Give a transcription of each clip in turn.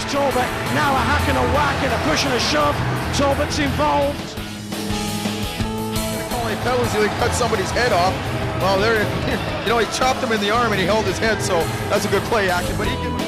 Talbot. Now a hack and a whack and a push and a shove. Talbot's involved. Calling penalties, he cut somebody's head off. Well, there, you know, he chopped him in the arm and he held his head, so that's a good play action. But he can.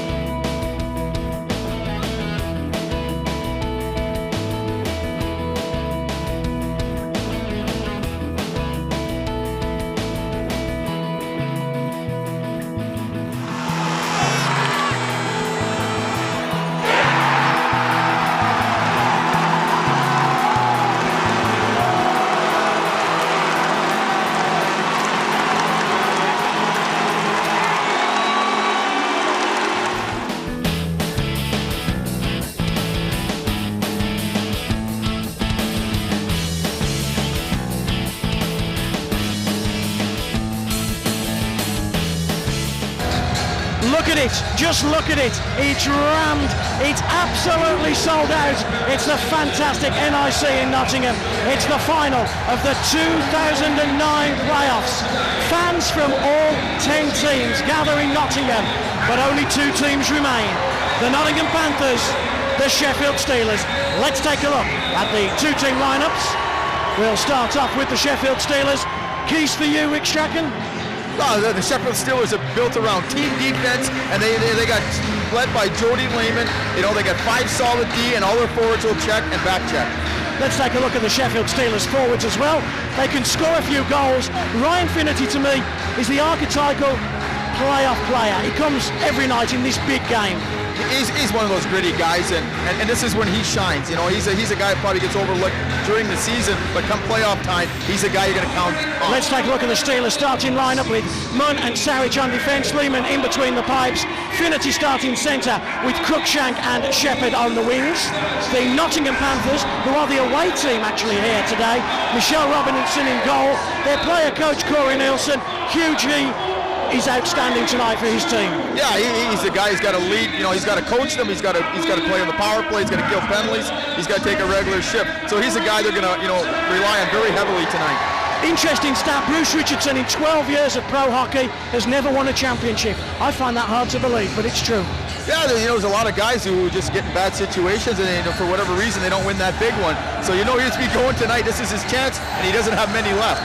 Look at it, just look at it. It's rammed, it's absolutely sold out. It's the fantastic NIC in Nottingham. It's the final of the 2009 playoffs. Fans from all 10 teams gather in Nottingham, but only 2 teams remain. The Nottingham Panthers, the Sheffield Steelers. Let's take a look at the 2-team lineups. We'll start off with the Sheffield Steelers. Keys for you, Rick Strachan? The Sheffield Steelers are built around team defense, and they got led by Jody Lehman. You know, they got 5 solid D, and all their forwards will check and back check. Let's take a look at the Sheffield Steelers forwards as well. They can score a few goals. Ryan Finnerty, to me, is the archetypal playoff player. He comes every night in this big game. He's one of those gritty guys, and this is when he shines. You know, he's a guy who probably gets overlooked during the season, but come playoff time, he's a guy you're going to count on. Let's take a look at the Steelers starting lineup with Munn and Sarich on defence, Lehman in between the pipes, Finnerty starting centre with Cruikshank and Shepherd on the wings. The Nottingham Panthers, who are the away team actually here today, Michelle Robinson in goal. Their player coach Corey Nielsen, hugely. He's outstanding tonight for his team. Yeah, he's the guy who's got to lead. You know, he's got to coach them. He's got to play on the power play. He's got to kill penalties. He's got to take a regular shift. So he's a guy they're going to, you know, rely on very heavily tonight. Interesting stat: Bruce Richardson, in 12 years of pro hockey, has never won a championship. I find that hard to believe, but it's true. Yeah, you know, there's a lot of guys who just get in bad situations, and you know, for whatever reason, they don't win that big one. So you know, he's be going tonight. This is his chance, and he doesn't have many left.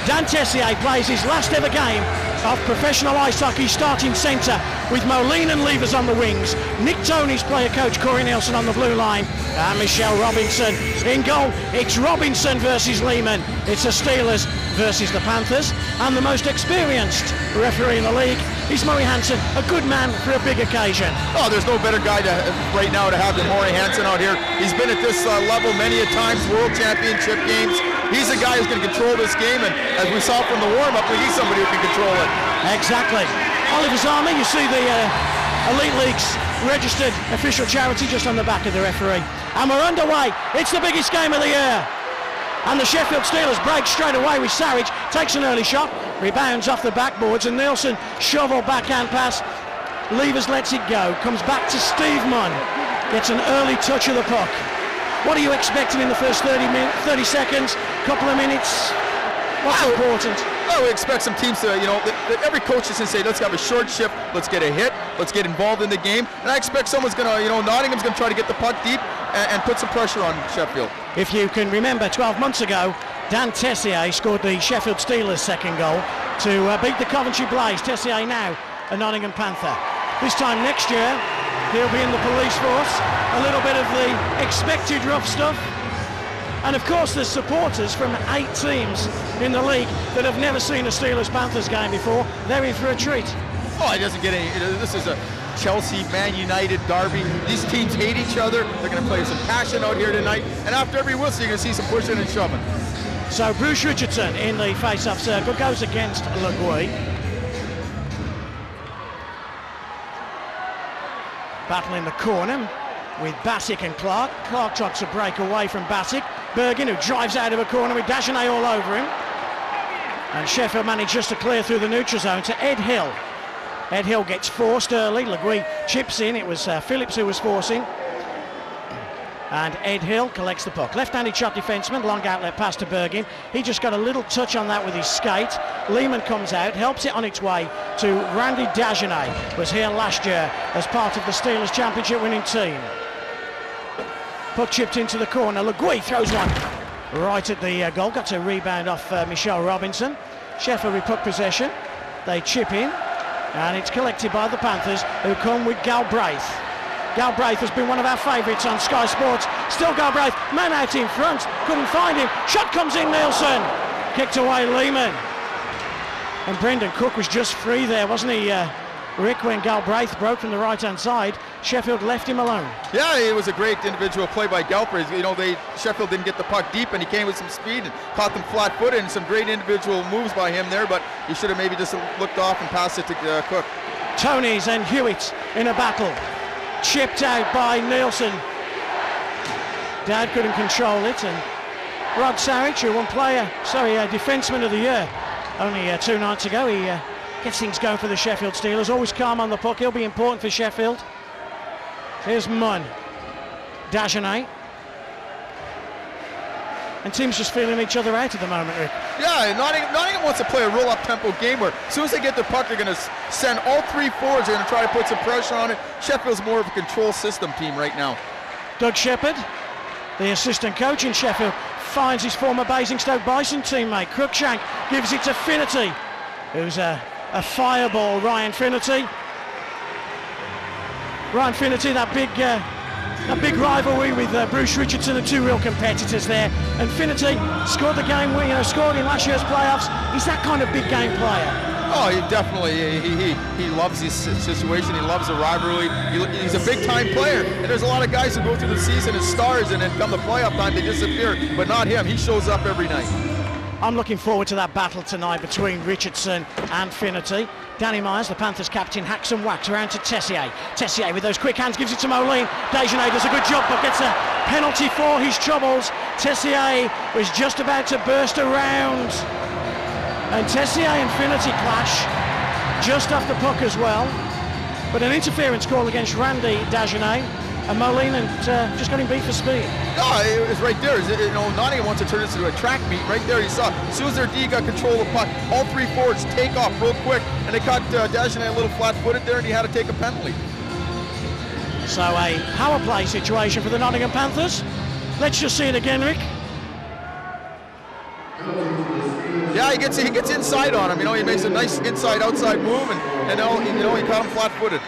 Dan Tessier plays his last ever game of professional ice hockey starting centre with Moline and Levers on the wings, Nick Tony's player coach Corey Nielsen on the blue line, and Michelle Robinson in goal. It's Robinson versus Lehman. It's the Steelers versus the Panthers, and the most experienced referee in the league is Murray Hansen, a good man for a big occasion. Oh, there's no better guy right now to have than Murray Hansen out here. He's been at this level many a times, World Championship games. He's the guy who's going to control this game, and as we saw from the warm-up, we need somebody who can control it. Exactly. Oliver's Army, you see the Elite League's registered official charity just on the back of the referee. And we're underway. It's the biggest game of the year. And the Sheffield Steelers break straight away with Sarich, takes an early shot, rebounds off the backboards, and Nielsen shovel backhand pass. Levers lets it go, comes back to Steve Munn, gets an early touch of the puck. What are you expecting in the first 30 seconds, couple of minutes? What's important? Well, we expect some teams to, you know, every coach is going to say, let's have a short shift, let's get a hit, let's get involved in the game. And I expect someone's going to, you know, Nottingham's going to try to get the puck deep and put some pressure on Sheffield. If you can remember, 12 months ago, Dan Tessier scored the Sheffield Steelers' second goal to beat the Coventry Blaze. Tessier now a Nottingham Panther. This time next year, he'll be in the police force. A little bit of the expected rough stuff. And of course there's supporters from 8 teams in the league that have never seen a Steelers-Panthers game before. They're in for a treat. Oh, it doesn't get any, this is a Chelsea, Man United derby. These teams hate each other. They're going to play some passion out here tonight. And after every whistle, you're going to see some pushing and shoving. So Bruce Richardson in the face-off circle goes against Le Guy. Battle in the corner with Bassick and Clark. Clark tries to break away from Bassick. Bergin, who drives out of a corner with Dagenet all over him. And Sheffield managed just to clear through the neutral zone to Ed Hill. Ed Hill gets forced early. Le Guy chips in. It was Phillips who was forcing. And Ed Hill collects the puck. Left-handed shot defenseman, long outlet pass to Bergin. He just got a little touch on that with his skate. Lehman comes out, helps it on its way to Randy Dagenais, was here last year as part of the Steelers championship winning team. Puck chipped into the corner, Le Gouy throws one right at the goal, got a rebound off Michelle Robinson. Sheffield with puck possession, they chip in, and it's collected by the Panthers, who come with Galbraith. Galbraith has been one of our favourites on Sky Sports. Still Galbraith, man out in front, couldn't find him. Shot comes in, Nielsen. Kicked away, Lehman. And Brendan Cook was just free there, wasn't he, Rick, when Galbraith broke from the right-hand side? Sheffield left him alone. Yeah, it was a great individual play by Galbraith. You know, Sheffield didn't get the puck deep, and he came with some speed and caught them flat-footed, and some great individual moves by him there, but he should have maybe just looked off and passed it to Cook. Tonys and Hewitt in a battle. Chipped out by Nielsen. Dad couldn't control it, and Rod Sarich, who won defenseman of the year only 2 nights ago, he gets things going for the Sheffield Steelers. Always calm on the puck. He'll be important for Sheffield. Here's Munn. Dagenais. And teams just feeling each other out at the moment, Rick. Yeah, Nottingham wants to play a real up-tempo game where as soon as they get the puck, they're going to send all 3 forwards. They're going to try to put some pressure on it. Sheffield's more of a control system team right now. Doug Shepherd, the assistant coach in Sheffield, finds his former Basingstoke Bison teammate. Cruikshank gives it to Finnerty, who's a fireball, Ryan Finnerty. Ryan Finnerty, that big rivalry with Bruce Richardson, the 2 real competitors there. And Finnerty scored the game, scored in last year's playoffs. He's that kind of big game player. Oh, he definitely, he loves this situation. He loves the rivalry. He's a big-time player. And there's a lot of guys who go through the season as stars, and then come the playoff time, they disappear. But not him. He shows up every night. I'm looking forward to that battle tonight between Richardson and Finnerty. Danny Myers, the Panthers captain, hacks and whacks around to Tessier. Tessier with those quick hands gives it to Moline. Dagenais does a good job but gets a penalty for his troubles. Tessier was just about to burst around. And Tessier and Finnerty clash just off the puck as well. But an interference call against Randy Dagenais. And Moline just got him beat for speed. No, it was right there. Nottingham wants to turn this into a track meet. Right there, you saw. As soon as their D got control of the puck, all 3 forwards take off real quick, and they caught Dagenais a little flat-footed there, and he had to take a penalty. So a power play situation for the Nottingham Panthers. Let's just see it again, Rick. Yeah, he gets inside on him. He makes a nice inside-outside move, and he caught him flat-footed.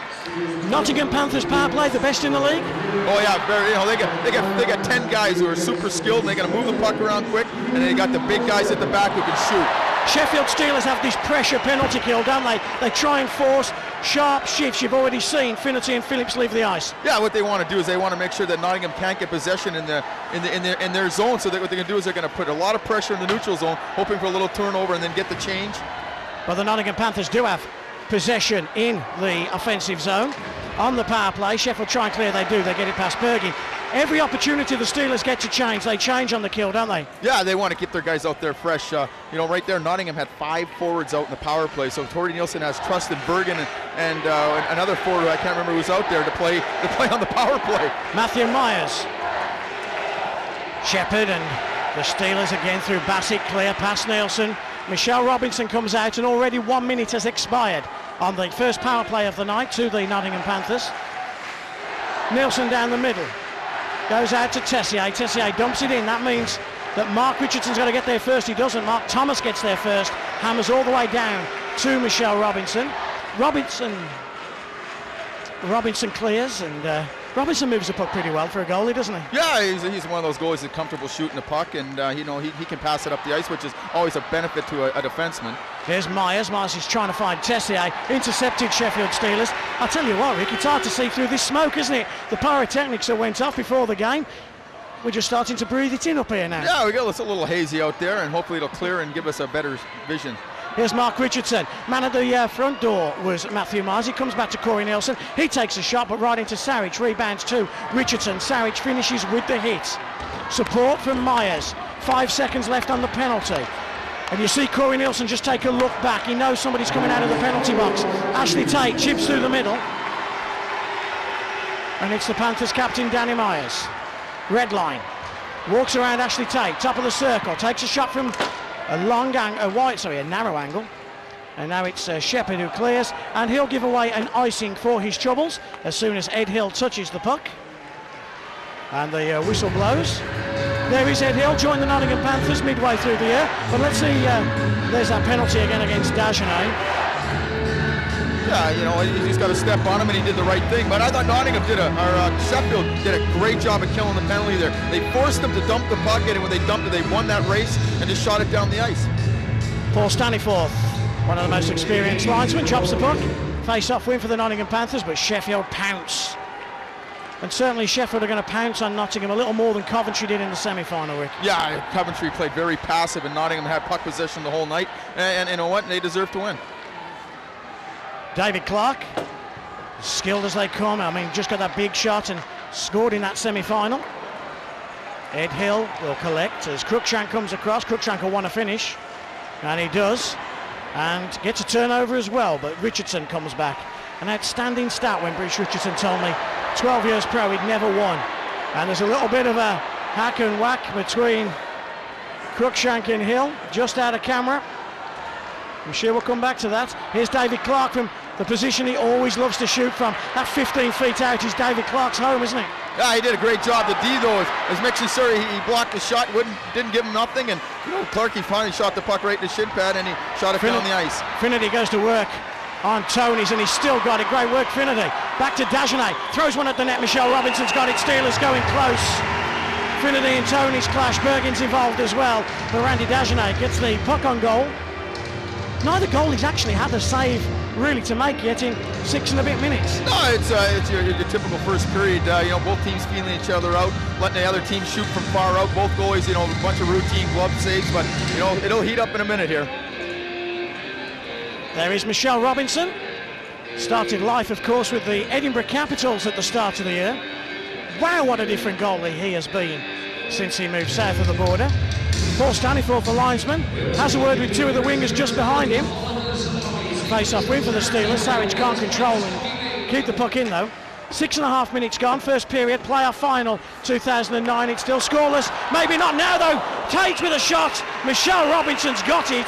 Nottingham Panthers power play, the best in the league. Oh yeah, they got 10 guys who are super skilled, and they got to move the puck around quick, and they got the big guys at the back who can shoot. Sheffield Steelers have this pressure penalty kill, don't they? They try and force sharp shifts. You've already seen Finnerty and Phillips leave the ice. Yeah, what they want to do is they want to make sure that Nottingham can't get possession in their zone. So what they're going to do is they're going to put a lot of pressure in the neutral zone, hoping for a little turnover and then get the change. Well, the Nottingham Panthers do have possession in the offensive zone. On the power play, Sheffield try and clear, they do. They get it past Bergin. Every opportunity the Steelers get to change, they change on the kill, don't they? Yeah, they want to keep their guys out there fresh. Right there, Nottingham had 5 forwards out in the power play. So Tori Nielsen has trusted Bergin and another forward, I can't remember who's out there, to play on the power play. Matthew Myers. Shepherd and the Steelers again through Bassett, clear past Nielsen. Michelle Robinson comes out, and already 1 minute has expired on the first power play of the night to the Nottingham Panthers. Nielsen down the middle. Goes out to Tessier. Tessier dumps it in. That means that Mark Richardson's got to get there first. He doesn't. Mark Thomas gets there first. Hammers all the way down to Michelle Robinson. Robinson clears, and Robinson moves the puck pretty well for a goalie, doesn't he? Yeah, he's one of those goalies that's comfortable shooting the puck, and he can pass it up the ice, which is always a benefit to a defenseman. Here's Myers. Myers is trying to find Tessier. Intercepted Sheffield Steelers. I'll tell you what, Rick, it's hard to see through this smoke, isn't it? The pyrotechnics that went off before the game. We're just starting to breathe it in up here now. Yeah, we got a little hazy out there, and hopefully it'll clear and give us a better vision. Here's Mark Richardson. Man at the front door was Matthew Myers. He comes back to Corey Nielsen. He takes a shot, but right into Sarich. Rebounds to Richardson. Sarich finishes with the hit. Support from Myers. 5 seconds left on the penalty. And you see Corey Nielsen just take a look back. He knows somebody's coming out of the penalty box. Ashley Tate chips through the middle. And it's the Panthers captain, Danny Myers. Red line. Walks around Ashley Tate, top of the circle. Takes a shot from a narrow angle. And now it's Shepherd who clears, and he'll give away an icing for his troubles as soon as Ed Hill touches the puck. And the whistle blows. There is Ed Hill, joined the Nottingham Panthers midway through the year. But let's see, there's that penalty again against Dagenais. Yeah, you know, he's got to step on him, and he did the right thing. But I thought Sheffield did a great job of killing the penalty there. They forced him to dump the puck, and when they dumped it, they won that race and just shot it down the ice. Paul Staniforth, one of the most experienced linesmen, chops the puck. Face-off win for the Nottingham Panthers, but Sheffield pounce. And certainly Sheffield are going to pounce on Nottingham a little more than Coventry did in the semi-final, Rick. Yeah, Coventry played very passive, and Nottingham had puck possession the whole night. And you know what? They deserve to win. David Clark, skilled as they come. I mean, just got that big shot and scored in that semi-final. Ed Hill will collect as Cruikshank comes across. Cruikshank will want to finish, and he does. And gets a turnover as well, but Richardson comes back. An outstanding stat when Bruce Richardson told me 12 years pro he'd never won. And there's a little bit of a hack and whack between Cruikshank and Hill, just out of camera. I'm sure we'll come back to that. Here's David Clark from the position he always loves to shoot from. That 15 feet out is David Clark's home, isn't it? Yeah, he did a great job. The D, though, is Mixie Surrey. He blocked the shot, didn't give him nothing, and you know, Clarkie finally shot the puck right in the shin pad, and he shot it down the ice. Finity goes to work on Tonys, and he's still got it. Great work, Finity. Back to Dagenais, throws one at the net. Michelle Robinson's got it. Steelers going close. Finity and Tonys clash. Bergen's involved as well, but Randy Dagenais gets the puck on goal. Neither goalie's actually had a save really to make yet in 6 and a bit minutes. No, it's your typical first period. You know, both teams feeling each other out, letting the other team shoot from far out. Both goalies, you know, a bunch of routine glove saves, but you know, it'll heat up in a minute here. There is Michelle Robinson. Started life, of course, with the Edinburgh Capitals at the start of the year. Wow, what a different goalie he has been since he moved south of the border. Paul Staniforth, the linesman, has a word with two of the wingers just behind him. Face-off win for the Steelers. Savage can't control and keep the puck in, though. 6.5 minutes gone, first period, playoff final 2009. It's still scoreless. Maybe not now, though. Tate with a shot. Michelle Robinson's got it.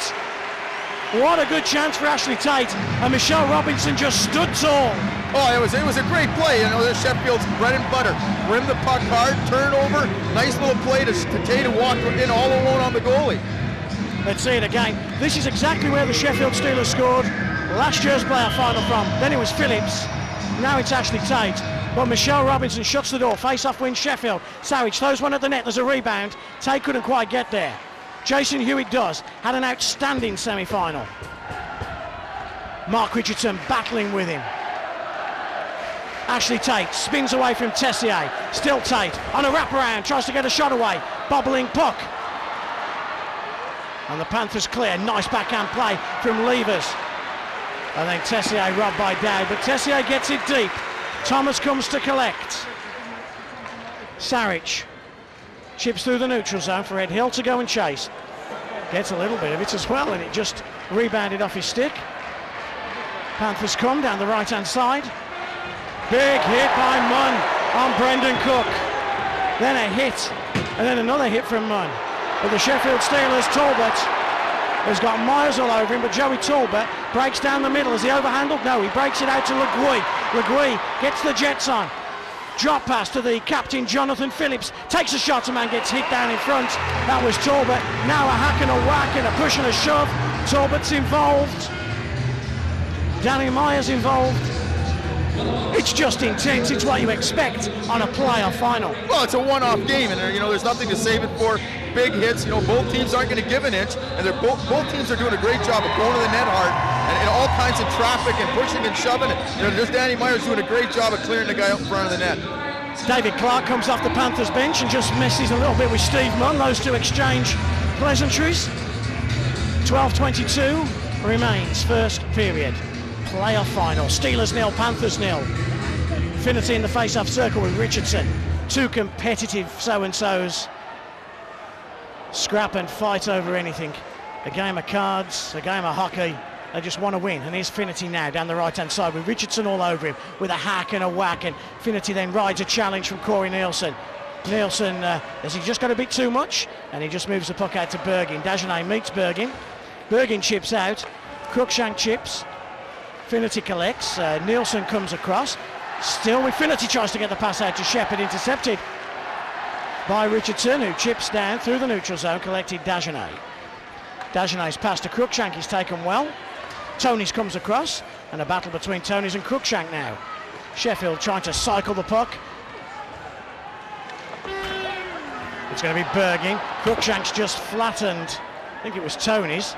What a good chance for Ashley Tate. And Michelle Robinson just stood tall. Oh, it was a great play. You know, there's Sheffield's bread and butter. Rim the puck hard, turnover, nice little play to Tate, who walked in all alone on the goalie. Let's see it again. This is exactly where the Sheffield Steelers scored last year's playoff final from. Then it was Phillips. Now it's Ashley Tate. But Michelle Robinson shuts the door. Face-off wins Sheffield. Savage throws one at the net. There's a rebound. Tate couldn't quite get there. Jason Hewitt does. Had an outstanding semi-final. Mark Richardson battling with him. Ashley Tate spins away from Tessier. Still Tate on a wraparound, tries to get a shot away. Bobbling puck. And the Panthers clear. Nice backhand play from Levers. And then Tessier robbed by Dowd, but Tessier gets it deep. Thomas comes to collect. Sarich chips through the neutral zone for Ed Hill to go and chase. Gets a little bit of it as well, and it just rebounded off his stick. Panthers come down the right-hand side. Big hit by Munn on Brendan Cook. Then a hit, and then another hit from Munn. But the Sheffield Steelers, Talbot has got Myers all over him, but Joey Talbot breaks down the middle. Is he overhandled? No, he breaks it out to Le Guy. Le Guy gets the Jets on. Drop pass to the captain, Jonathan Phillips. Takes a shot, a man gets hit down in front. That was Talbot. Now a hack and a whack and a push and a shove. Talbot's involved. Danny Myers involved. It's just intense. It's what you expect on a playoff final. Well, it's a one-off game, and you know there's nothing to save it for. Big hits. You know, both teams aren't going to give an inch, and both teams are doing a great job of going to the net hard, and all kinds of traffic and pushing and shoving. You know, just Danny Myers doing a great job of clearing the guy out in front of the net. David Clark comes off the Panthers bench and just messes a little bit with Steve Munn. Those two exchange pleasantries. 12:22 remains first period. Playoff final. Steelers 0, Panthers 0. Finity in the face-off circle with Richardson. Two competitive so-and-sos. Scrap and fight over anything. A game of cards, a game of hockey. They just want to win. And here's Finity now down the right-hand side with Richardson all over him with a hack and a whack. And Finity then rides a challenge from Corey Nielsen. Nielsen, has he just got a bit too much? And he just moves the puck out to Bergin. Dagenet meets Bergin. Bergin chips out. Cruikshank chips. Finnerty collects. Nielsen comes across. Still with Finnerty, tries to get the pass out to Shepard, intercepted by Richardson, who chips down through the neutral zone, collected Dagenet. Dagenet's pass to Cruikshank is taken well. Tonys comes across, and a battle between Tonys and Cruikshank now. Sheffield trying to cycle the puck. It's going to be Bergin. Cruikshank's just flattened, I think it was Tonys,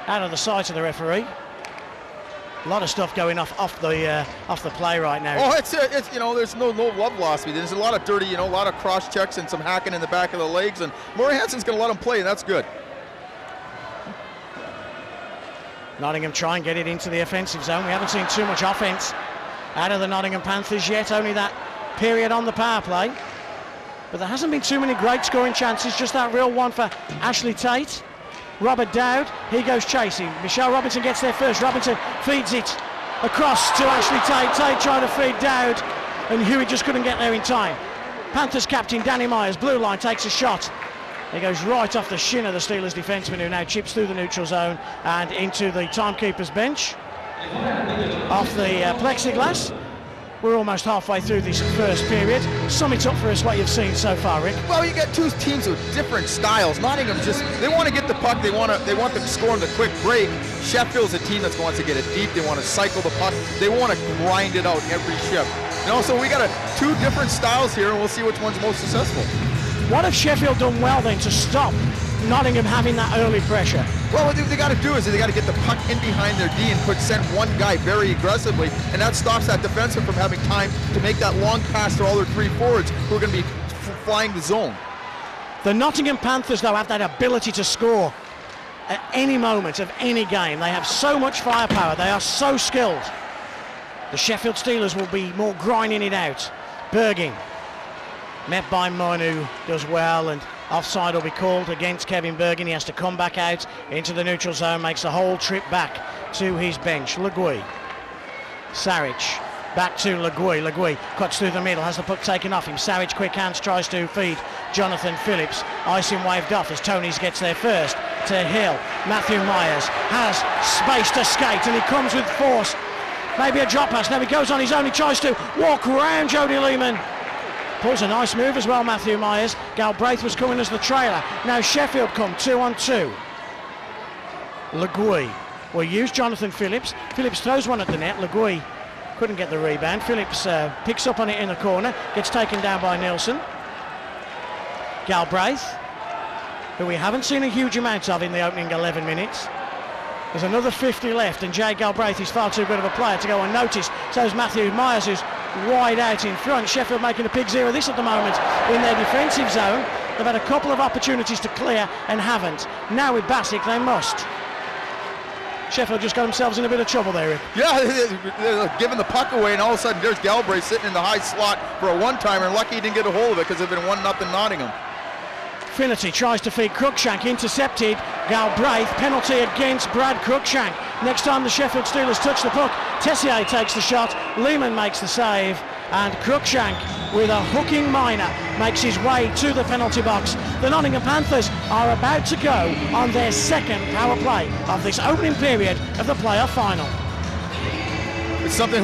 out of the sight of the referee. A lot of stuff going off the play right now. Oh, it's you know, there's no love lost. There's a lot of dirty, you know, a lot of cross checks and some hacking in the back of the legs, and Murray Hansen's going to let him play, and that's good. Nottingham try and get it into the offensive zone. We haven't seen too much offense out of the Nottingham Panthers yet, only that period on the power play. But there hasn't been too many great scoring chances, just that real one for Ashley Tate. Robert Dowd, he goes chasing. Michelle Robinson gets there first. Robinson feeds it across to Ashley Tate. Tate trying to feed Dowd, and Hewitt just couldn't get there in time. Panthers captain Danny Myers, blue line, takes a shot. He goes right off the shin of the Steelers defenseman, who now chips through the neutral zone and into the timekeeper's bench. Off the plexiglass. We're almost halfway through this first period. Sum it up for us what you've seen so far, Rick. Well, you got two teams with different styles. Nottingham they want to get the puck. They want to score in the quick break. Sheffield's a team that wants to get it deep. They want to cycle the puck. They want to grind it out every shift. You know, so we got two different styles here, and we'll see which one's most successful. What have Sheffield done well then to stop Nottingham having that early pressure? Well, what they got to do is they got to get the puck in behind their D and send one guy very aggressively, and that stops that defenseman from having time to make that long pass to all their three forwards who are going to be flying the zone. The Nottingham Panthers, though, have that ability to score at any moment of any game. They have so much firepower. They are so skilled. The Sheffield Steelers will be more grinding it out. Bergin, met by Monu, does well, and offside will be called against Kevin Bergin. He has to come back out into the neutral zone, makes the whole trip back to his bench. Legui, Saric, back to Legui. Legui cuts through the middle, has the puck taken off him. Saric, quick hands, tries to feed Jonathan Phillips. Icing waved off as Tonys gets there first to Hill. Matthew Myers has space to skate, and he comes with force. Maybe a drop pass. Now he goes on his own. He tries to walk around Jody Lehman. Pulls a nice move as well, Matthew Myers. Galbraith was coming as the trailer. Now Sheffield come 2-on-2. Legui will use Jonathan Phillips. Phillips throws one at the net. Legui couldn't get the rebound. Phillips picks up on it in the corner. Gets taken down by Nielsen. Galbraith, who we haven't seen a huge amount of in the opening 11 minutes. There's another 50 left, and Jay Galbraith is far too good of a player to go unnoticed. So is Matthew Myers, who's wide out in front. Sheffield making a pig's ear of this at the moment in their defensive zone. They've had a couple of opportunities to clear and haven't. Now with Bassick, they must. Sheffield just got themselves in a bit of trouble there, Rick. Yeah, they're giving the puck away, and all of a sudden there's Galbraith sitting in the high slot for a one-timer, and lucky he didn't get a hold of it because they've been 1-0 Nottingham. Finnerty tries to feed Cruikshank, intercepted. Galbraith, penalty against Brad Cruikshank. Next time the Sheffield Steelers touch the puck, Tessier takes the shot, Lehman makes the save, and Cruikshank, with a hooking minor, makes his way to the penalty box. The Nottingham Panthers are about to go on their second power play of this opening period of the playoff final. It's something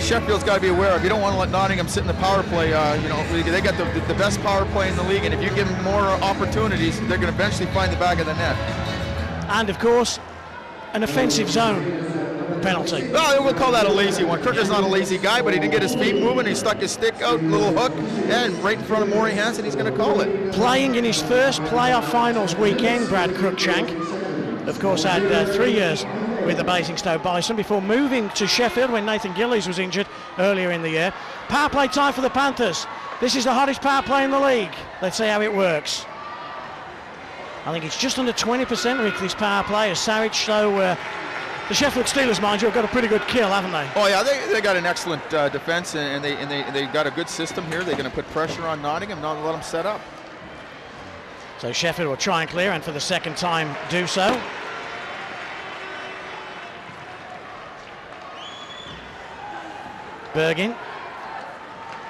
Sheffield's got to be aware of. You don't want to let Nottingham sit in the power play. They got the best power play in the league, and if you give them more opportunities, they're going to eventually find the back of the net. And of course, an offensive zone penalty. Well, we'll call that a lazy one. Crooker's not a lazy guy, but he didn't get his feet moving. He stuck his stick out, little hook, and right in front of Maury Hansen, he's going to call it. Playing in his first playoff finals weekend, Brad Cruikshank, of course, had 3 years with the Basingstoke Bison before moving to Sheffield when Nathan Gillies was injured earlier in the year. Power play time for the Panthers. This is the hottest power play in the league. Let's see how it works. I think it's just under 20%, Rick, this power play as Saric, so the Sheffield Steelers, mind you, have got a pretty good kill, haven't they? Oh yeah, they got an excellent defense, and they got a good system here. They're going to put pressure on Nottingham, not let them set up. So Sheffield will try and clear, and for the second time do so. Bergin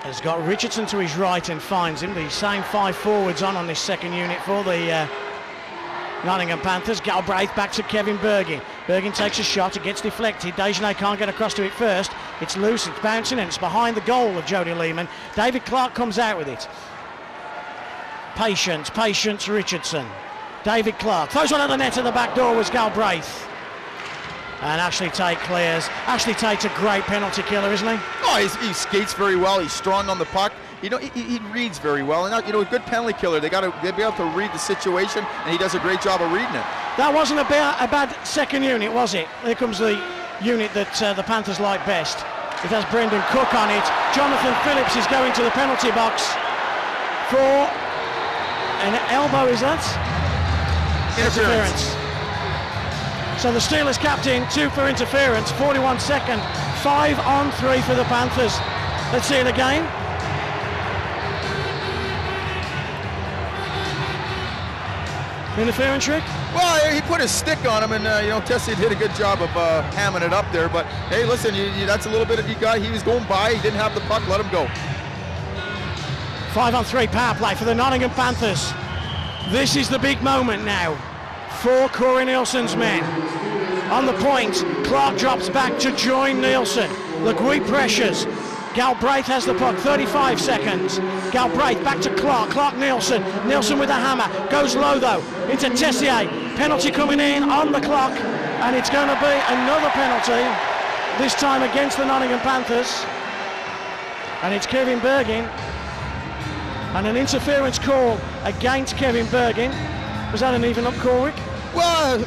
has got Richardson to his right and finds him. The same 5 forwards on this second unit for the Nottingham Panthers. Galbraith back to Kevin Bergin. Bergin takes a shot, it gets deflected. Dejanay can't get across to it first. It's loose, it's bouncing, and it's behind the goal of Jody Lehman. David Clark comes out with it. Patience, Richardson. David Clark throws one at the net, at the back door was Galbraith. And Ashley Tate clears. Ashley Tate's a great penalty killer, isn't he? Oh, he skates very well. He's strong on the puck. You know, he reads very well. And, you know, a good penalty killer, they'd be able to read the situation, and he does a great job of reading it. That wasn't a bad second unit, was it? Here comes the unit that the Panthers like best. It has Brendan Cook on it. Jonathan Phillips is going to the penalty box for an elbow, is that? Interference. So the Steelers captain, 2 for interference, 41 second, 5-on-3 for the Panthers. Let's see it again. Interference, Rick? Well, he put his stick on him, and you know, Tessier did a good job of hamming it up there. But hey, listen, that's a little bit of he was going by. He didn't have the puck. Let him go. 5-on-3 power play for the Nottingham Panthers. This is the big moment now for Corey Nielsen's men. On the point, Clark drops back to join Nielsen. Legui pressures. Galbraith has the puck, 35 seconds. Galbraith back to Clark, Nielsen. Nielsen with a hammer, goes low though, into Tessier. Penalty coming in on the clock, and it's going to be another penalty, this time against the Nottingham Panthers. And it's Kevin Bergin. And an interference call against Kevin Bergin. Was that an even up call, Rick? Well,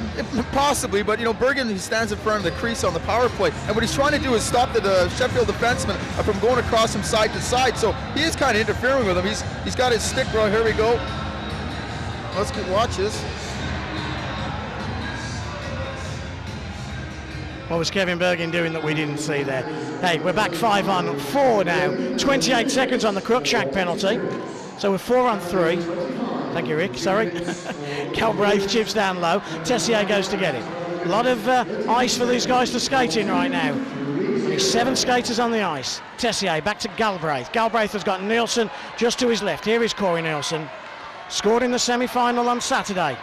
possibly, but you know, Bergin, he stands in front of the crease on the power play, and what he's trying to do is stop the Sheffield defenseman from going across from side to side. So he is kind of interfering with him. He's got his stick, bro. Here we go. Let's watch this. What was Kevin Bergin doing that we didn't see there? Hey, we're back 5-on-4 now. 28 seconds on the Cruikshank penalty. So we're 4-on-3. Thank you, Rick. Sorry. Galbraith chips down low. Tessier goes to get it. A lot of ice for these guys to skate in right now. Only 7 skaters on the ice. Tessier back to Galbraith. Galbraith has got Nielsen just to his left. Here is Corey Nielsen. Scored in the semi-final on Saturday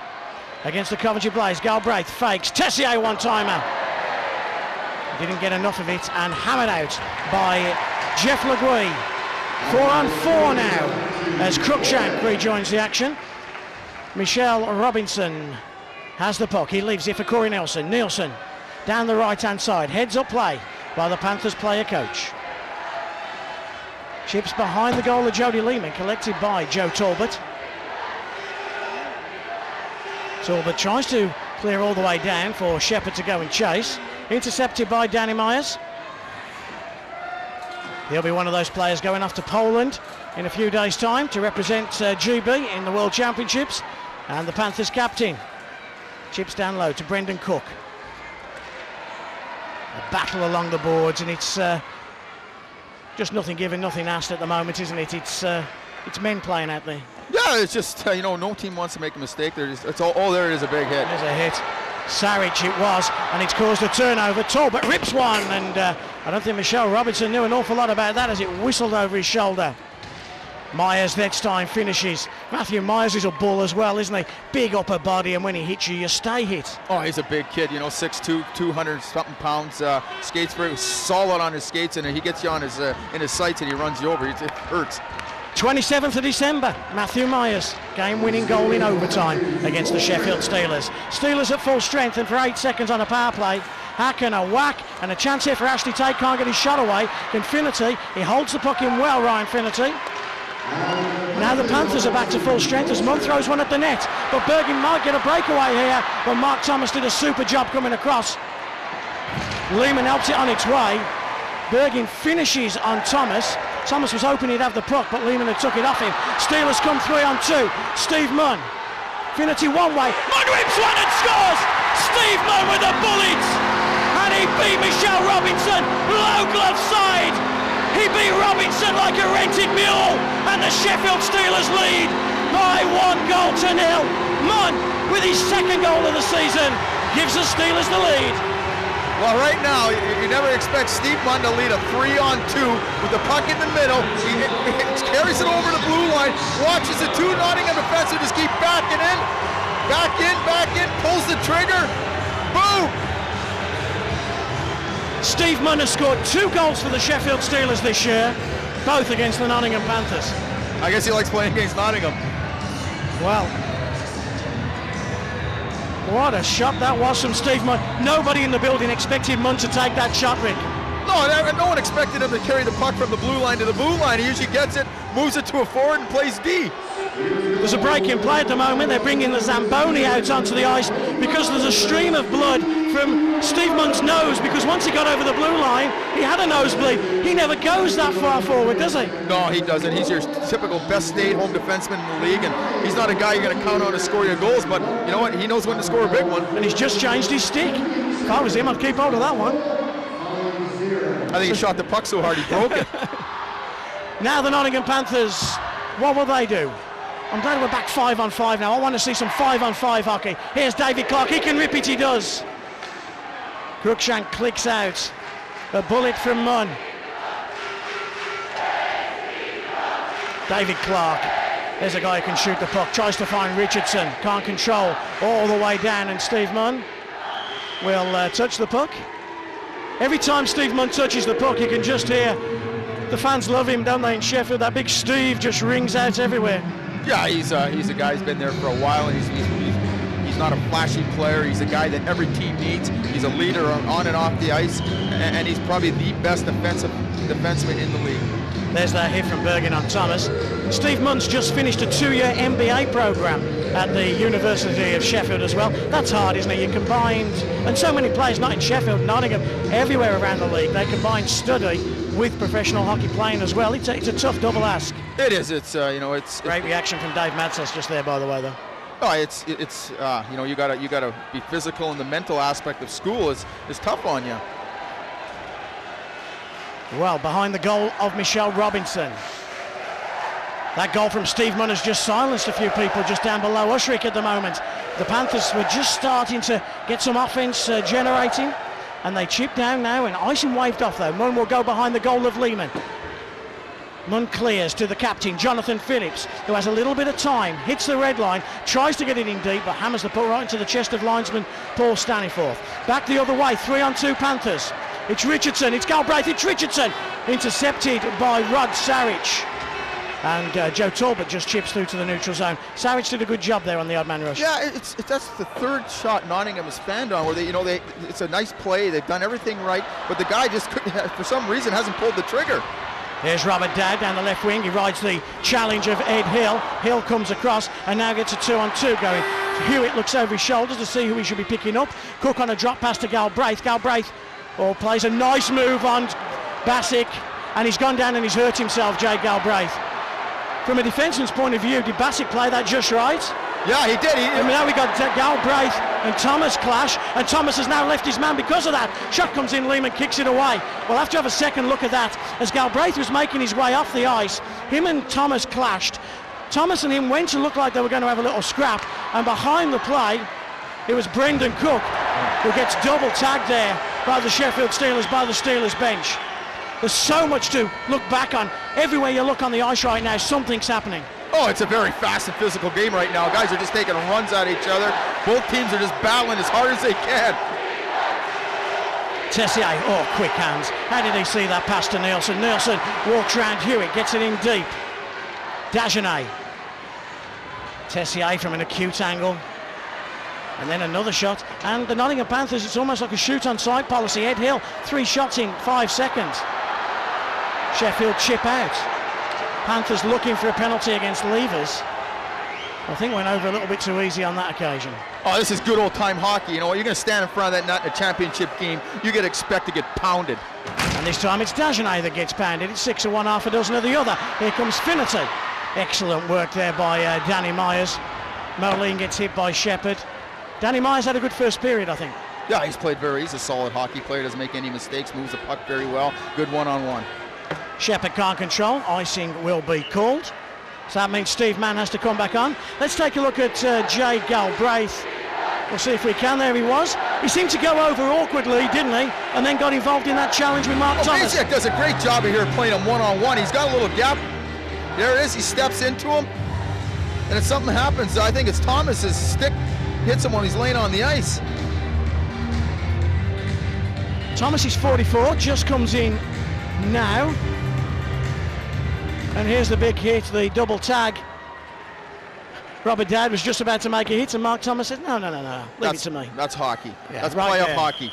against the Coventry Blaze. Galbraith fakes. Tessier one-timer. Didn't get enough of it and hammered out by Jeff Legui. 4-on-4 now as Cruikshank rejoins the action. Michelle Robinson has the puck. He leaves it for Corey Nielsen. Nielsen down the right-hand side. Heads up play by the Panthers player coach. Chips behind the goal of Jody Lehman, collected by Joe Talbot. Talbot tries to clear all the way down for Shepherd to go and chase. Intercepted by Danny Myers. He'll be one of those players going off to Poland in a few days' time to represent GB in the World Championships. And the Panthers captain chips down low to Brendan Cook. A battle along the boards, and it's just nothing given, nothing asked at the moment, isn't it? It's men playing out there. Yeah, it's just you know, no team wants to make a mistake. It's all there. It is a big hit. There's a hit. Saric it was, and it's caused a turnover. Talbot rips one, and I don't think Michelle Robinson knew an awful lot about that as it whistled over his shoulder. Myers next time finishes. Matthew Myers is a bull as well, isn't he? Big upper body, and when he hits you, you stay hit. Oh, he's a big kid, you know, 6'2", 200-something pounds. Skates very solid on his skates, and he gets you on his in his sights, and he runs you over. It hurts. 27th of December, Matthew Myers, game-winning goal in overtime against the Sheffield Steelers. Steelers at full strength, and for 8 seconds on a power play. Hack and a whack, and a chance here for Ashley Tate. Can't get his shot away. Infinity, he holds the puck in well, Ryan Finity. Now the Panthers are back to full strength as Munn throws one at the net, but Bergin might get a breakaway here, but Mark Thomas did a super job coming across. Lehman helps it on its way. Bergin finishes on Thomas. Thomas was hoping he'd have the puck, but Lehman had took it off him. Steelers come 3-on-2. Steve Munn. Finity one way. Munn rips one and scores! Steve Munn with the bullets! And he beat Michelle Robinson. Low glove side. He beat Robinson like a rented mule, and the Sheffield Steelers lead by 1-0. Munn, with his second goal of the season, gives the Steelers the lead. Well, right now, you never expect Steve Munn to lead a 3-on-2 with the puck in the middle. He carries it over the blue line, watches the two Nottingham defensemen just keep backing in, back in, pulls the trigger, boom! Steve Munn has scored 2 goals for the Sheffield Steelers this year, both against the Nottingham Panthers. I guess he likes playing against Nottingham. Well, what a shot that was from Steve Munn. Nobody in the building expected Munn to take that shot, Rick. No one expected him to carry the puck from the blue line to the blue line. He usually gets it, moves it to a forward, and plays D. There's a break in play at the moment. They're bringing the Zamboni out onto the ice because there's a stream of blood from Steve Munn's nose, because once he got over the blue line, he had a nosebleed. He never goes that far forward, does he? No, he doesn't. He's your typical best stay-at-home defenseman in the league, and he's not a guy you're going to count on to score your goals, but you know what? He knows when to score a big one. And he's just changed his stick. If I was him, I'd keep hold of that one. I think he shot the puck so hard he broke it. Now the Nottingham Panthers, what will they do? I'm glad we're back 5-on-5 now. I want to see some 5-on-5 hockey. Here's David Clark. He can rip it, he does. Cruikshank clicks out. A bullet from Munn. David Clark. There's a guy who can shoot the puck. Tries to find Richardson. Can't control. All the way down, and Steve Munn will touch the puck. Every time Steve Munn touches the puck, you can just hear the fans love him, don't they, in Sheffield? That big Steve just rings out everywhere. Yeah, he's a guy who's been there for a while, and he's not a flashy player. He's a guy that every team needs. He's a leader on and off the ice, and he's probably the best defenseman in the league. There's that hit from Bergen on Thomas. Steve Munn's just finished a 2-year MBA program at the University of Sheffield as well. That's hard, isn't it? You combined, and so many players, not in Sheffield, Nottingham, everywhere around the league, they combine study with professional hockey playing as well. It's a tough double ask. It is. It's great reaction from Dave Matzos just there, by the way, though. Oh, it's you gotta be physical, and the mental aspect of school is tough on you. Well, behind the goal of Michelle Robinson. That goal from Steve Munn has just silenced a few people just down below Ushrick at the moment. The Panthers were just starting to get some offense generating, and they chip down now, and icing waved off though. Munn will go behind the goal of Lehman. Munn clears to the captain, Jonathan Phillips, who has a little bit of time, hits the red line, tries to get it in deep, but hammers the puck right into the chest of linesman Paul Staniforth. Back the other way, 3-on-2 Panthers. It's Richardson, it's Galbraith, it's Richardson, intercepted by Rod Sarich. And Joe Talbot just chips through to the neutral zone. Sarich did a good job there on the odd man rush. Yeah, that's the third shot Nottingham has fanned on, where it's a nice play, they've done everything right, but the guy just couldn't, for some reason, hasn't pulled the trigger. Here's Robert Dowd down the left wing. He rides the challenge of Ed Hill. Hill comes across and now gets a 2-on-2 going. Hewitt looks over his shoulders to see who he should be picking up. Cook on a drop pass to Galbraith. Galbraith plays a nice move on Bassick, and he's gone down and he's hurt himself, Jay Galbraith. From a defenseman's point of view, did Bassick play that just right? Yeah, he did. Now we got Galbraith and Thomas clash, and Thomas has now left his man because of that. Shot comes in, Lehman kicks it away. We'll have to have a second look at that. As Galbraith was making his way off the ice, him and Thomas clashed. Thomas and him went to look like they were going to have a little scrap, and behind the play, it was Brendan Cook who gets double tagged there by the Sheffield Steelers, by the Steelers bench. There's so much to look back on. Everywhere you look on the ice right now, something's happening. Oh, it's a very fast and physical game right now. Guys are just taking runs at each other. Both teams are just battling as hard as they can. Tessier, quick hands. How did he see that pass to Nielsen? Nielsen walks round Hewitt, gets it in deep. Dagenet. Tessier from an acute angle. And then another shot. And the Nottingham Panthers, it's almost like a shoot-on-sight policy. Ed Hill, 3 shots in 5 seconds. Sheffield chip out. Panthers looking for a penalty against Levers. I think went over a little bit too easy on that occasion. Oh, this is good old-time hockey. You know what? You're going to stand in front of that net in a championship game. You get expect to get pounded. And this time it's Dagenet that gets pounded. It's 6 of one, half a dozen of the other. Here comes Finnerty. Excellent work there by Danny Myers. Moline gets hit by Shepherd. Danny Myers had a good first period, I think. Yeah, he's a solid hockey player. Doesn't make any mistakes. Moves the puck very well. Good one-on-one. Shepherd can't control. Icing will be called. So that means Steve Mann has to come back on. Let's take a look at Jay Galbraith. We'll see if we can. There he was. He seemed to go over awkwardly, didn't he? And then got involved in that challenge with Mark Thomas. Basiak does a great job of here playing him one-on-one. He's got a little gap. There it is. He steps into him. And if something happens, I think it's Thomas's stick hits him when he's laying on the ice. Thomas is 44, just comes in now. And here's the big hit, the double tag. Robert Dowd was just about to make a hit, and Mark Thomas said, no, leave it to me. That's hockey. Yeah, that's right play-up there. hockey.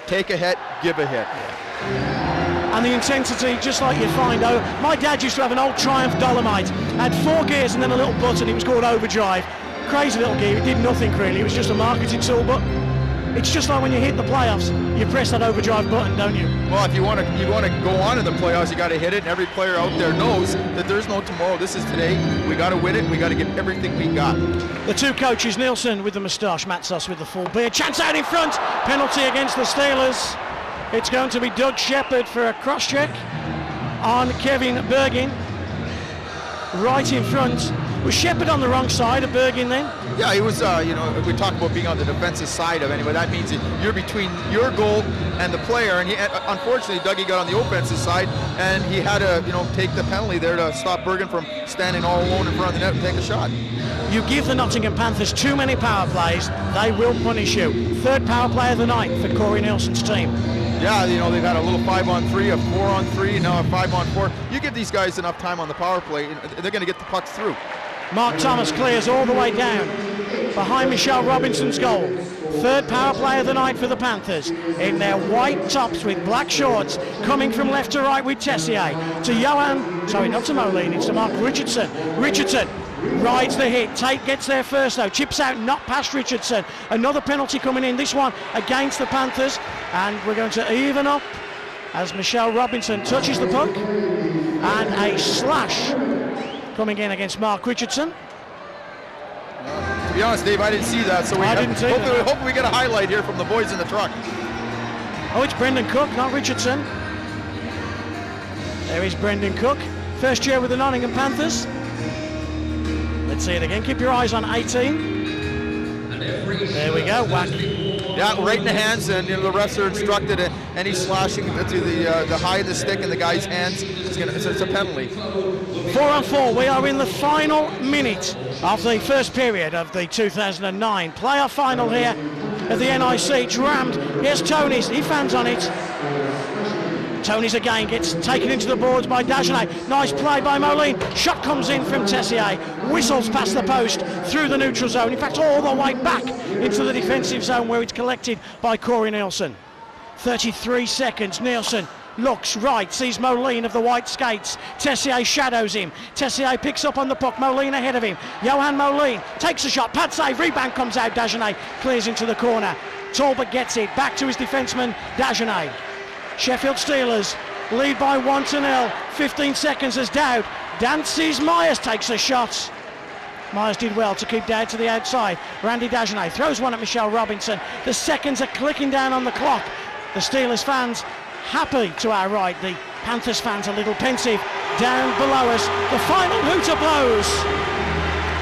Take a hit, give a hit. Yeah. And the intensity, just like you find, my dad used to have an old Triumph Dolomite, had 4 gears and then a little button, it was called overdrive. Crazy little gear, it did nothing really, it was just a marketing tool, but it's just like when you hit the playoffs, you press that overdrive button, don't you? Well, if you want to go on in the playoffs, you got to hit it, and every player out there knows that there's no tomorrow. This is today. We got to win it, and we got to get everything we got. The two coaches, Nielsen with the moustache, Matsos with the full beard. Chance out in front, penalty against the Steelers. It's going to be Doug Shepard for a cross-check on Kevin Bergin. Right in front. Was Shepard on the wrong side of Bergin then? Yeah, he was, we talk about being on the defensive side of anyway. That means that you're between your goal and the player. And unfortunately, Dougie got on the offensive side, and he had to, take the penalty there to stop Bergin from standing all alone in front of the net and take a shot. You give the Nottingham Panthers too many power plays, they will punish you. 3rd power play of the night for Corey Nielsen's team. Yeah, they've had a little 5-on-3, a 4-on-3, and now a 5-on-4. You give these guys enough time on the power play, they're going to get the pucks through. Mark Thomas clears all the way down behind Michelle Robinson's goal. 3rd power play of the night for the Panthers in their white tops with black shorts, coming from left to right with Tessier to not to Moline, it's to Mark Richardson. Richardson rides the hit. Tate gets there first though, chips out, not past Richardson. Another penalty coming in, this one against the Panthers, and we're going to even up as Michelle Robinson touches the puck, and a slash coming in against Mark Richardson. To be honest, Dave, I didn't see that, so hopefully we get a highlight here from the boys in the truck. Oh, it's Brendan Cook, not Richardson. There is Brendan Cook, first year with the Nottingham Panthers. Let's see it again. Keep your eyes on 18. There we go. Whack. Yeah, right in the hands, and the refs are instructed any slashing to the high of the stick in the guy's hands, it's a penalty. 4-on-4. We are in the final minute of the first period of the 2009 playoff final here at the NIC. It's rammed. Here's Tony's. He fans on it. Tony's again gets taken into the boards by Dagenet. Nice play by Moline. Shot comes in from Tessier. Whistles past the post through the neutral zone. In fact, all the way back into the defensive zone where it's collected by Corey Nielsen. 33 seconds. Nielsen looks right, sees Moline of the white skates. Tessier shadows him. Tessier picks up on the puck. Moline ahead of him. Johan Moline takes a shot. Pad save. Rebound comes out. Dagenet clears into the corner. Talbot gets it. Back to his defenseman, Dagenet. Sheffield Steelers lead by 1-0. 15 seconds as Dowd dances. Myers takes a shot. Myers did well to keep Dowd to the outside. Randy Dagenet throws one at Michelle Robinson. The seconds are clicking down on the clock. The Steelers fans happy to our right. The Panthers fans a little pensive down below us. The final hooter blows.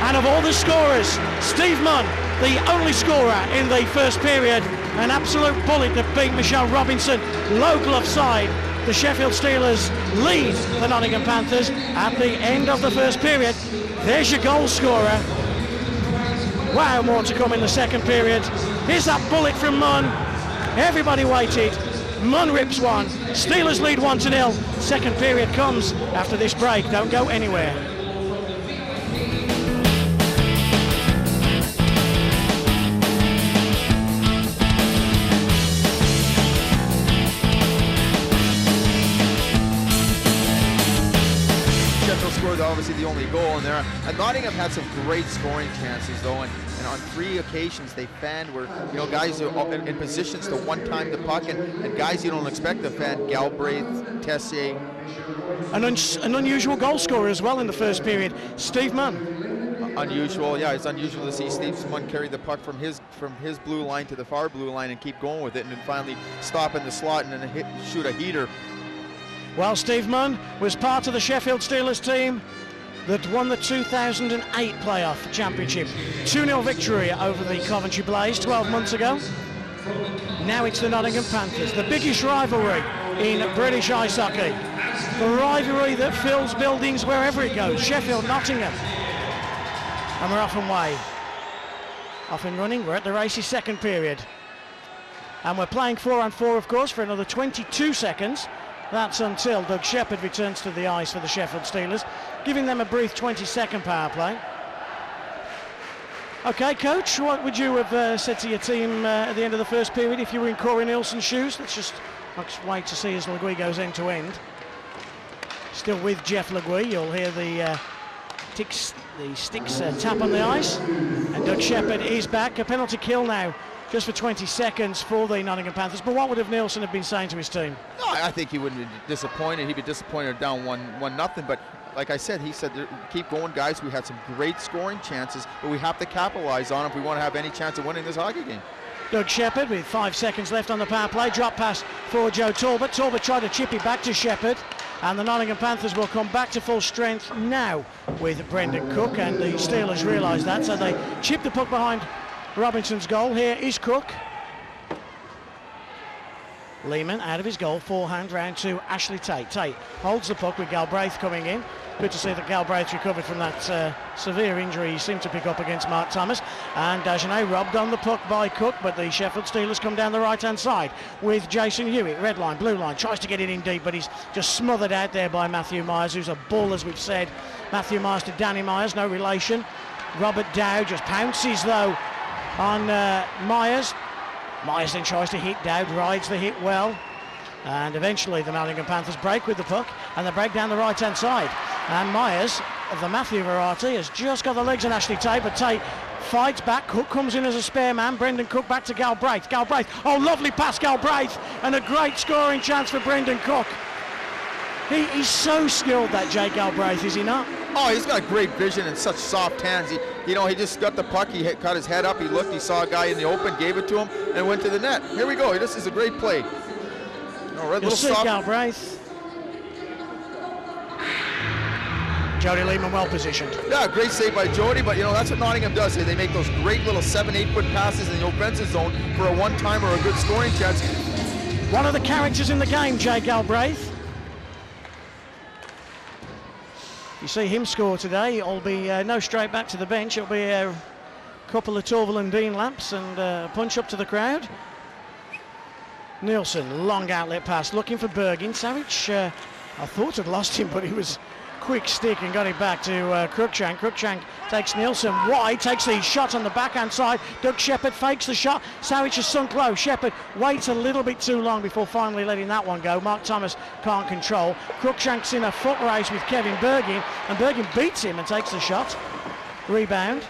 And of all the scorers, Steve Munn, the only scorer in the first period, an absolute bullet that beat Michelle Robinson. Low glove side. The Sheffield Steelers lead the Nottingham Panthers at the end of the first period. There's your goal scorer. Wow, more to come in the second period. Here's that bullet from Munn. Everybody waited. Munn rips one. Steelers lead 1-0. Second period comes after this break. Don't go anywhere. Scored obviously the only goal in there. And Nottingham had some great scoring chances though, and on 3 occasions they fanned where guys are in positions to one-time the puck, and guys you don't expect to fan. Galbraith, Tessier. An unusual goal scorer as well in the first period, Steve Munn. Unusual, yeah, it's unusual to see Steve Munn carry the puck from his blue line to the far blue line and keep going with it, and then finally stop in the slot and then shoot a heater. Well, Steve Munn was part of the Sheffield Steelers team that won the 2008 playoff championship. 2-0 victory over the Coventry Blaze 12 months ago. Now it's the Nottingham Panthers, the biggest rivalry in British ice hockey. The rivalry that fills buildings wherever it goes. Sheffield, Nottingham. And we're off and away. Off and running, we're at the race's second period. And we're playing 4-on-4, of course, for another 22 seconds. That's until Doug Shepherd returns to the ice for the Sheffield Steelers, giving them a brief 20-second power play. Okay, Coach, what would you have said to your team at the end of the first period if you were in Corey Nielsen's shoes? Let's just wait to see as LeGuy goes end to end. Still with Jeff LeGuy, you'll hear the sticks tap on the ice. And Doug Shepherd is back. A penalty kill now, just for 20 seconds for the Nottingham Panthers. But what would have Nielsen have been saying to his team? No, I think he wouldn't be disappointed. He'd be disappointed down 1-0. But like I said, he said, keep going, guys. We had some great scoring chances, but we have to capitalize on them if we want to have any chance of winning this hockey game. Doug Shepherd with 5 seconds left on the power play. Drop pass for Joe Talbot. Talbot tried to chip it back to Shepherd. And the Nottingham Panthers will come back to full strength now with Brendan Cook. And the Steelers realise that, so they chip the puck behind Robinson's goal. Here is Cook. Lehman out of his goal, forehand round to Ashley Tate. Tate holds the puck with Galbraith coming in. Good to see that Galbraith recovered from that severe injury he seemed to pick up against Mark Thomas. And Dagenet robbed on the puck by Cook, but the Sheffield Steelers come down the right-hand side with Jason Hewitt. Red line, blue line, tries to get it in deep, but he's just smothered out there by Matthew Myers, who's a bull, as we've said. Matthew Myers to Danny Myers, no relation. Robert Dow just pounces, though, on Myers. Myers then tries to hit Dowd, rides the hit well, and eventually the Nottingham Panthers break with the puck, and they break down the right-hand side. And Myers, of the Matthew variety, has just got the legs on Ashley Tate, but Tate fights back. Cook comes in as a spare man. Brendan Cook back to Galbraith. Galbraith, oh, lovely pass, Galbraith, and a great scoring chance for Brendan Cook. He's so skilled, that Jake Galbraith, is he not? Oh, he's got great vision and such soft hands. He just got the puck, he cut his head up, he looked, he saw a guy in the open, gave it to him, and went to the net. Here we go, this is a great play. You'll see Galbraith. Jody Lehman well positioned. Yeah, great save by Jody, but that's what Nottingham does. They make those great little 7-8 foot passes in the offensive zone for a one-time or a good scoring chance. One of the characters in the game, Jay Galbraith. You see him score today. It'll be no straight back to the bench. It'll be a couple of Torval and Dean laps and a punch up to the crowd. Nielsen, long outlet pass, looking for Bergin. Savage, I thought had lost him, but he was quick stick and got it back to Cruikshank. Cruikshank takes Nielsen wide, takes the shot on the backhand side. Doug Shepherd fakes the shot. Savage has sunk low. Shepherd waits a little bit too long before finally letting that one go. Mark Thomas can't control. Cruikshank's in a foot race with Kevin Bergin, and Bergin beats him and takes the shot. Rebound.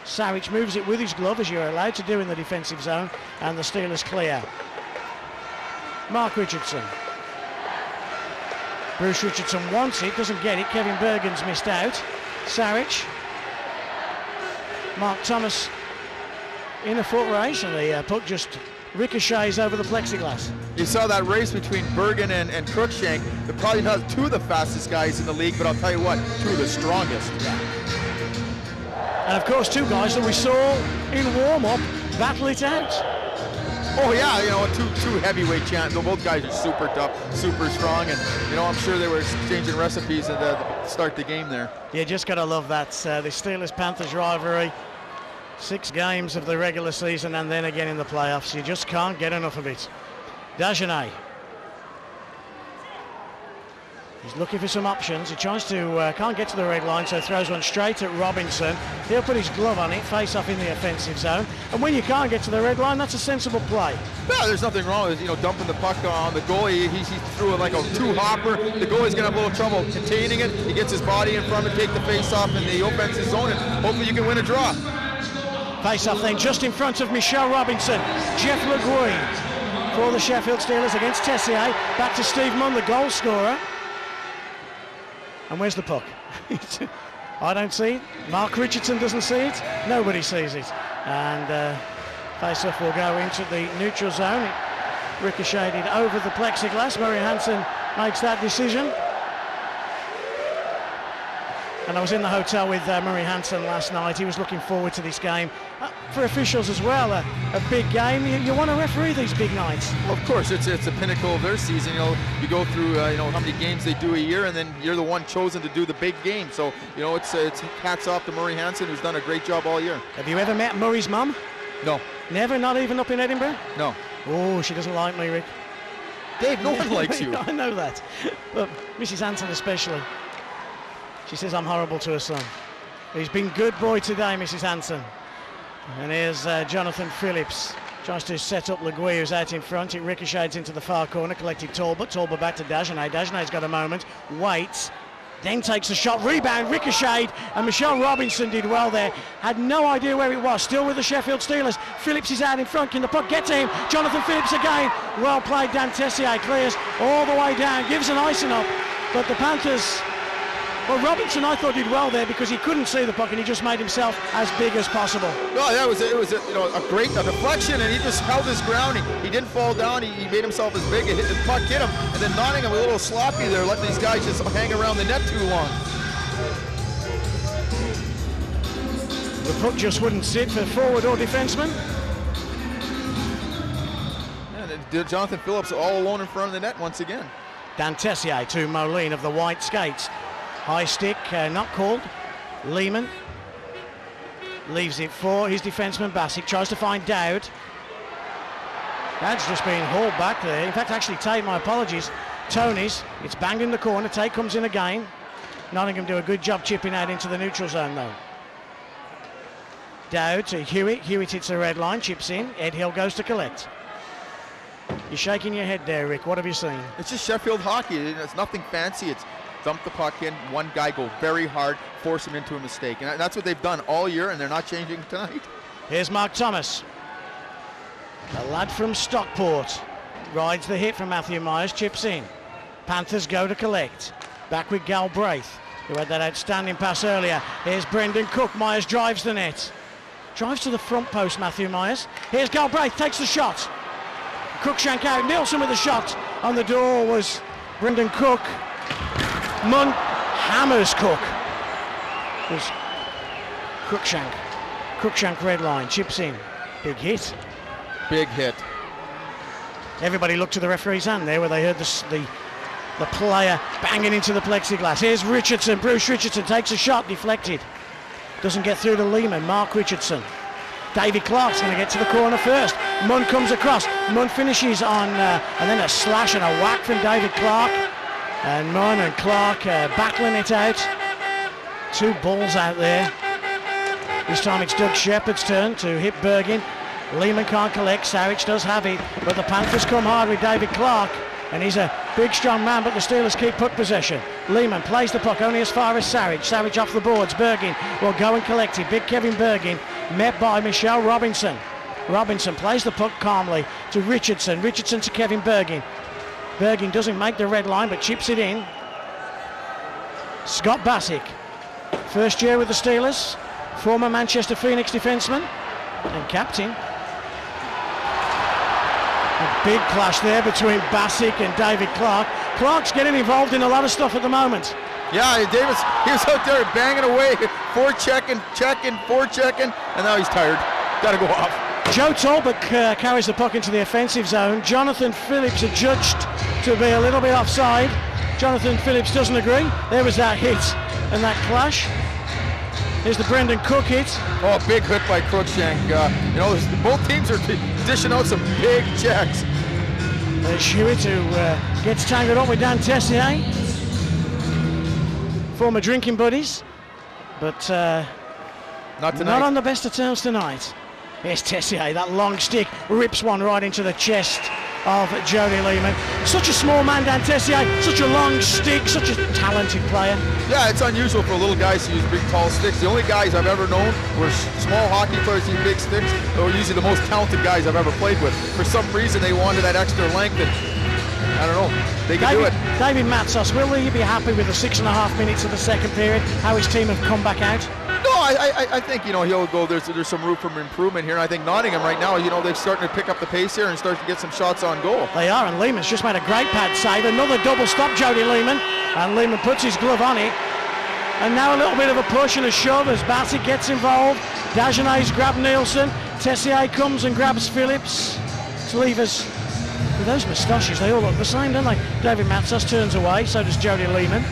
Savage moves it with his glove, as you're allowed to do in the defensive zone, and the Steelers clear. Mark Richardson. Bruce Richardson wants it, doesn't get it. Kevin Bergen's missed out. Sarich. Mark Thomas in a foot race, and the puck just ricochets over the plexiglass. You saw that race between Bergen and Cruikshank. They're probably not two of the fastest guys in the league, but I'll tell you what, two of the strongest. Yeah. And of course, two guys that we saw in warm-up battle it out. Oh yeah, two heavyweight champions. Both guys are super tough, super strong, and I'm sure they were exchanging recipes to start the game there. You just gotta love that. The Steelers-Panthers rivalry. 6 games of the regular season and then again in the playoffs. You just can't get enough of it. Dagenet. He's looking for some options. He tries to, can't get to the red line, so throws one straight at Robinson. He'll put his glove on it, face off in the offensive zone. And when you can't get to the red line, that's a sensible play. No, there's nothing wrong with dumping the puck on the goalie. He threw it like a two-hopper. The goalie's gonna have a little trouble containing it. He gets his body in front and take the face off in the offensive zone, and hopefully you can win a draw. Face off then just in front of Michelle Robinson. Jeff LeGuy for the Sheffield Steelers against Tessier. Back to Steve Munn, the goal scorer. And where's the puck? I don't see it. Mark Richardson doesn't see it. Nobody sees it. And face-off will go into the neutral zone. It ricocheted over the plexiglass. Murray Hansen makes that decision. and I was in the hotel with Murray Hansen last night. He was looking forward to this game. For officials as well, a big game. You want to referee these big nights. Well, of course, it's a pinnacle of their season. You go through how many games they do a year, and then you're the one chosen to do the big game. So it's hats off to Murray Hansen, who's done a great job all year. Have you ever met Murray's mum? No. Never? Not even up in Edinburgh? No. Oh, she doesn't like me, Rick. Dave, no one likes you. I know that, but Mrs. Hansen especially. She says I'm horrible to her son. He's been good boy today, Mrs. Hansen. And here's Jonathan Phillips. Tries to set up Legui, who's out in front. It ricochets into the far corner, collected Talbot. Talbot back to Dagenet. Dagenet's got a moment, waits, then takes a shot, rebound, ricocheted, and Michelle Robinson did well there. Had no idea where it was, still with the Sheffield Steelers. Phillips is out in front, can the puck get to him? Jonathan Phillips again, well played. Dan Tessier clears all the way down, gives an icing up, but the Panthers, well, Robinson I thought did well there because he couldn't see the puck and he just made himself as big as possible. Well, it was a great deflection, and he just held his ground. He didn't fall down. He made himself as big. The puck hit him, and then Nottingham a little sloppy there, letting these guys just hang around the net too long. The puck just wouldn't sit for forward or defenseman. And Jonathan Phillips all alone in front of the net once again. Dan Tessier to Moline of the white skates. High stick, not called. Lehman leaves it for his defenseman Bassick. Tries to find Dowd. Dowd's just been hauled back there. In fact, actually, Tate, my apologies. Tony's. It's banged in the corner. Tate comes in again. Nottingham do a good job chipping out into the neutral zone, though. Dowd to Hewitt. Hewitt hits the red line, chips in. Ed Hill goes to collect. You're shaking your head there, Rick. What have you seen? It's just Sheffield hockey. It's nothing fancy. It's dump the puck in, one guy go very hard, force him into a mistake. And that's what they've done all year, and they're not changing tonight. Here's Mark Thomas. A lad from Stockport. Rides the hit from Matthew Myers, chips in. Panthers go to collect. Back with Galbraith, who had that outstanding pass earlier. Here's Brendan Cook. Myers drives the net. Drives to the front post, Matthew Myers. Here's Galbraith, takes the shot. Cruikshank out. Nielsen with the shot. On the door was Brendan Cook. Munn hammers Cook. There's Cruikshank. Cruikshank red line, chips in. Big hit. Big hit. Everybody looked to the referee's hand there where they heard the player banging into the plexiglass. Here's Richardson. Bruce Richardson takes a shot, deflected. Doesn't get through to Lehman. Mark Richardson. David Clark's going to get to the corner first. Munn comes across. Munn finishes on, and then a slash and a whack from David Clark. And Munn and Clark battling it out. Two balls out there. This time it's Doug Shepherd's turn to hit Bergin. Lehman can't collect. Sarich does have it. But the Panthers come hard with David Clark. And he's a big, strong man, but the Steelers keep puck possession. Lehman plays the puck only as far as Sarich. Sarich off the boards. Bergin will go and collect it. Big Kevin Bergin met by Michelle Robinson. Robinson plays the puck calmly to Richardson. Richardson to Kevin Bergin. Bergin doesn't make the red line, but chips it in. Scott Bassick, first year with the Steelers, former Manchester Phoenix defenseman and captain. A big clash there between Bassick and David Clark. Clark's getting involved in a lot of stuff at the moment. Yeah, Davis, he was out there banging away, checking, and now he's tired. Got to go off. Joe Talbot carries the puck into the offensive zone. Jonathan Phillips adjudged to be a little bit offside. Jonathan Phillips doesn't agree. There was that hit and that clash. Here's the Brendan Cook hit. Oh, big hit by Cruikshank. Both teams are dishing out some big checks. There's Hewitt who gets tangled up with Dan Tessier. Former drinking buddies, but not on the best of terms tonight. Here's Tessier, that long stick rips one right into the chest of Jody Lehman. Such a small man, Dan Tessier, such a long stick, such a talented player. Yeah, it's unusual for little guys to use big, tall sticks. The only guys I've ever known were small hockey players using big sticks. They were usually the most talented guys I've ever played with. For some reason, they wanted that extra length, and I don't know, they can do it. David Matsos, will he be happy with the 6.5 minutes of the second period, how his team have come back out? No, I think, he'll go, there's some room for improvement here. And I think Nottingham right now, they're starting to pick up the pace here and starting to get some shots on goal. They are, and Lehman's just made a great pad save. Another double stop, Jody Lehman. And Lehman puts his glove on it. And now a little bit of a push and a shove as Bassett gets involved. Dagenet's grabbed Nielsen. Tessier comes and grabs Phillips. It's Levers. With those moustaches, they all look the same, don't they? David Matsas turns away, so does Jody Lehman.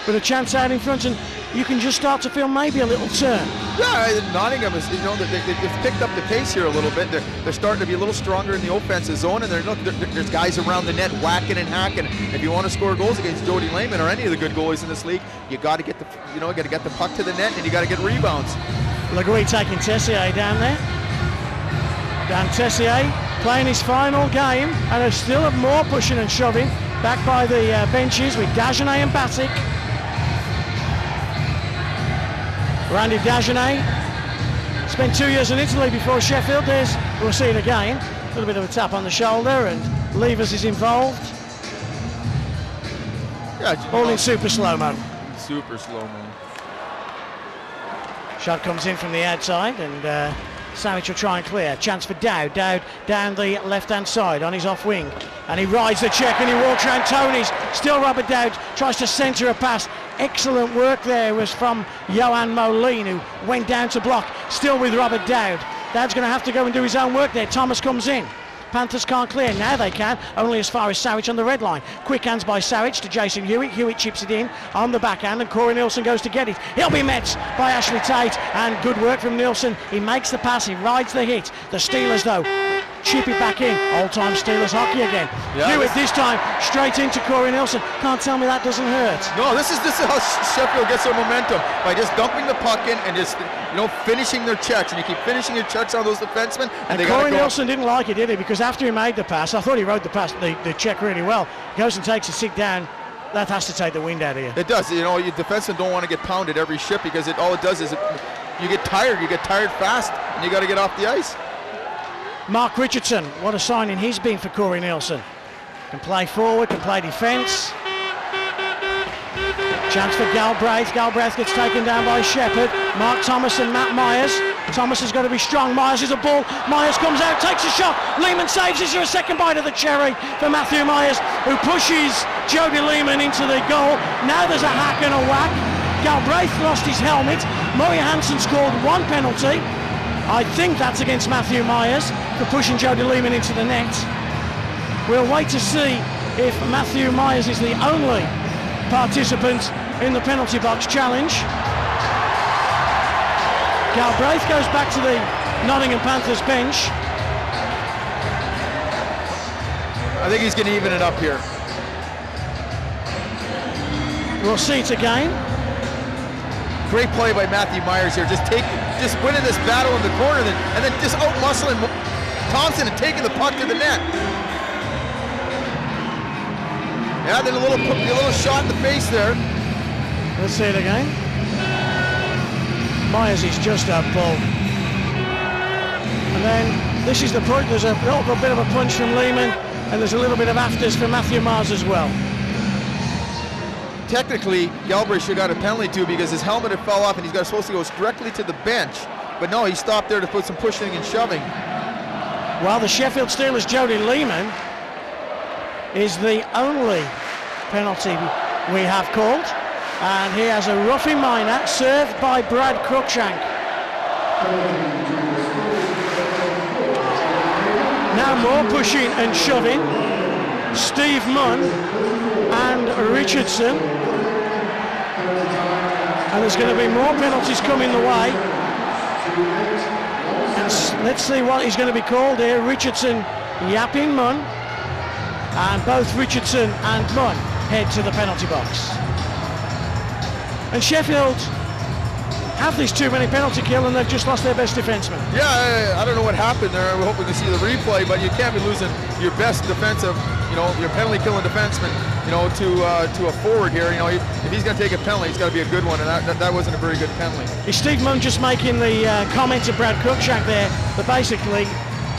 But a chance out in front, and you can just start to feel maybe a little turn. Yeah, Nottingham is, they've picked up the pace here a little bit. They're starting to be a little stronger in the offensive zone, and there's guys around the net whacking and hacking. If you want to score goals against Jody Lehman or any of the good goalies in this league, you got to get the puck to the net, and you got to get rebounds. Legui taking Tessier down there. Dan Tessier playing his final game, and there's still more pushing and shoving back by the benches with Dagenet and Batic. Randy Dagenet spent 2 years in Italy before Sheffield. We'll see it again. A little bit of a tap on the shoulder, and Levers is involved. Yeah, all in super slow-mo. Super slow-mo. Shot comes in from the outside, and Savage will try and clear. Chance for Dowd. Dowd down the left-hand side on his off wing. And he rides the check and he walks around Tony's. Still Robert Dowd tries to centre a pass. Excellent work there was from Johan Moline, who went down to block. Still with Robert Dowd. Dowd's going to have to go and do his own work there. Thomas comes in. Panthers can't clear. Now they can, only as far as Savage on the red line. Quick hands by Savage to Jason Hewitt. Hewitt chips it in on the backhand, and Corey Nielsen goes to get it. He'll be met by Ashley Tate, and good work from Nielsen. He makes the pass, he rides the hit. The Steelers, though, chip it back in. Old-time Steelers hockey again. Yeah, Hewitt this time straight into Corey Nielsen. Can't tell me that doesn't hurt. No, this is how Sheffield gets their momentum, by just dumping the puck in and just finishing their checks. And you keep finishing your checks on those defensemen. And Corey Nielsen didn't like it, did he? Because after he made the pass, I thought he rode the pass, the check really well. Goes and takes a sit down. That has to take the wind out of you. It does. Your defensemen don't want to get pounded every shift, because all it does is you get tired. You get tired fast, and you got to get off the ice. Mark Richardson, what a signing he's been for Corey Nielsen. Can play forward, can play defence. Chance for Galbraith. Galbraith gets taken down by Shepherd. Mark Thomas and Matt Myers. Thomas has got to be strong. Myers is a ball. Myers comes out, takes a shot. Lehman saves. Is there a second bite of the cherry for Matthew Myers, who pushes Jody Lehman into the goal? Now there's a hack and a whack. Galbraith lost his helmet. Murray Hansen scored one penalty. I think that's against Matthew Myers for pushing Jody Lehman into the net. We'll wait to see if Matthew Myers is the only participant in the penalty box challenge. Galbraith goes back to the Nottingham Panthers bench. I think he's going to even it up here. We'll see it again. Great play by Matthew Myers here, just winning this battle in the corner, and then just out-muscling Thompson and taking the puck to the net. Yeah, then a little shot in the face there. Let's see it again. Myers is just a bull. And then this is the point. There's a little bit of a punch from Lehman, and there's a little bit of afters from Matthew Myers as well. Technically, Galbraith should have got a penalty too, because his helmet had fell off and he's supposed to go directly to the bench. But no, he stopped there to put some pushing and shoving. Well, the Sheffield Steelers' Jody Lehman is the only penalty we have called. And he has a roughing minor, served by Brad Cruikshank. Now more pushing and shoving. Steve Munn and Richardson, and there's going to be more penalties coming the way, and let's see what he's going to be called here. Richardson yapping Munn, and both Richardson and Munn head to the penalty box. And Sheffield have these too many penalty kill, and they've just lost their best defenseman. Yeah, I don't know what happened there. We're hoping to see the replay, but you can't be losing your best defensive, your penalty killing defenseman, to a forward here. If he's going to take a penalty, it's got to be a good one, and that wasn't a very good penalty. Is Steve Munn just making the comment to Brad Cruikshank there, but basically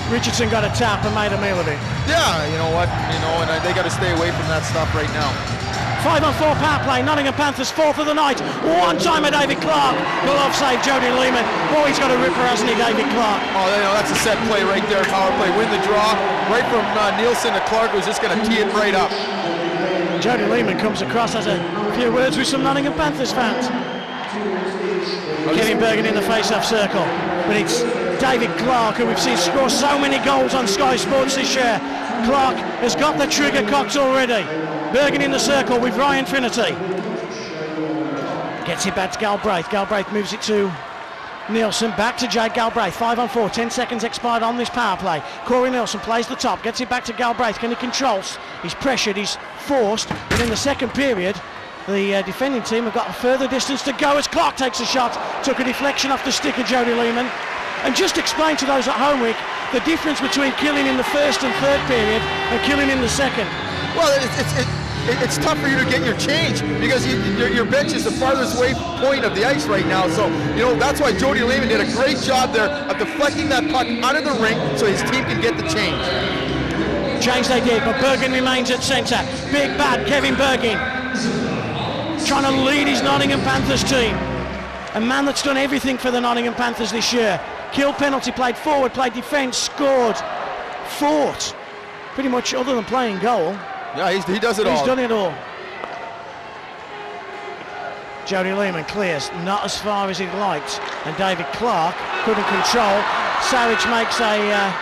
Richardson got a tap and made a meal of it? Yeah, you know what, and they got to stay away from that stuff right now. 5-on-4 power play, Nottingham Panthers, fourth of the night. One-timer David Clark. Glove save, Jody Lehman. Oh, he's got a ripper, hasn't he, David Clark? Oh, that's a set play right there, power play. Win the draw. Right from Nielsen to Clark, was just going to tee it right up. Jody Lehman comes across, has a few words with some Nottingham Panthers fans. Kevin Bergen in the face-off circle, but it's David Clark, who we've seen score so many goals on Sky Sports this year. Clark has got the trigger cocked already. Bergen in the circle with Ryan Finnerty. Gets it back to Galbraith. Galbraith moves it to Nielsen, back to Jade Galbraith, 5-on-4, 10 seconds expired on this power play. Corey Nielsen plays the top, gets it back to Galbraith. Can he control? He's pressured, he's forced, but in the second period, the defending team have got a further distance to go as Clark takes a shot, took a deflection off the stick of Jody Lehman. And just explain to those at home, Rick, the difference between killing in the first and third period and killing in the second. Well, it's tough for you to get your change because your bench is the farthest away point of the ice right now. So, you know, that's why Jody Lehman did a great job there of deflecting that puck out of the ring so his team can get the change. Change they did, but Bergen remains at centre. Big bad Kevin Bergen, trying to lead his Nottingham Panthers team. A man that's done everything for the Nottingham Panthers this year. Killed penalty, played forward, played defence, scored, fought. Pretty much other than playing goal. Yeah, he does it all. He's done it all. Jody Lehman clears, not as far as he'd liked, and David Clark couldn't control. Savage makes a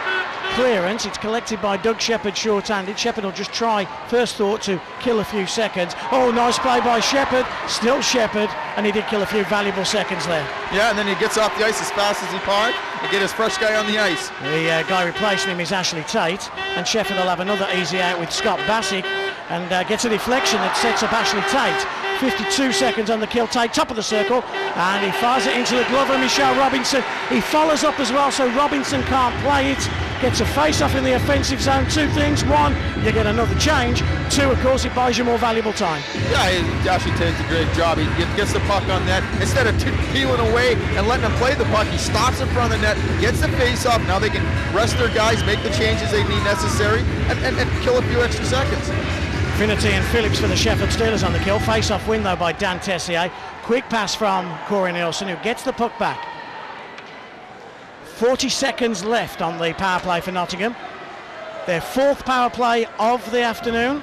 clearance. It's collected by Doug Shepherd, short-handed. Shepherd will just try, first thought, to kill a few seconds. Oh, nice play by Shepherd. Still Shepherd, and he did kill a few valuable seconds there. Yeah, and then he gets off the ice as fast as he can and get his fresh guy on the ice. The guy replacing him is Ashley Tate, and Sheffield will have another easy out with Scott Bassick, and gets a deflection that sets up Ashley Tate. 52 seconds on the kill. Tate top of the circle, and he fires it into the glove of Michelle Robinson. He follows up as well, so Robinson can't play it. Gets a face-off in the offensive zone. Two things: one, you get another change; two, of course, it buys you more valuable time. Yeah, Ashley Tate's a great job. He gets the puck on net. Instead of peeling away and letting him play the puck, he stops in front of the net, gets the face-off. Now they can rest their guys, make the changes they need necessary, and kill a few extra seconds. Finnerty and Phillips for the Sheffield Steelers on the kill. Face-off win, though, by Dan Tessier. Quick pass from Corey Nielsen, who gets the puck back. 40 seconds left on the power play for Nottingham. Their fourth power play of the afternoon.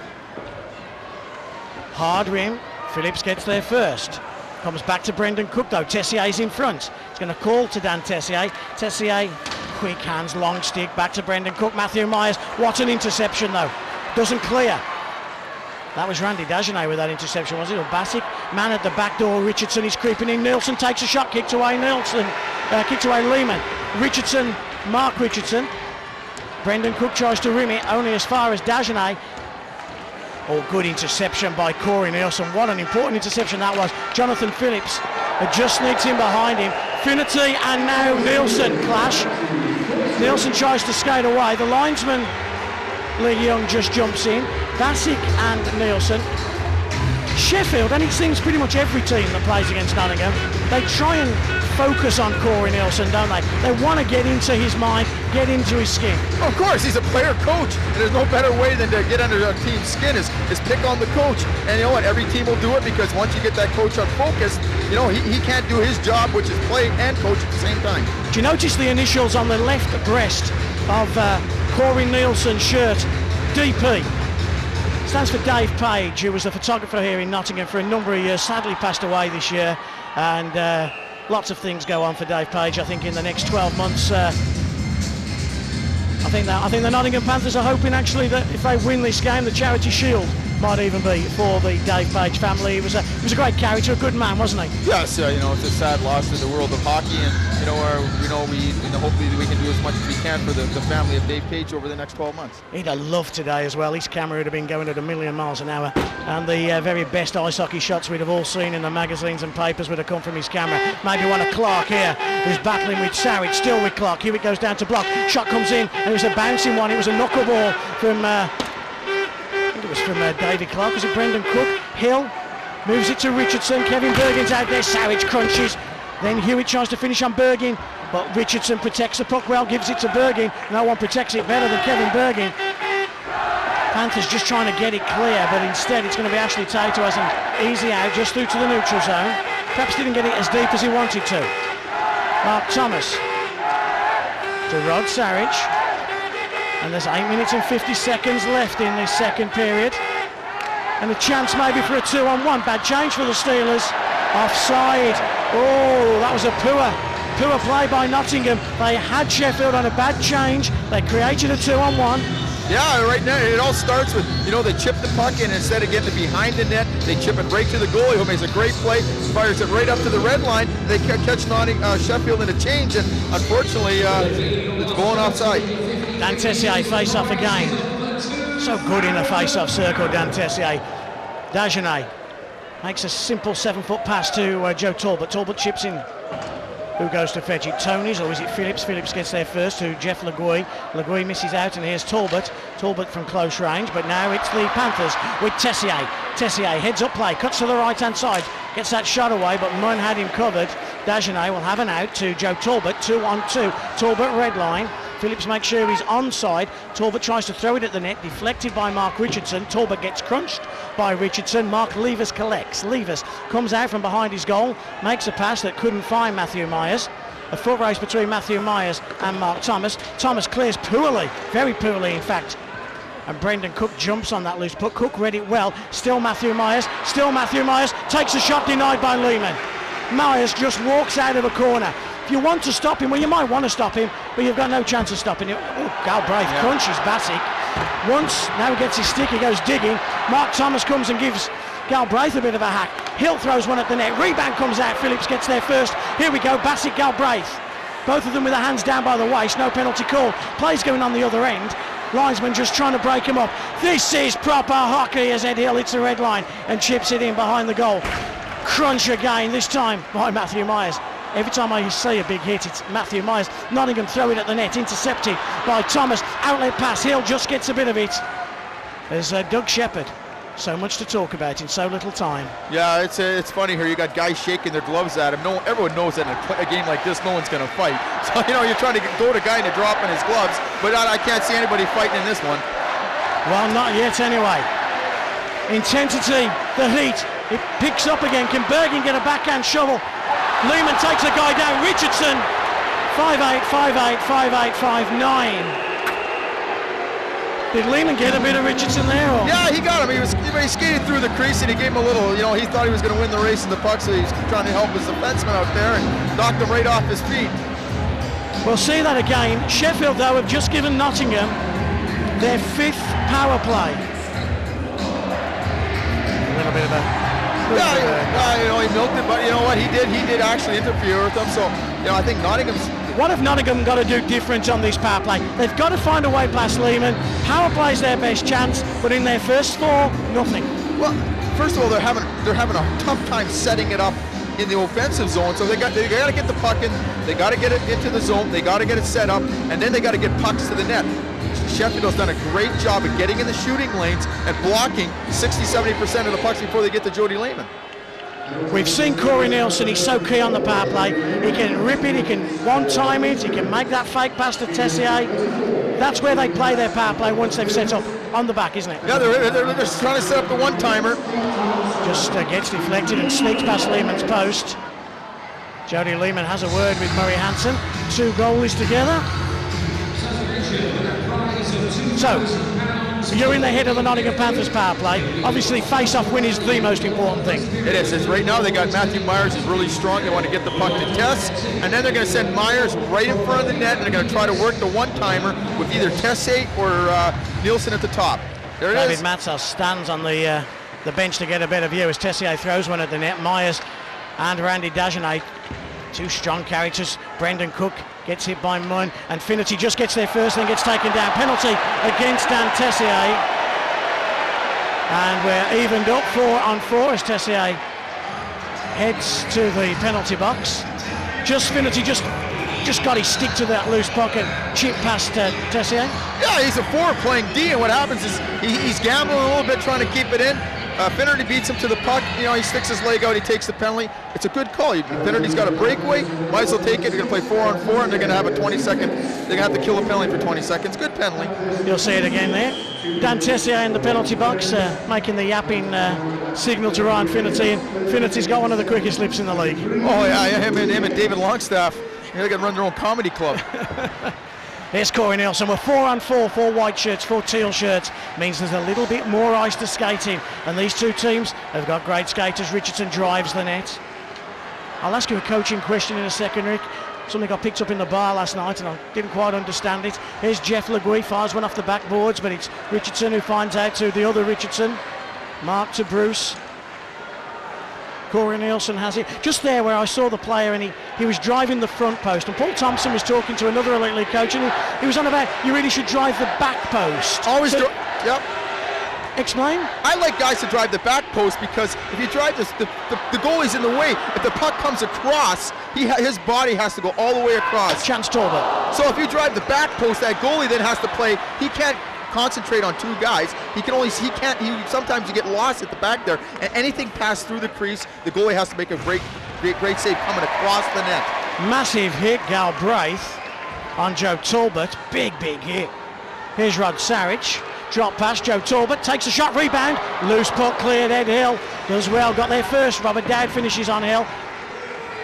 Hard rim. Phillips gets there first. Comes back to Brendan Cook, though. Tessier's in front. He's going to call to Dan Tessier. Tessier, quick hands, long stick, back to Brendan Cook. Matthew Myers, what an interception, though. Doesn't clear. That was Randy Dagenet with that interception, was it? Or Bassick? Man at the back door, Richardson is creeping in. Nielsen takes a shot, kicked away Lehman. Richardson, Mark Richardson. Brendan Cook tries to rim it, only as far as Dagenet. Oh, good interception by Corey Nielsen. What an important interception that was. Jonathan Phillips just sneaks in behind him. Finnerty and now Nielsen clash. Nielsen tries to skate away. The linesman, Lee Young, just jumps in. Bassick and Nielsen. Sheffield, and it seems pretty much every team that plays against Nottingham, they try and focus on Corey Nielsen, don't they? They want to get into his mind, get into his skin. Of course, he's a player coach, and there's no better way than to get under a team's skin is pick on the coach. And you know what? Every team will do it because once you get that coach unfocused, you know, he can't do his job, which is play and coach at the same time. Do you notice the initials on the left breast of Corey Nielsen's shirt? DP. Stands for Dave Page, who was a photographer here in Nottingham for a number of years, sadly passed away this year, and lots of things go on for Dave Page. I think in the next 12 months, I think the Nottingham Panthers are hoping actually that if they win this game, the Charity Shield might even be for the Dave Page family. He was a great character, a good man, wasn't he? Yes, you know, it's a sad loss to the world of hockey, and hopefully we can do as much as we can for the family of Dave Page over the next 12 months. He'd have loved today as well. His camera would have been going at 1,000,000 miles an hour, and the very best ice hockey shots we'd have all seen in the magazines and papers would have come from his camera. Maybe one of Clark here, who's battling with Sarich, still with Clark. Here it goes down to block. Shot comes in, and it was a bouncing one. It was a knuckleball from David Clark. Was it Brendan Cook? Hill moves it to Richardson. Kevin Bergen's out there. Sarich crunches. Then Hewitt tries to finish on Bergen, but Richardson protects the puck well, gives it to Bergen. No one protects it better than Kevin Bergen. Panthers just trying to get it clear, but instead it's going to be Ashley Tate who has an easy out just through to the neutral zone. Perhaps didn't get it as deep as he wanted to. Mark Thomas to Rod Sarich. And there's 8 minutes and 50 seconds left in this second period. and a chance maybe for a 2-on-1. Bad change for the Steelers. Offside. Oh, that was a poor play by Nottingham. They had Sheffield on a bad change. They created a 2-on-1. Yeah, right now it all starts with, they chip the puck in, instead of getting it behind the net, they chip it right to the goalie, who makes a great play, fires it right up to the red line. They catch Sheffield in a change, and unfortunately, it's going offside. Dan Tessier face off again. So good in the face off circle, Dan Tessier. Dagenet makes a simple 7-foot pass to Joe Talbot. Talbot chips in. Who goes to fetch it? Tony's, or is it Phillips? Phillips gets there first to Jeff Leguy. Leguy misses out, and here's Talbot. Talbot from close range, but now it's the Panthers with Tessier. Tessier heads up play, cuts to the right-hand side, gets that shot away, but Munn had him covered. Dagenet will have an out to Joe Talbot, 2-on-2. Talbot red line. Phillips makes sure he's onside. Talbot tries to throw it at the net, deflected by Mark Richardson. Talbot gets crunched by Richardson. Mark Levers collects. Levers comes out from behind his goal, makes a pass that couldn't find Matthew Myers. A foot race between Matthew Myers and Mark Thomas. Thomas clears poorly, very poorly in fact. And Brendan Cook jumps on that loose puck. Cook read it well. Still Matthew Myers. Takes a shot denied by Lehman. Myers just walks out of a corner. If you want to stop him, well, you might want to stop him, but you've got no chance of stopping him. Oh, Galbraith crunches Bassick. Once, now he gets his stick, he goes digging. Mark Thomas comes and gives Galbraith a bit of a hack. Hill throws one at the net. Rebound comes out. Phillips gets there first. Here we go. Bassick, Galbraith. Both of them with their hands down by the waist. No penalty call. Play's going on the other end. Linesman just trying to break him up. This is proper hockey as Ed Hill hits the red line and chips it in behind the goal. Crunch again, this time by Matthew Myers. Every time I see a big hit, it's Matthew Myers. Nottingham throw it at the net, intercepted by Thomas. Outlet pass, Hill just gets a bit of it. There's Doug Shepherd. So much to talk about in so little time. Yeah, it's funny here. You got guys shaking their gloves at him. Everyone knows that in a game like this, no one's going to fight. So, you're trying to go to a guy into dropping his gloves, but I can't see anybody fighting in this one. Well, not yet anyway. Intensity, the heat, it picks up again. Can Bergen get a backhand shovel? Lehman takes a guy down. Richardson, 5'8", 5'8", 5'8", 5'9". Did Lehman get a bit of Richardson there? Or? Yeah, he got him. He skated through the crease and he gave him a little, he thought he was going to win the race in the puck, so he's trying to help his defenseman out there and knocked him right off his feet. We'll see that again. Sheffield, though, have just given Nottingham their 5th power play. A little bit of a... he milked it, but you know what? He did actually interfere with them, so, I think Nottingham's... What have Nottingham got to do different on this power play? They've got to find a way past Lehman. Power play's their best chance, but in their first 4, nothing. Well, first of all, they're having a tough time setting it up in the offensive zone. So they got to get the puck in, they got to get it into the zone, they got to get it set up, and then they got to get pucks to the net. Sheffield has done a great job of getting in the shooting lanes and blocking 60-70% of the pucks before they get to Jody Lehman. We've seen Corey Nielsen, he's so key on the power play. He can rip it, he can one-time it, he can make that fake pass to Tessier. That's where they play their power play once they've set up on the back, isn't it? Yeah, they're just trying to set up the one-timer. Just gets deflected and sneaks past Lehman's post. Jody Lehman has a word with Murray Hansen. 2 goalies together. So you're in the head of the Nottingham Panthers power play. Obviously, face-off win is the most important thing. It is. It's right now they got Matthew Myers is really strong. They want to get the puck to Tess, and then they're going to send Myers right in front of the net, and they're going to try to work the one-timer with either Tessier or Nielsen at the top. There it is. David Matzos stands on the bench to get a better view as Tessier throws one at the net. Myers and Randy Dagenet, 2 strong characters. Brendan Cook gets hit by Munn, and Finnerty just gets there first, then gets taken down. Penalty against Dan Tessier. And we're evened up 4-on-4 as Tessier heads to the penalty box. Finnerty just got his stick to that loose puck and chip past Tessier. Yeah, he's a forward playing D, and what happens is he's gambling a little bit, trying to keep it in. Finnerty beats him to the puck. He sticks his leg out, he takes the penalty. It's a good call. Finnerty's got a breakaway, might as well take it. They're going to play 4-on-4, and they're going to have a 20-second, they're going to have to kill a penalty for 20 seconds. Good penalty. You'll see it again there. Dan Tessier in the penalty box, making the yapping signal to Ryan Finnerty, and Finnerty's got one of the quickest lips in the league. Oh yeah, him and David Longstaff, they can run their own comedy club. Here's Corey Nielsen. We're 4-on-4, 4 white shirts, 4 teal shirts. Means there's a little bit more ice to skate in. And these two teams have got great skaters. Richardson drives the net. I'll ask you a coaching question in a second, Rick. Something I picked up in the bar last night and I didn't quite understand it. Here's Jeff Legui, fires one off the backboards, but it's Richardson who finds out to the other Richardson. Mark to Bruce. Corey Nielsen has it. Just there where I saw the player and he was driving the front post, and Paul Thompson was talking to another Elite League coach and he was on about you really should drive the back post. Always do. Yep. Explain? I like guys to drive the back post because if you drive this, the goalie's in the way. If the puck comes across, his body has to go all the way across. Chance Talbot. So if you drive the back post, that goalie then has to play. He can't concentrate on 2 guys. Sometimes you get lost at the back there, and anything passed through the crease, the goalie has to make a great save coming across the net. Massive hit, Galbraith on Joe Talbot. Big hit. Here's Rod Sarich. Drop pass, Joe Talbot takes a shot, rebound, loose puck cleared. Ed Hill does well, got there first. Robert Dowd finishes on Hill,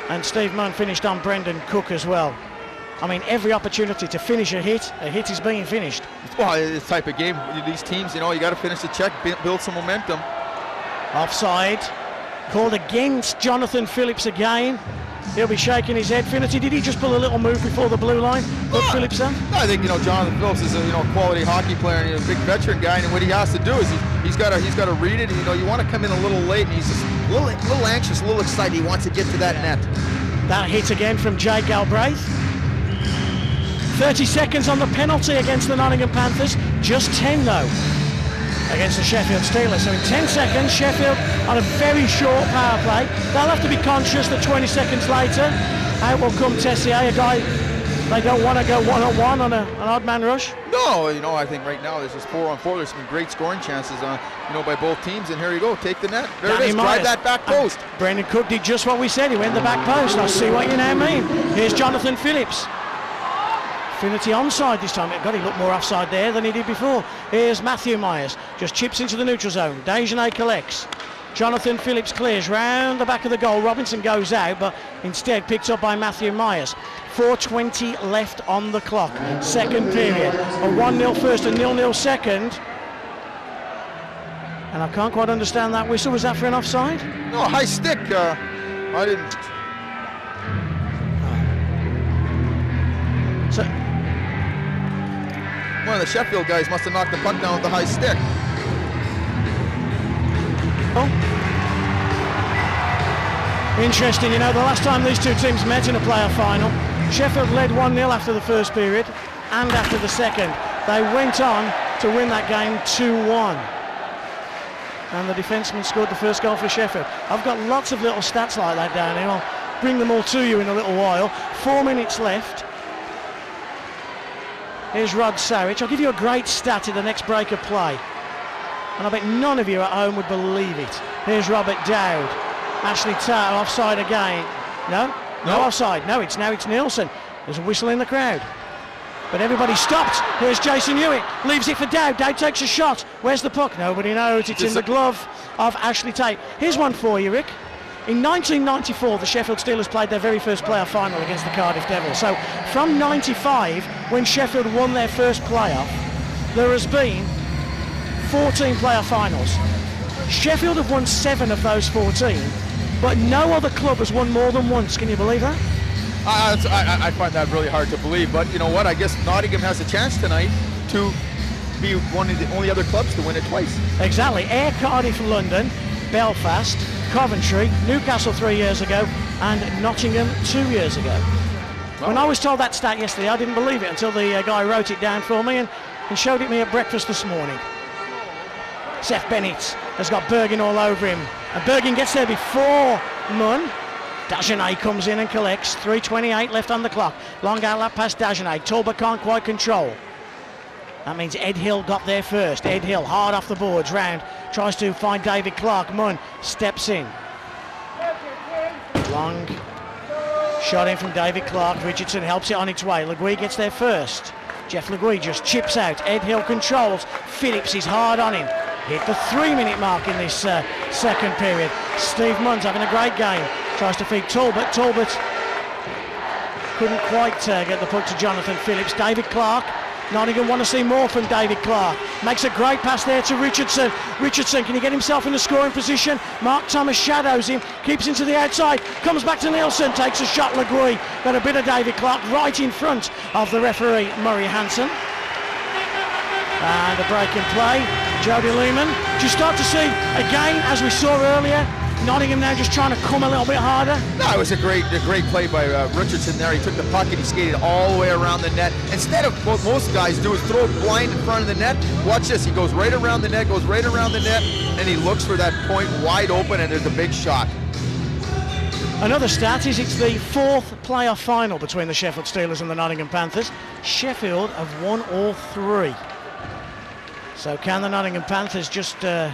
and Steve Munn finished on Brendan Cook as well. I mean, every opportunity to finish a hit is being finished. Well, this type of game, these teams, you got to finish the check, build some momentum. Offside, called against Jonathan Phillips again. He'll be shaking his head. Finity, did he just pull a little move before the blue line? Put Phillips down? No, I think Jonathan Phillips is a quality hockey player and a big veteran guy, and what he has to do is he's got to read it. You want to come in a little late, and he's just a little anxious, a little excited. He wants to get to that net. That hit again from Jay Galbraith. 30 seconds on the penalty against the Nottingham Panthers. Just 10 though against the Sheffield Steelers. So in 10 seconds, Sheffield on a very short power play. They'll have to be conscious that 20 seconds later, out will come Tessier, a guy they don't want to go one-on-one on an odd man rush. No, I think right now there's just 4-on-4. There's some great scoring chances, by both teams. And here you go, take the net. There it is. Drive that back post. Brendan Cook did just what we said. He went the back post. I see what you now mean. Here's Jonathan Phillips. Finity onside this time. God, he looked more offside there than he did before. Here's Matthew Myers. Just chips into the neutral zone. Desjardins collects. Jonathan Phillips clears round the back of the goal. Robinson goes out, but instead picked up by Matthew Myers. 4:20 left on the clock. Second period. A 1-0 first, a 0-0 second. And I can't quite understand that whistle. Was that for an offside? No, high stick. I didn't. So, one of the Sheffield guys must have knocked the puck down with the high stick. oh. Interesting, the last time these two teams met in a playoff final, Sheffield led 1-0 after the first period and after the second. They went on to win that game 2-1. And the defenseman scored the first goal for Sheffield. I've got lots of little stats like that down here. I'll bring them all to you in a little while. 4 minutes left. Here's Rod Sarich. I'll give you a great stat in the next break of play. And I bet none of you at home would believe it. Here's Robert Dowd. Ashley Tarr offside again. No offside. No, it's Nielsen. There's a whistle in the crowd. But everybody stopped. Here's Jason Hewitt. Leaves it for Dowd. Dowd takes a shot. Where's the puck? Nobody knows. It's in the glove of Ashley Tate. Here's one for you, Rick. In 1994, the Sheffield Steelers played their very first playoff final against the Cardiff Devils. So from 95, when Sheffield won their first playoff, there has been 14 playoff finals. Sheffield have won 7 of those 14, but no other club has won more than once. Can you believe that? I find that really hard to believe, but you know what? I guess Nottingham has a chance tonight to be one of the only other clubs to win it twice. Exactly. Ayr, Cardiff, London, Belfast, Coventry, Newcastle 3 years ago, and Nottingham 2 years ago. When I was told that stat yesterday, I didn't believe it until the guy wrote it down for me and showed it me at breakfast this morning. Seth Bennett has got Bergin all over him, and Bergin gets there before Munn. Desjardins comes in and collects. 3:28 left on the clock. Long outlet past Desjardins. Talbot can't quite control. That means Ed Hill got there first. Ed Hill hard off the boards, round, tries to find David Clark. Munn steps in. Long shot in from David Clark. Richardson helps it on its way. Legui gets there first. Jeff Legui just chips out. Ed Hill controls. Phillips is hard on him. Hit the 3-minute mark in this second period. Steve Munn's having a great game. Tries to feed Talbot. Talbot couldn't quite get the puck to Jonathan Phillips. David Clark, Nottingham want to see more from David Clark. Makes a great pass there to Richardson. Richardson, can he get himself in the scoring position? Mark Thomas shadows him, keeps into the outside, comes back to Nielsen, takes a shot, LeGuy. Got a bit of David Clark right in front of the referee, Murray Hansen. And a break in play. Jody Lehman. Do you start to see, again, as we saw earlier, Nottingham now just trying to come a little bit harder? No, it was a great play by Richardson there. He took the puck and he skated all the way around the net. Instead of what most guys do is throw it blind in front of the net. Watch this. He goes right around the net, and he looks for that point wide open, and there's a big shot. Another stat is it's the 4th playoff final between the Sheffield Steelers and the Nottingham Panthers. Sheffield have won all 3. So can the Nottingham Panthers just get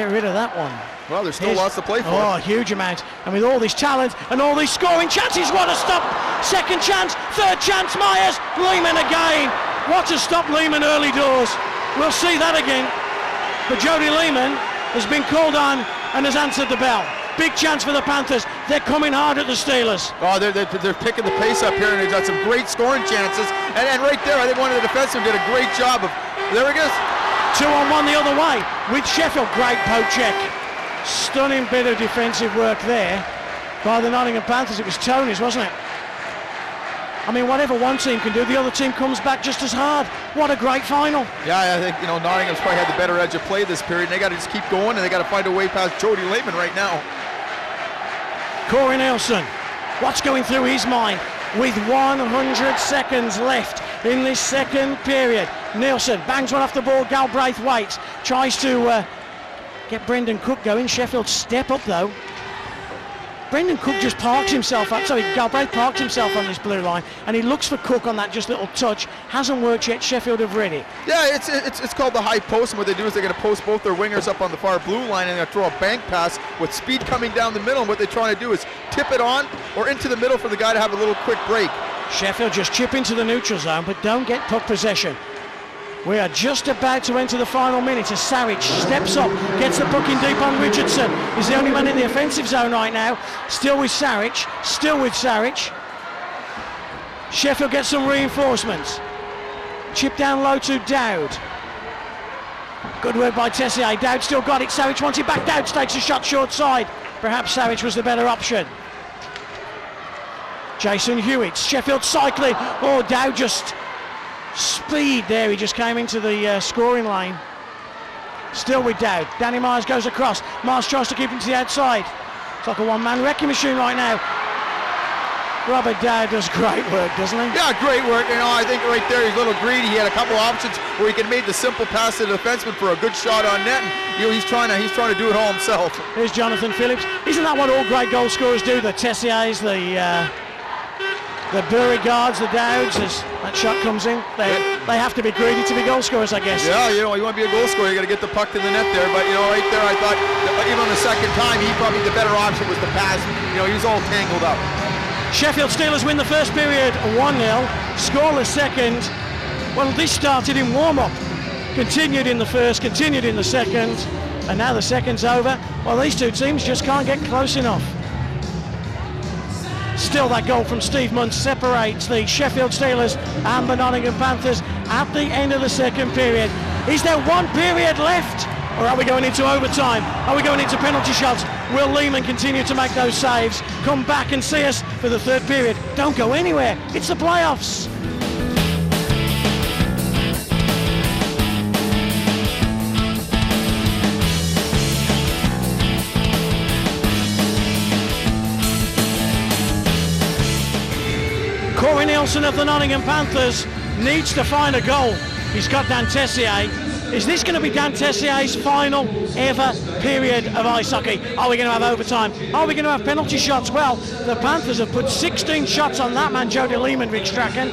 rid of that one? Well, there's still lots to play for. Oh, a huge amount. And with all this talent and all these scoring chances, what a stop! Second chance, third chance, Myers, Lehman again. What a stop, Lehman early doors. We'll see that again. But Jody Lehman has been called on and has answered the bell. Big chance for the Panthers. They're coming hard at the Steelers. Oh, they're picking the pace up here, and they've got some great scoring chances. And right there, I think one of the defensemen did a great job of, there he goes. 2-on-1 the other way with Sheffield. Great poke check. Stunning bit of defensive work there by the Nottingham Panthers. It was Tony's, wasn't it? I mean, whatever one team can do, the other team comes back just as hard. What a great final. Yeah, I think, Nottingham's probably had the better edge of play this period. And they got to just keep going, and they got to find a way past Jody Lehman right now. Corey Nielsen, what's going through his mind with 100 seconds left in this second period? Nielsen bangs one off the ball. Galbraith waits, tries to get Brendan Cook going. Sheffield step up though. Brendan Cook just parks himself up. Sorry, Galbraith parks himself on this blue line, and he looks for Cook on that just little touch. Hasn't worked yet. Sheffield have read it. Yeah, it's called the high post, and what they do is they're going to post both their wingers up on the far blue line, and they're going to throw a bank pass with speed coming down the middle, and what they're trying to do is tip it on or into the middle for the guy to have a little quick break. Sheffield just chip into the neutral zone, but don't get puck possession. We are just about to enter the final minute as Saric steps up, gets the puck in deep on Richardson. He's the only man in the offensive zone right now. Still with Saric. Sheffield gets some reinforcements. Chip down low to Dowd. Good work by Tessier. Dowd still got it. Saric wants it back. Dowd takes a shot short side. Perhaps Saric was the better option. Jason Hewitt. Sheffield cycling. Oh, Dowd just... speed there, he just came into the scoring lane. Still with Dowd. Danny Myers goes across. Myers tries to keep him to the outside. It's like a one-man wrecking machine right now. Robert Dowd does great work, doesn't he? Yeah, great work. I think right there he's a little greedy. He had a couple options where he could make the simple pass to the defenseman for a good shot on net. And, he's trying to do it all himself. Here's Jonathan Phillips. Isn't that what all great goal scorers do? The Tessiers, the Beauregards, the Dowds, as that shot comes in, they have to be greedy to be goal scorers, I guess. Yeah, you want to be a goal scorer, you got to get the puck to the net there. But right there, I thought even on the second time, he probably the better option was the pass. He was all tangled up. Sheffield Steelers win the first period 1-0, scoreless second. Well, this started in warm-up, continued in the first, continued in the second, and now the second's over. Well, these two teams just can't get close enough. Still, that goal from Steve Munn separates the Sheffield Steelers and the Nottingham Panthers at the end of the second period. Is there one period left, or are we going into overtime? Are we going into penalty shots? Will Lehman continue to make those saves? Come back and see us for the third period. Don't go anywhere. It's the playoffs. Corey Nielsen of the Nottingham Panthers needs to find a goal. He's got Dan Tessier. Is this going to be Dan Tessier's final ever period of ice hockey? Are we going to have overtime? Are we going to have penalty shots? Well, the Panthers have put 16 shots on that man, Jody Lehman, Rick Strachan.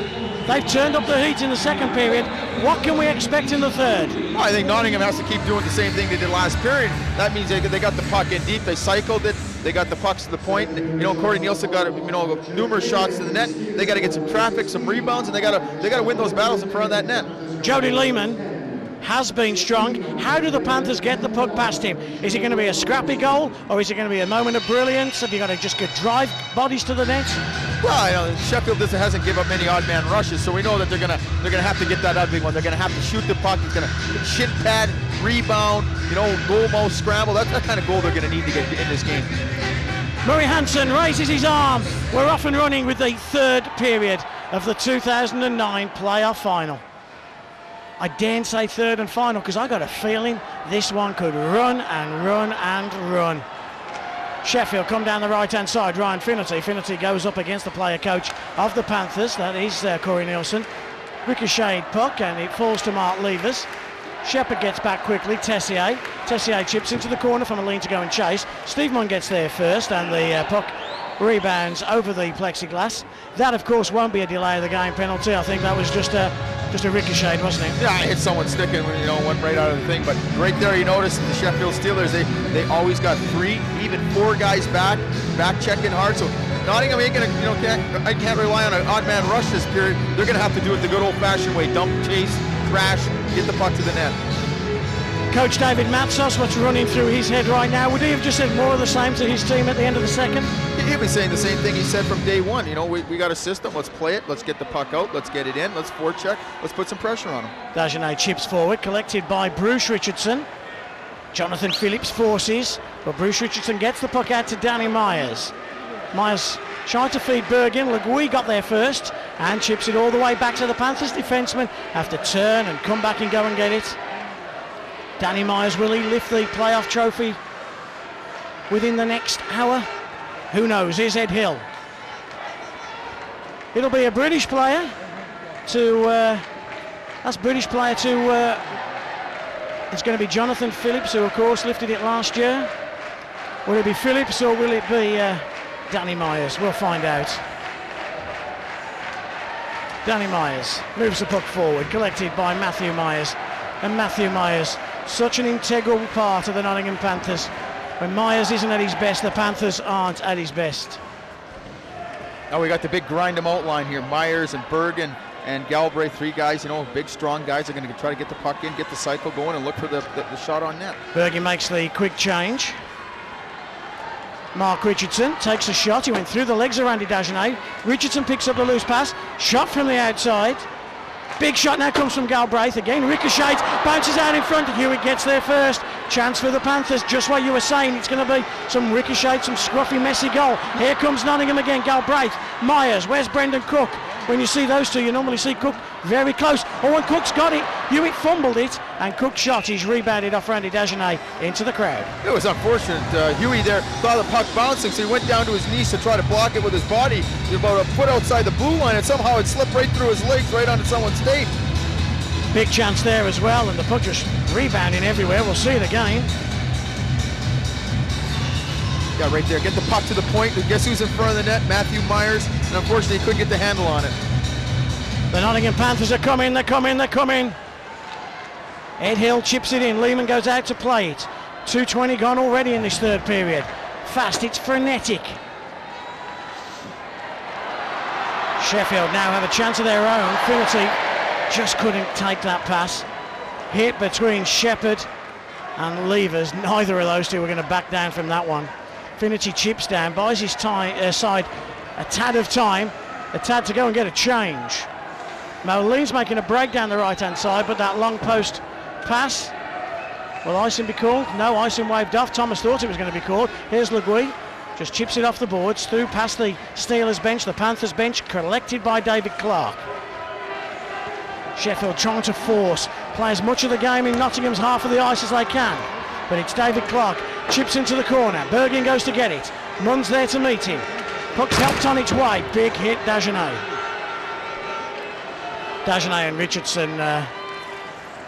They've turned up the heat in the second period. What can we expect in the third? I think Nottingham has to keep doing the same thing they did last period. That means they got the puck in deep, they cycled it, they got the pucks to the point. Corey Nielsen got numerous shots to the net. They got to get some traffic, some rebounds, and they got to win those battles in front of that net. Jody Lehman has been strong. How do the Panthers get the puck past him? Is it going to be a scrappy goal, or is it going to be a moment of brilliance? Have you got to just drive bodies to the net? Well, Sheffield hasn't given up many odd man rushes, so we know that they're gonna have to get that ugly one. They're gonna have to shoot the puck. It's gonna shin pad, rebound, goal mouth scramble. That's that kind of goal they're gonna need to get in this game. Murray Hansen raises his arm. We're off and running with the third period of the 2009 playoff final. I daren't say third and final because I got a feeling this one could run and run and run. Sheffield come down the right-hand side. Ryan Finnerty. Finnerty goes up against the player coach of the Panthers. That is Corey Nielsen. Ricocheted puck and it falls to Mark Levers. Shepherd gets back quickly. Tessier chips into the corner from a lean to go and chase. Steve Munn gets there first and the puck rebounds over the plexiglass. That of course won't be a delay of the game penalty. I think that was just a ricochet, wasn't it? Yeah, it hit someone sticking when went right out of the thing. But right there, you notice the Sheffield Steelers, they always got 3, even 4 guys back checking hard. So Nottingham ain't gonna I can't rely on an odd man rush this period. They're gonna have to do it the good old-fashioned way: dump, chase, crash, get the puck to the net. Coach David Matsos, what's running through his head right now? Would he have just said more of the same to his team at the end of the second? He'll be saying the same thing he said from day one. We got a system. Let's play it. Let's get the puck out. Let's get it in. Let's forecheck. Let's put some pressure on him. Dagenet chips forward, collected by Bruce Richardson. Jonathan Phillips forces, but Bruce Richardson gets the puck out to Danny Myers. Myers tried to feed Bergen. Legui got there first and chips it all the way back to the Panthers defenseman. Have to turn and come back and go and get it. Danny Myers, will he lift the playoff trophy within the next hour? Who knows? Here's Ed Hill. It'll be a British player to it's going to be Jonathan Phillips, who of course lifted it last year. Will it be Phillips or will it be Danny Myers? We'll find out. Danny Myers moves the puck forward, collected by Matthew Myers. And Matthew Myers, such an integral part of the Nottingham Panthers. When Myers isn't at his best, the Panthers aren't at his best. Now we got the big grind them out line here. Myers and Bergen and Galbraith, 3 guys, big strong guys are going to try to get the puck in, get the cycle going, and look for the shot on net. Bergen makes the quick change. Mark Richardson takes a shot. He went through the legs of Randy Dagenet. Richardson picks up the loose pass. Shot from the outside. Big shot now comes from Galbraith. Again, ricochets, bounces out in front. Hewitt gets there first. Chance for the Panthers. Just what you were saying. It's going to be some ricochet, some scruffy, messy goal. Here comes Nottingham again. Galbraith, Myers. Where's Brendan Cook? When you see those two, you normally see Cook very close. Oh, and Cook's got it. Hewitt fumbled it, and Cook shot. He's rebounded off Randy Dagenet into the crowd. It was unfortunate. Huey there saw the puck bouncing, so he went down to his knees to try to block it with his body. He was about a foot outside the blue line, and somehow it slipped right through his legs, right onto someone's tape. Big chance there as well, and the puck just rebounding everywhere. We'll see it again. Yeah, right there. Get the puck to the point. Guess who's in front of the net? Matthew Myers. And unfortunately, he couldn't get the handle on it. The Nottingham Panthers are coming. They're coming. Ed Hill chips it in. Lehman goes out to play it. 2:20 gone already in this third period. Fast, it's frenetic. Sheffield now have a chance of their own. Finnerty just couldn't take that pass. Hit between Shepherd and Levers. Neither of those two were going to back down from that one. Finnerty chips down, buys his side a tad of time, a tad to go and get a change. Moline's making a break down the right-hand side, but that long post pass, will icing be called? No, icing waved off. Thomas thought it was going to be called. Here's Legui, just chips it off the boards, through past the Steelers bench, the Panthers bench, collected by David Clark. Sheffield trying to force, play as much of the game in Nottingham's half of the ice as they can. But it's David Clark, chips into the corner. Bergen goes to get it. Munn's there to meet him. Puck's helped on its way. Big hit, Dagenet. Dagenet and Richardson, a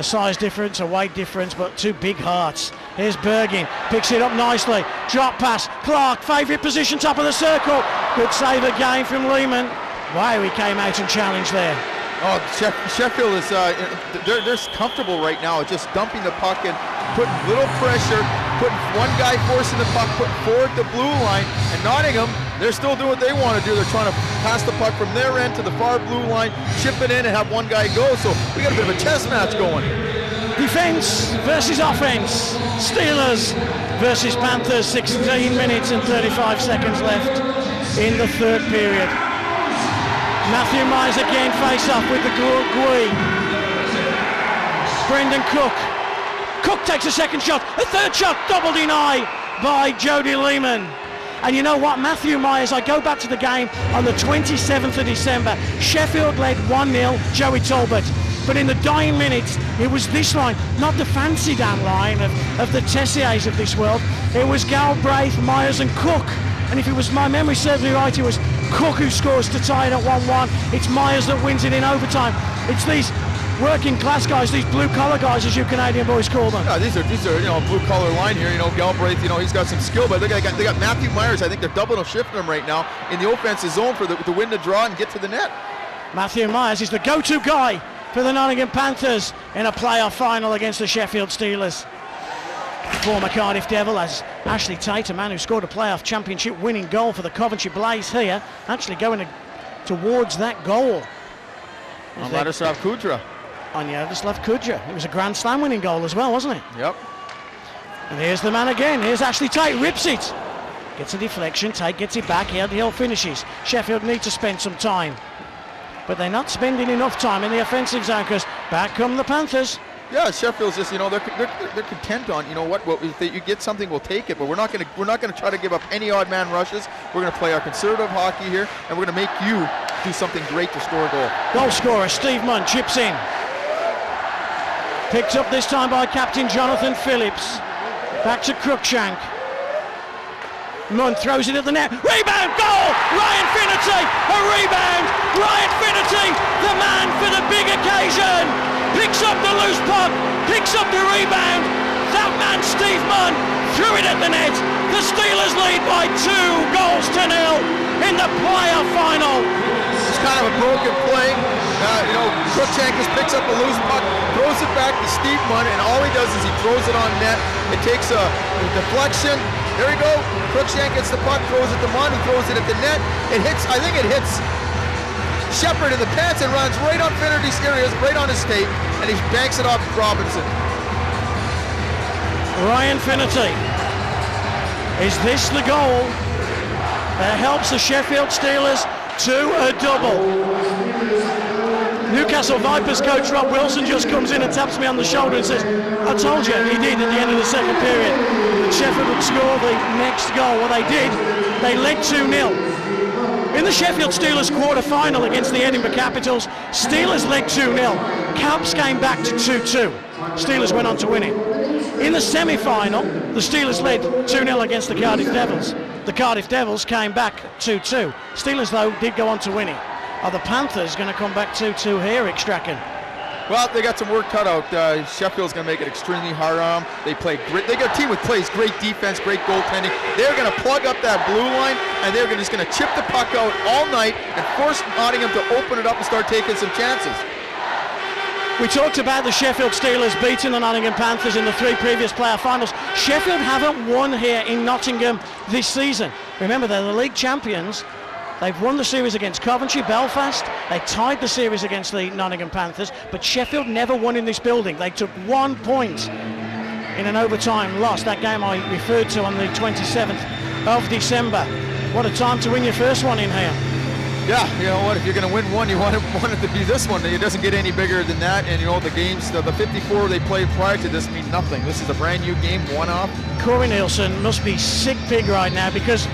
size difference, a weight difference, but 2 big hearts. Here's Bergen, picks it up nicely. Drop pass, Clark, favourite position, top of the circle. Good save again from Lehman. Wow, he came out and challenged there. Oh, Sheffield is they're comfortable right now, just dumping the puck and putting little pressure, putting one guy forcing the puck, putting forward the blue line. And Nottingham, they're still doing what they want to do. They're trying to pass the puck from their end to the far blue line, chip it in and have one guy go. So we got a bit of a chess match going. Defence versus offence. Steelers versus Panthers. 16 minutes and 35 seconds left in the third period. Matthew Myers again face off with the Gui. Brendan Cook. Cook takes a second shot. A third shot, double deny by Jody Lehman. And you know what, Matthew Myers, I go back to the game on the 27th of December. Sheffield led 1-0, Joey Talbot. But in the dying minutes, it was this line, not the fancy down line of the Tessiers of this world. It was Galbraith, Myers and Cook. And if it was, my memory serves me right, it was Cook who scores to tie it at 1-1. It's Myers that wins it in overtime. It's these working class guys, these blue collar guys, as you Canadian boys call them. Yeah, these are blue collar line here. Galbraith, he's got some skill, but they got Matthew Myers. I think they're doubling and shifting him right now in the offensive zone for to win the draw and get to the net. Matthew Myers is the go-to guy for the Nottingham Panthers in a playoff final against the Sheffield Steelers. Former Cardiff Devil, as Ashley Tate, a man who scored a playoff championship winning goal for the Coventry Blaze here, actually going towards that goal. Ladislav Kudra. On Ladislav Kudra. It was a Grand Slam winning goal as well, wasn't it? Yep. And here's the man again. Here's Ashley Tate, rips it. Gets a deflection, Tate gets it back, Hill finishes. Sheffield need to spend some time. But they're not spending enough time in the offensive zone because back come the Panthers. Yeah, Sheffield's just, they're content on, if you get something, we'll take it, but we're not going to try to give up any odd man rushes. We're going to play our conservative hockey here, and we're going to make you do something great to score a goal. Goal scorer Steve Munn chips in. Picked up this time by captain Jonathan Phillips. Back to Cruikshank. Munn throws it at the net. Rebound, goal! Ryan Finnerty, a rebound! Ryan Finnerty, the man for the big occasion, picks up the loose puck, picks up the rebound. That man, Steve Munn, threw it at the net. The Steelers lead by 2-0 in the playoff final. It's kind of a broken play. Cruikshank just picks up a loose puck, throws it back to Steve Munn, and all he does is he throws it on net. It takes a deflection. There we go. Cruikshank gets the puck, throws it to Munn, he throws it at the net. I think it hits Shepard in the pants and runs right on Finnerty's areas, right on his tape, and he banks it off Robinson. Ryan Finnerty. Is this the goal that helps the Sheffield Steelers to a double? Newcastle Vipers coach Rob Wilson just comes in and taps me on the shoulder and says, I told you he did at the end of the second period that Sheffield would score the next goal. Well, they did. They led 2-0. In the Sheffield Steelers quarter-final against the Edinburgh Capitals, Steelers led 2-0. Caps came back to 2-2. Steelers went on to win it. In the semi-final, the Steelers led 2-0 against the Cardiff Devils. The Cardiff Devils came back 2-2. Steelers, though, did go on to win it. Are the Panthers going to come back 2-2 here, Rick Strachan? Well, they got some work cut out. Sheffield's going to make it extremely hard on them. They play great. They got a team with plays great defense, great goaltending. They're going to plug up that blue line, and they're just going to chip the puck out all night and force Nottingham to open it up and start taking some chances. We talked about the Sheffield Steelers beating the Nottingham Panthers in the 3 previous playoff finals. Sheffield haven't won here in Nottingham this season. Remember, they're the league champions. They've won the series against Coventry, Belfast. They tied the series against the Nottingham Panthers, but Sheffield never won in this building. They took 1 point in an overtime loss. That game I referred to on the 27th of December. What a time to win your first one in here. Yeah, you know what, if you're going to win one, you want it to be this one. It doesn't get any bigger than that, and the games, the 54 they played prior to this mean nothing. This is a brand new game, one-off. Corey Nielsen must be sick pig right now because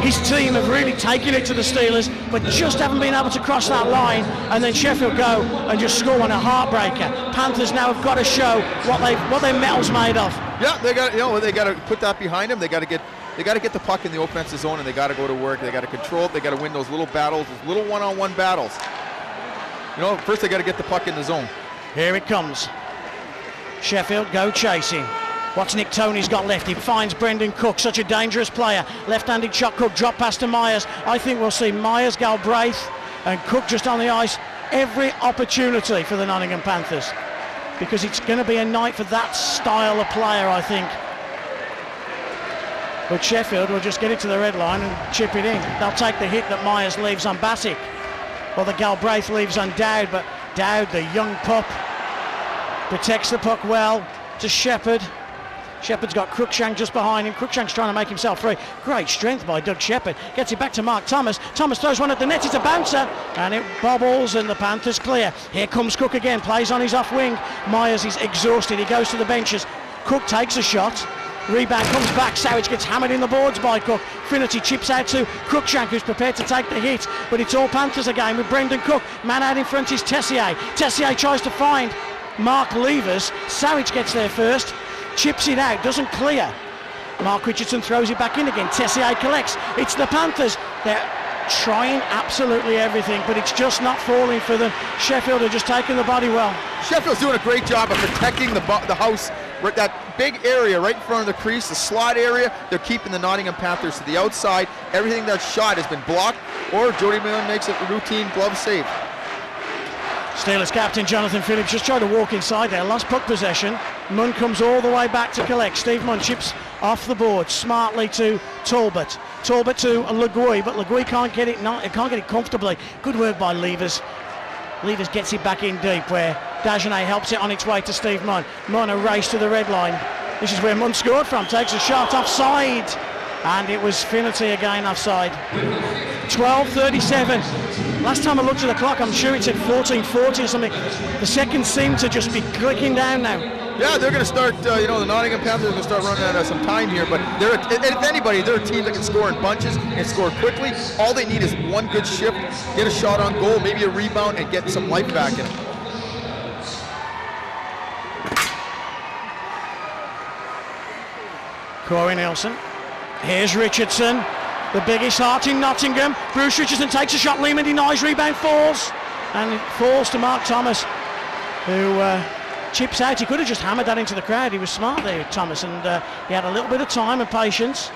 his team have really taken it to the Steelers, but just haven't been able to cross that line, and then Sheffield go and just score on a heartbreaker. Panthers now have got to show what their metal's made of. Yeah, they got to put that behind them. They got to get the puck in the offensive zone, and they got to go to work. They got to control it. They got to win those little battles, those little one-on-one battles. First they got to get the puck in the zone. Here it comes. Sheffield go chasing. What's Nick Toney's got left? He finds Brendan Cook, such a dangerous player. Left-handed shot, Cook drop pass to Myers. I think we'll see Myers, Galbraith, and Cook just on the ice. Every opportunity for the Nottingham Panthers, because it's going to be a night for that style of player, I think. But Sheffield will just get it to the red line and chip it in. They'll take the hit that Myers leaves on Batic, or the Galbraith leaves on Dowd, but Dowd, the young pup, Protects the puck well to Shepherd. Shepherd's got Cruikshank just behind him. Cruikshank's trying to make himself free. Great strength by Doug Shepherd. Gets it back to Mark Thomas. Thomas throws one at the net. It's a bouncer. And it bobbles and the Panthers clear. Here comes Cook again. Plays on his off wing. Myers is exhausted. He goes to the benches. Cook takes a shot. Rebound comes back. Savage gets hammered in the boards by Cook. Finity chips out to Cruikshank, who's prepared to take the hit. But it's all Panthers again with Brendan Cook. Man out in front is Tessier. Tessier tries to find Mark Levers. Savage gets there first. Chips it out, doesn't clear. Mark Richardson throws it back in again. Tessier collects. It's the Panthers. They're trying absolutely everything, but it's just not falling for them. Sheffield are just taking the body well. Sheffield's doing a great job of protecting the house, that big area right in front of the crease, the slot area. They're keeping the Nottingham Panthers to the outside. Everything that's shot has been blocked, or Jody Millen makes a routine glove save. Steelers captain Jonathan Phillips just tried to walk inside there, lost puck possession. Munn comes all the way back to collect. Steve Munn chips off the board smartly to Talbot. Talbot to Legui, but Legui can't get it comfortably. Good work by Levers. Levers gets it back in deep where Dagenet helps it on its way to Steve Munn. Munn a race to the red line. This is where Munn scored from. Takes a shot offside. And it was Finity again offside. 12:37. Last time I looked at the clock, I'm sure it said 14:40 or something. The seconds seem to just be clicking down now. Yeah, they're going to start, the Nottingham Panthers are going to start running out of some time here, but if anybody, they're a team that can score in bunches and score quickly. All they need is one good shift, get a shot on goal, maybe a rebound, and get some life back in it. Corey Nelson. Here's Richardson, the biggest heart in Nottingham. Bruce Richardson takes a shot, Lehman denies, rebound falls, and it falls to Mark Thomas, who chips out. He could have just hammered that into the crowd. He was smart there, Thomas, and he had a little bit of time and patience.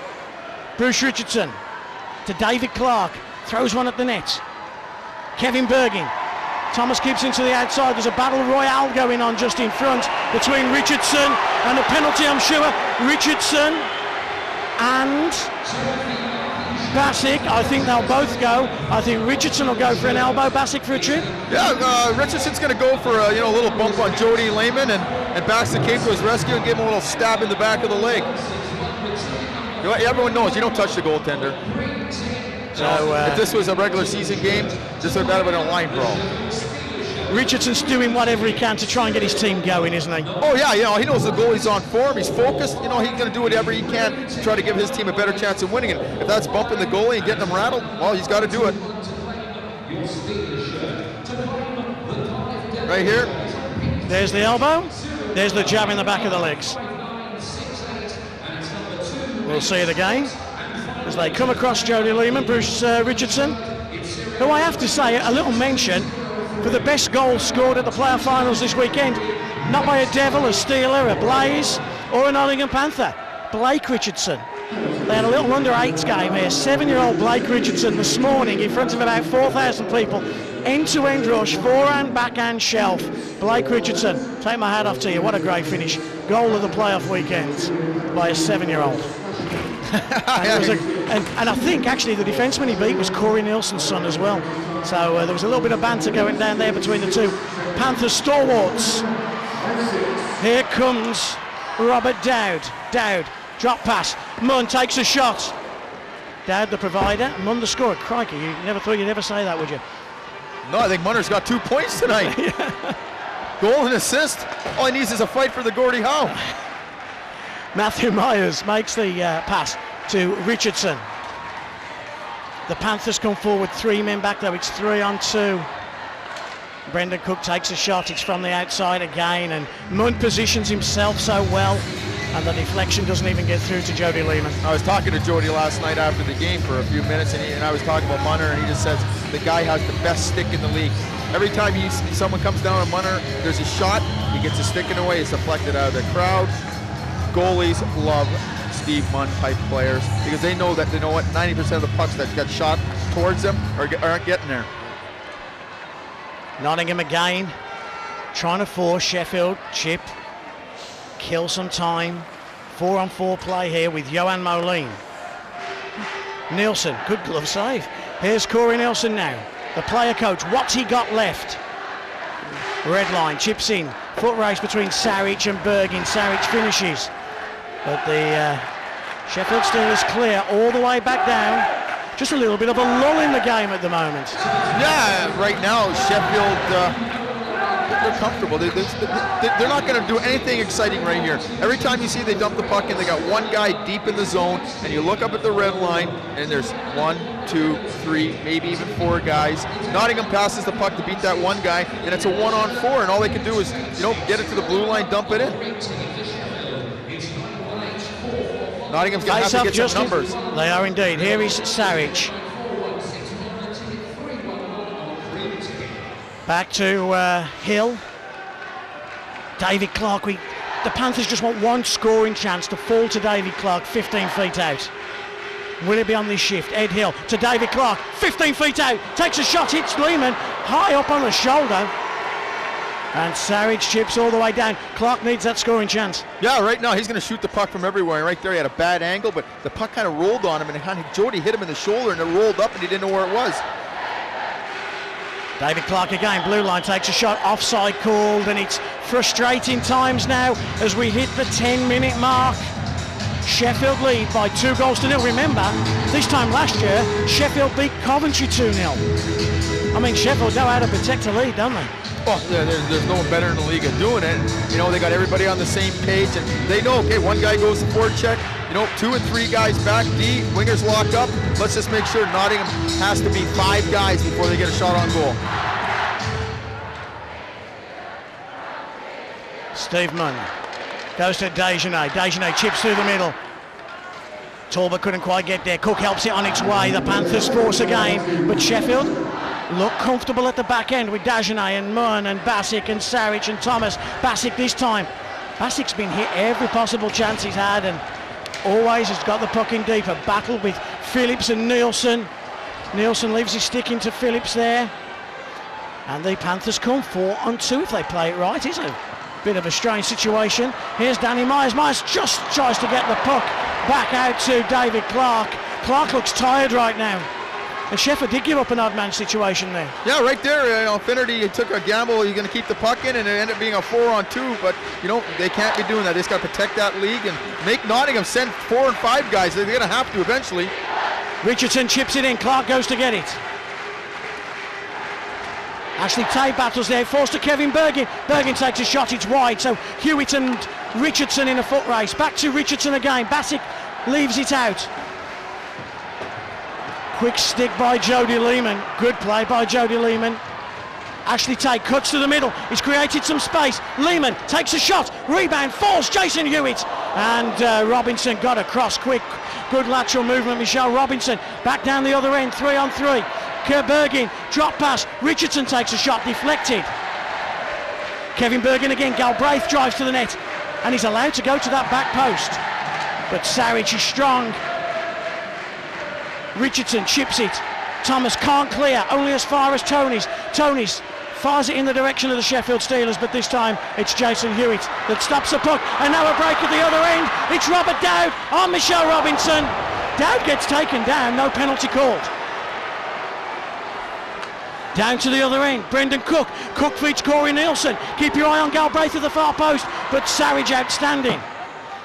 Bruce Richardson to David Clark, throws one at the net. Kevin Bergin. Thomas keeps into the outside. There's a battle royale going on just in front between Richardson and a penalty, I'm sure. Richardson and Bassick, I think they'll both go. I think Richardson will go for an elbow, Bassick for a trip. Yeah, Richardson's going to go for a little bump on Jody Lehman, and Bassick came to his rescue and gave him a little stab in the back of the leg. Everyone knows you don't touch the goaltender. So if this was a regular season game, this would have been a line brawl. Richardson's doing whatever he can to try and get his team going, isn't he? Oh yeah, he knows the goalie's on form. He's focused. He's going to do whatever he can to try to give his team a better chance of winning. And if that's bumping the goalie and getting him rattled, well, he's got to do it. Right here. There's the elbow. There's the jab in the back of the legs. We'll see it again as they come across Jody Lehman, Bruce Richardson, who I have to say, a little mention for the best goal scored at the playoff finals this weekend, not by a Devil, a Steeler, a Blaze, or a Nottingham Panther. Blake Richardson. They had a little under-8s game here. 7-year-old Blake Richardson this morning in front of about 4,000 people. End-to-end rush, forehand, backhand, shelf. Blake Richardson, take my hat off to you. What a great finish. Goal of the playoff weekend by a 7-year-old. And I think actually the defenseman he beat was Corey Nielsen's son as well. So there was a little bit of banter going down there between the two. Panthers stalwarts. Here comes Robert Dowd. Dowd, drop pass. Munn takes a shot. Dowd the provider, Munn the scorer. Crikey, you never thought you'd ever say that, would you? No, I think Munner's got 2 points tonight. Goal and assist. All he needs is a fight for the Gordie Howe. Matthew Myers makes the pass to Richardson. The Panthers come forward, 3 men back though, it's 3-on-2. Brendan Cook takes a shot, it's from the outside again, and Munn positions himself so well, and the deflection doesn't even get through to Jody Lehman. I was talking to Jody last night after the game for a few minutes, and I was talking about Munner, and he just says the guy has the best stick in the league. Every time someone comes down on Munner, there's a shot, he gets a stick in the way, it's deflected out of the crowd. Goalies love Steve Munn type players because they know what 90% of the pucks that get shot towards them aren't getting there. Nottingham again trying to force Sheffield. Chip, kill some time. 4-on-4 play here with Johan Moline. Nielsen, good glove save. Here's Corey Nielsen now, the player coach. What's he got left? Red line, chips in. foot race between Saric and Bergin. Saric finishes, but the Sheffield Steelers clear all the way back down. Just a little bit of a lull in the game at the moment. Yeah, right now Sheffield, they're comfortable. They're not going to do anything exciting right here. Every time you see they dump the puck in, they got one guy deep in the zone, and you look up at the red line, and there's 1, 2, 3, maybe even 4 guys. Nottingham passes the puck to beat that one guy, and it's a 1-on-4, and all they can do is, get it to the blue line, dump it in. Nottingham's going to have to get some numbers. They are indeed. Here is Saric. Back to Hill. David Clark. The Panthers just want one scoring chance to fall to David Clark 15 feet out. Will it be on this shift? Ed Hill to David Clark, 15 feet out, takes a shot, hits Lehman, high up on the shoulder. And Saric chips all the way down. Clark needs that scoring chance. Yeah, right now he's going to shoot the puck from everywhere. Right there he had a bad angle, but the puck kind of rolled on him, and Jody hit him in the shoulder, and it rolled up, and he didn't know where it was. David Clark again, blue line, takes a shot, offside called, and it's frustrating times now as we hit the 10-minute mark. Sheffield lead by 2-0. Remember, this time last year, Sheffield beat Coventry 2-0. I mean, Sheffield know how to protect a lead, don't they? Well, there's no one better in the league at doing it. They got everybody on the same page, and they know, okay, one guy goes to forecheck, 2 and 3 guys back, D, wingers lock up. Let's just make sure Nottingham has to be 5 guys before they get a shot on goal. Steve Munn goes to Desjardins. Desjardins chips through the middle. Talbot couldn't quite get there. Cook helps it on its way. The Panthers force again, but Sheffield look comfortable at the back end with Desjardins and Munn and Bassick and Saric and Thomas. Bassick this time. Bassick's been hit every possible chance he's had, and always has got the puck in deep. A battle with Phillips and Nielsen. Nielsen leaves his stick into Phillips there. And the Panthers come 4-on-2 if they play it right. It's a bit of a strange situation. Here's Danny Myers. Myers just tries to get the puck back out to David Clark. Clark looks tired right now. And Sheffield did give up an odd man situation there. Yeah, right there, Finnerty took a gamble. He's going to keep the puck in, and it ended up being a 4-on-2. But, they can't be doing that. They just got to protect that league and make Nottingham send 4 and 5 guys. They're going to have to eventually. Richardson chips it in. Clark goes to get it. Ashley Tay battles there, forced to Kevin Bergin. Bergin takes a shot, it's wide, so Hewitt and Richardson in a foot race. Back to Richardson again. Bassick leaves it out. Quick stick by Jody Lehman. Good play by Jody Lehman. Ashley Tay cuts to the middle. He's created some space. Lehman takes a shot. Rebound falls. Jason Hewitt. And Robinson got across quick. Good lateral movement. Michelle Robinson back down the other end. 3-on-3. Bergin, drop pass. Richardson takes a shot. Deflected. Kevin Bergin again. Galbraith drives to the net. And he's allowed to go to that back post. But Saric is strong. Richardson chips it. Thomas can't clear, only as far as Tony's. Tony's fires it in the direction of the Sheffield Steelers, but this time it's Jason Hewitt that stops the puck. And now a break at the other end. It's Robert Dowd on Michelle Robinson. Dowd gets taken down, no penalty called. Down to the other end, Brendan Cook. Cook feeds Corey Nielsen. Keep your eye on Galbraith at the far post, but Saric outstanding.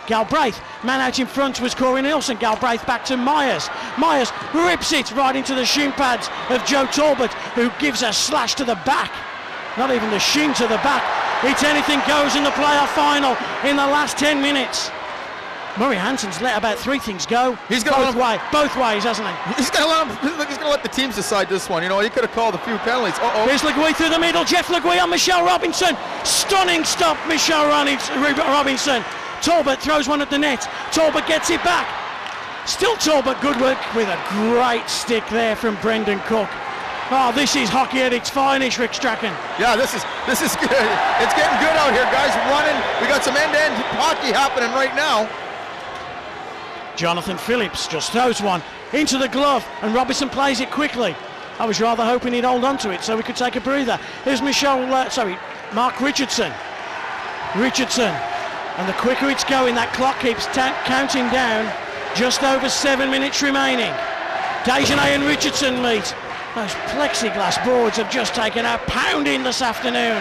Galbraith, man out in front was Corey Nielsen. Galbraith back to Myers. Myers rips it right into the shin pads of Joe Talbot, who gives a slash to the back. Not even the shin to the back. It's anything goes in the playoff final in the last 10 minutes. Murray Hansen's let about 3 things go. He's both ways, hasn't he? He's going to let the teams decide this one. He could have called a few penalties. Here's Legui through the middle. Jeff Legui on Michelle Robinson. Stunning stop, Michelle Robinson. Talbot throws one at the net. Talbot gets it back. Still Talbot, good work with a great stick there from Brendan Cook. Oh, this is hockey at its finest, Rick Strachan. Yeah, this is good. It's getting good out here, guys. Running. We got some end-to-end hockey happening right now. Jonathan Phillips just throws one into the glove, and Robinson plays it quickly. I was rather hoping he'd hold on to it so we could take a breather. Here's Mark Richardson. And the quicker it's going, that clock keeps counting down. Just over 7 minutes remaining. Desjardins and Richardson meet. Those plexiglass boards have just taken a pounding this afternoon.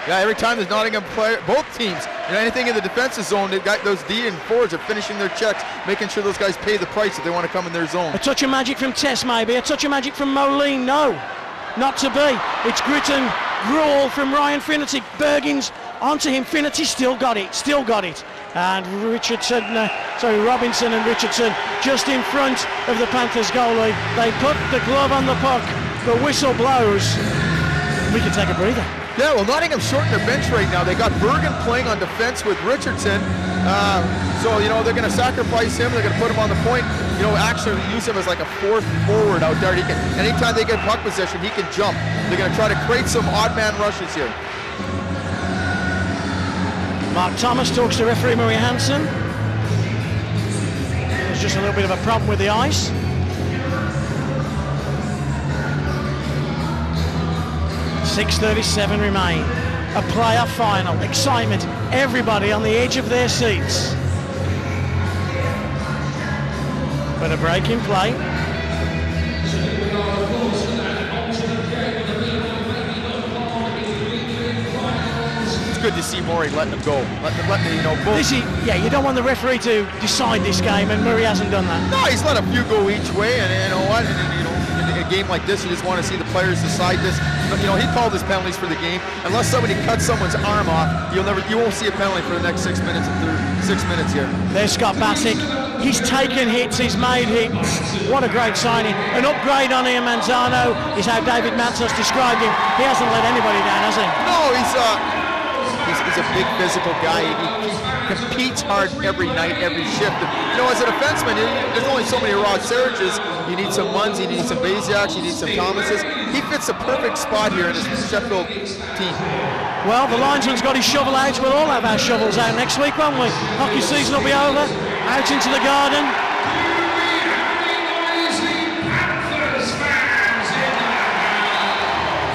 Yeah, every time there's Nottingham player, both teams, anything in the defensive zone, they got those D and forwards are finishing their checks, making sure those guys pay the price if they want to come in their zone. A touch of magic from Tess, maybe. A touch of magic from Moline. No, not to be. It's grit and brawl from Ryan Finnerty. Bergin's onto him. Finnerty still got it. And Robinson and Richardson just in front of the Panthers goalie. They put the glove on the puck. The whistle blows. We can take a breather. Yeah, well, Nottingham shortened their bench right now. They got Bergen playing on defense with Richardson. So, they're going to sacrifice him. They're going to put him on the point. Actually use him as like a fourth forward out there. Anytime they get puck possession, he can jump. They're going to try to create some odd man rushes here. Mark Thomas talks to referee Murray Hansen. There's just a little bit of a problem with the ice. .6:37 remain. A playoff final. Excitement. Everybody on the edge of their seats. But a break in play. It's good to see Murray letting them go. Letting both. You don't want the referee to decide this game, and Murray hasn't done that. No, he's let a few go each way, and you know what? In a game like this, you just want to see the players decide this. But, he called his penalties for the game. Unless somebody cuts someone's arm off, you won't see a penalty for the next 6 minutes here. There's Scott Bassick. He's taken hits, he's made hits. What a great signing. An upgrade on Ian Manzano is how David Matzos described him. He hasn't let anybody down, has he? No, he's a big physical guy. He competes hard every night, every shift. And, as a defenseman, there's only so many Rod Serges. You need some Munns, you need some Baziaks, you need some Thomases. He fits a perfect spot here in this Sheffield team. Well, the linesman's got his shovel out. We'll all have our shovels out next week, won't we? Hockey season will be over. Out into the garden.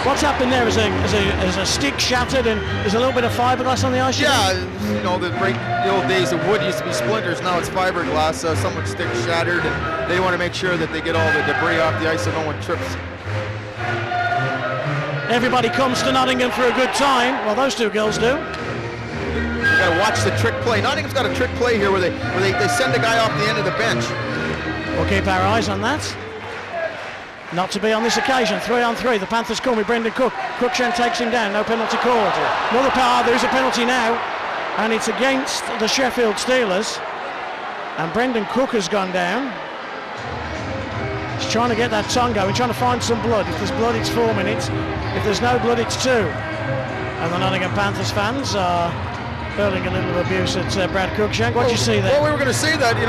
What's happened there is a stick shattered and there's a little bit of fiberglass on the ice. Yeah, the old days, the wood used to be splinters. Now it's fiberglass. Someone's stick shattered, and they want to make sure that they get all the debris off the ice so no one trips. Everybody comes to Nottingham for a good time. Well, those two girls do. You got to watch the trick play. Nottingham's got a trick play here where they send a guy off the end of the bench. We'll keep our eyes on that. Not to be on this occasion. 3-on-3. The Panthers come with Brendan Cook. Cruikshank takes him down. No penalty called. Another power. There is a penalty now, and it's against the Sheffield Steelers. And Brendan Cook has gone down. He's trying to get that tongue going, trying to find some blood. If there's blood, it's 4 minutes. If there's no blood, it's 2. And the Nottingham Panthers fans are hurling a little abuse at Brad Cruikshank. What do you see there? Well, we were going to say that, he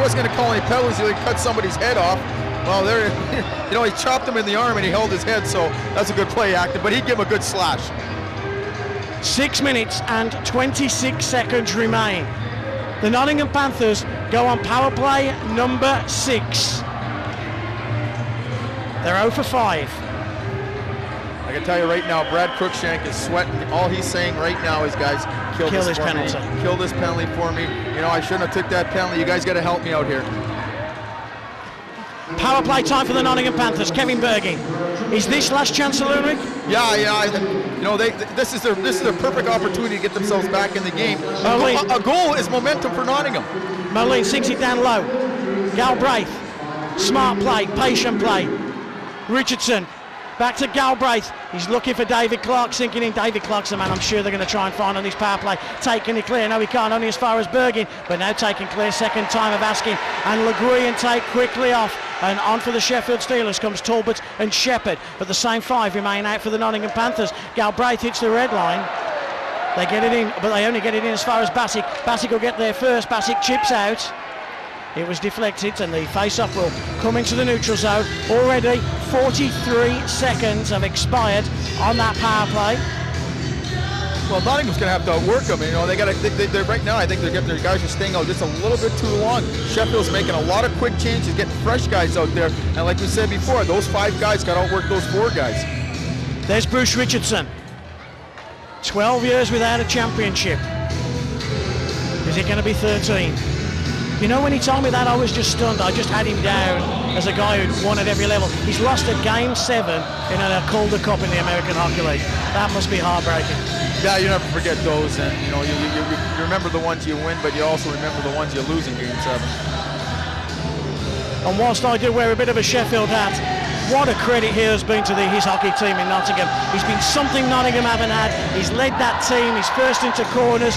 wasn't going to call any penalties. He cut somebody's head off. Well, there, he chopped him in the arm and he held his head, so that's a good play acted, but he'd give him a good slash. 6 minutes and 26 seconds remain. The Nottingham Panthers go on power play number 6. They're 0 for 5. I can tell you right now, Brad Cruikshank is sweating. All he's saying right now is, guys, kill this penalty. Kill this penalty for me. I shouldn't have took that penalty. You guys got to help me out here. Power play time for the Nottingham Panthers. Kevin Berging. Is this last chance to Ulrich? Yeah. This is their perfect opportunity to get themselves back in the game. A goal is momentum for Nottingham. Moline sinks it down low. Galbraith. Smart play, patient play. Richardson. Back to Galbraith. He's looking for David Clark, sinking in. David Clark's the man I'm sure they're going to try and find on this power play. Taking it clear. No, he can't, only as far as Bergin, but now taking clear. Second time of asking. And LeGuy and Tate quickly off. And on for the Sheffield Steelers comes Talbot and Shepherd. But the same 5 remain out for the Nottingham Panthers. Galbraith hits the red line. They get it in, but they only get it in as far as Bassick. Bassick will get there first. Bassick chips out. It was deflected, and the face-off will come into the neutral zone. Already 43 seconds have expired on that power play. Well, Nottingham's going to have to outwork them. They're right now, I think their guys are staying out just a little bit too long. Sheffield's making a lot of quick changes, getting fresh guys out there. And like we said before, those 5 guys got to outwork those 4 guys. There's Bruce Richardson. 12 years without a championship. Is it going to be 13? When he told me that, I was just stunned. I just had him down as a guy who'd won at every level. He's lost at Game 7 in a Calder Cup in the American Hockey League. That must be heartbreaking. Yeah, you never forget those, and you know you remember the ones you win, but you also remember the ones you lose in Game 7. And whilst I do wear a bit of a Sheffield hat, what a credit here has been to his hockey team in Nottingham. He's been something Nottingham haven't had. He's led that team. He's first into corners.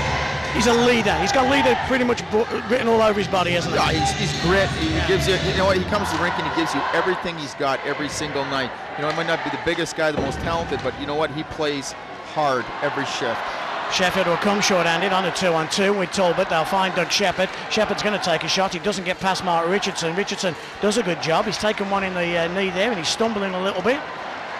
He's a leader. He's got leader pretty much written all over his body, hasn't he? Yeah, he's grit. He gives you know what? He comes to the rink and he gives you everything he's got every single night. You know, he might not be the biggest guy, the most talented, but you know what? He plays hard every shift. Sheffield will come short-handed on a 2-on-2 with Talbot. They'll find Doug Shepherd. Shepherd's going to take a shot. He doesn't get past Mark Richardson. Richardson does a good job. He's taken one in the knee there and he's stumbling a little bit.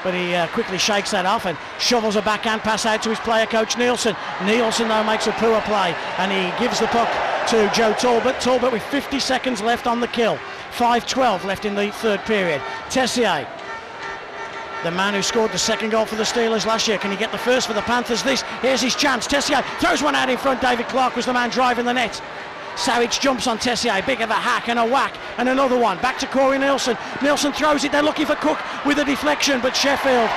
But he quickly shakes that off and shovels a backhand pass out to his player coach Nielsen. Nielsen though makes a poor play and he gives the puck to Joe Talbot. Talbot with 50 seconds left on the kill. 5:12 left in the third period. Tessier, the man who scored the second goal for the Steelers last year. Can he get the first for the Panthers? Here's his chance. Tessier throws one out in front. David Clark was the man driving the net. Savage jumps on Tessier, big of a hack and a whack, and another one. Back to Corey Nielsen. Nielsen throws it. They're looking for Cook with a deflection, but Sheffield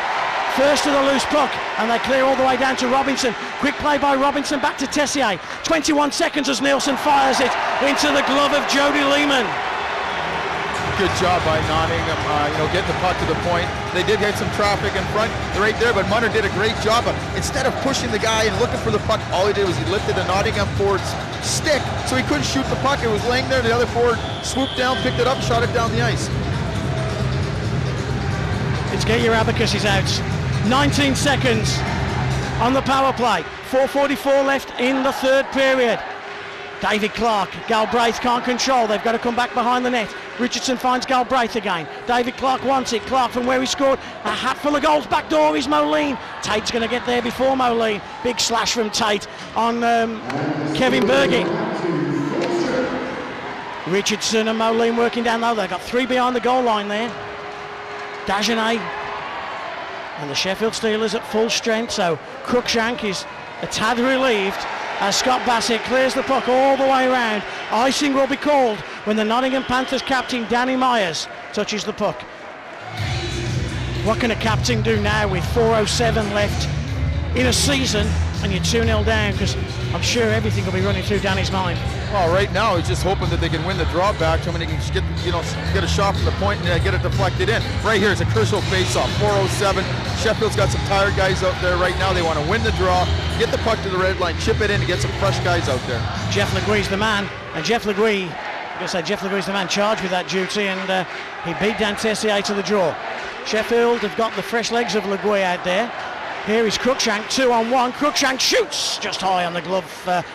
first to the loose puck, and they clear all the way down to Robinson. Quick play by Robinson, back to Tessier. 21 seconds as Nielsen fires it into the glove of Jody Lehman. Good job by Nottingham, getting the puck to the point. They did get some traffic in front right there, but Munner did a great job of, instead of pushing the guy and looking for the puck, all he did was he lifted the Nottingham forward's stick, so he couldn't shoot the puck. It was laying there. The other forward swooped down, picked it up, shot it down the ice. Let's get your abacuses out. 19 seconds on the power play. 4:44 left in the third period. David Clark, Galbraith can't control. They've got to come back behind the net. Richardson finds Galbraith again. David Clark wants it. Clark from where he scored a hat full of goals. Back door is Moline. Tate's going to get there before Moline. Big slash from Tate on Kevin Bergin. Richardson and Moline working down low. They've got three behind the goal line there. Dagenet and the Sheffield Steelers at full strength. So Cruikshank is a tad relieved as Scott Bassett clears the puck all the way around. Icing will be called when the Nottingham Panthers captain Danny Myers touches the puck. What can a captain do now with 4:07 left in a season and you're 2-0 down? Because I'm sure everything will be running through Danny's mind. Well, right now he's just hoping that they can win the draw back to him and he can just get a shot from the point and get it deflected in. Right here is a crucial face-off. 4:07. Sheffield's got some tired guys out there right now. They want to win the draw, get the puck to the red line, chip it in, and get some fresh guys out there. Jeff Legree's the man, and Jeff Legree's the man charged with that duty, and he beat Dan Tessier to the draw. Sheffield have got the fresh legs of Leguay out there. Here is Cruikshank, 2-on-1. Cruikshank shoots just high on the glove,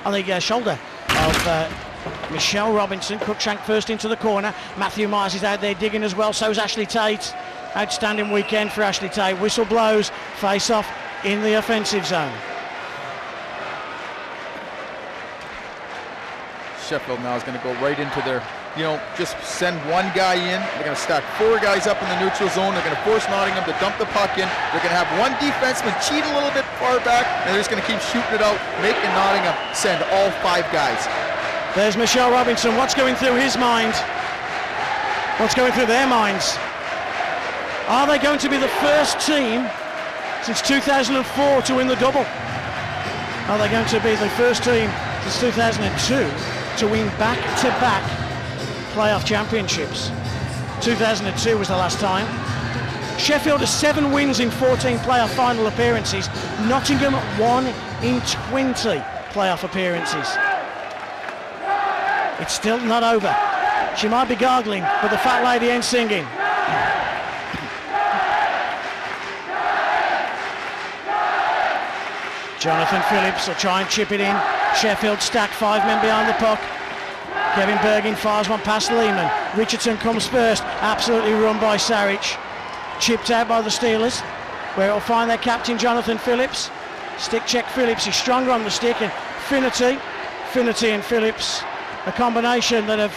on the shoulder of Michelle Robinson. Cruikshank first into the corner. Matthew Myers is out there digging as well. So is Ashley Tate. Outstanding weekend for Ashley Tate. Whistle blows. Face off in the offensive zone. Sheffield now is going to go right into their, just send one guy in. They're going to stack four guys up in the neutral zone. They're going to force Nottingham to dump the puck in. They're going to have one defenseman cheat a little bit far back, and they're just going to keep shooting it out, making Nottingham send all five guys. There's Michelle Robinson. What's going through his mind? What's going through their minds? Are they going to be the first team since 2004 to win the double? Are they going to be the first team since 2002 to win back-to-back playoff championships? 2002 was the last time. Sheffield has 7 wins in 14 playoff final appearances. Nottingham 1 in 20 playoff appearances. It's still not over. She might be gargling, but the fat lady ain't singing. Jonathan Phillips will try and chip it in. Sheffield stack 5 men behind the puck. Kevin Bergin fires one past Lehman. Richardson comes first, absolutely run by Saric. Chipped out by the Steelers, where it'll find their captain Jonathan Phillips. Stick check Phillips, he's stronger on the stick, and Finnerty and Phillips, a combination that have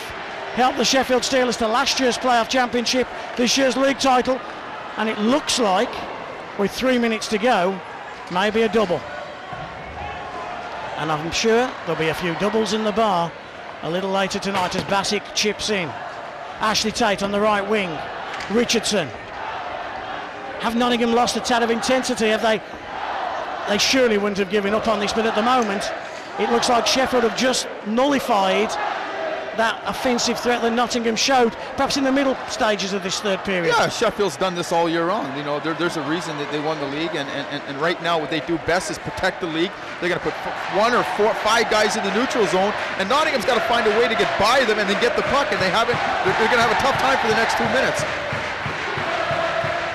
helped the Sheffield Steelers to last year's playoff championship, this year's league title, and it looks like, with 3 minutes to go, maybe a double. And I'm sure there'll be a few doubles in the bar a little later tonight as Bassett chips in. Ashley Tate on the right wing. Richardson. Have Nottingham lost a tad of intensity? Have they they surely wouldn't have given up on this, but at the moment it looks like Sheffield have just nullified that offensive threat that Nottingham showed, perhaps in the middle stages of this third period. Yeah, Sheffield's done this all year long. You know, there's a reason that they won the league, and right now what they do best is protect the league. They're going to put 1 or 4 or 5 guys in the neutral zone, and Nottingham's got to find a way to get by them and then get the puck, and they haven't. They're going to have a tough time for the next 2 minutes.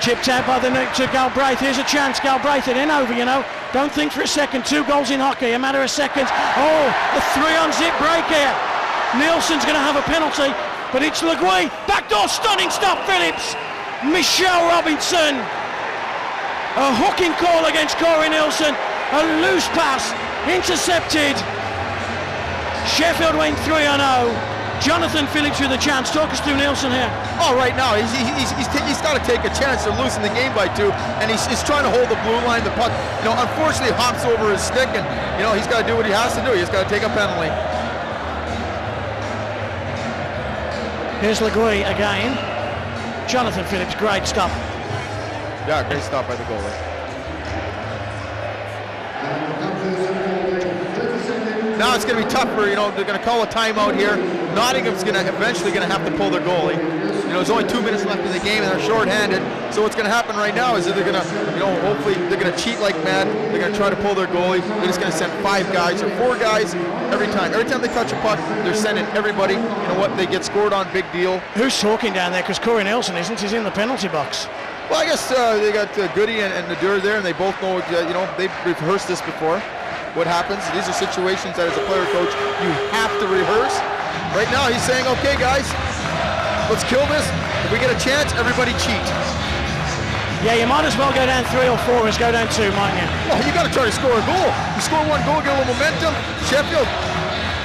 Chipped out by to Galbraith. Here's a chance. Galbraith it in over, you know. Don't think for a second. 2 goals in hockey, a matter of seconds. Oh, a 3-on-zip break here. Nielsen's going to have a penalty, but it's Le Guy. Backdoor stunning stop, Phillips. Michelle Robinson. A hooking call against Corey Nielsen. A loose pass, intercepted. Sheffield went 3-0. Jonathan Phillips with a chance. Talk us through Nielsen here. Oh, right now he's got to take a chance. They're losing the game by 2, and he's trying to hold the blue line. The puck, you know, unfortunately hops over his stick, and you know he's got to do what he has to do. He's got to take a penalty. Here's Le Guy again. Jonathan Phillips, great stop. Yeah, great stop by the goalie. Now it's going to be tougher. You know, they're going to call a timeout here. Nottingham's eventually going to have to pull their goalie. You know, there's only 2 minutes left in the game, and they're short-handed. So what's going to happen right now is that they're going to, you know, hopefully they're going to cheat like mad. They're going to try to pull their goalie. They're just going to send 5 guys or 4 guys every time. Every time they touch a puck, they're sending everybody. You know what? They get scored on, big deal. Who's talking down there? Because Corey Nielsen isn't. He's in the penalty box. Well, I guess they got Goody and Nadur there, and they both know, you know, they've rehearsed this before. What happens? These are situations that as a player coach, you have to rehearse. Right now, he's saying, okay, guys, let's kill this. If we get a chance, everybody cheat. Yeah, you might as well go down 3 or 4 as go down 2, mightn't you? Well, you got to try to score a goal. You score 1 goal, get a little momentum. Sheffield,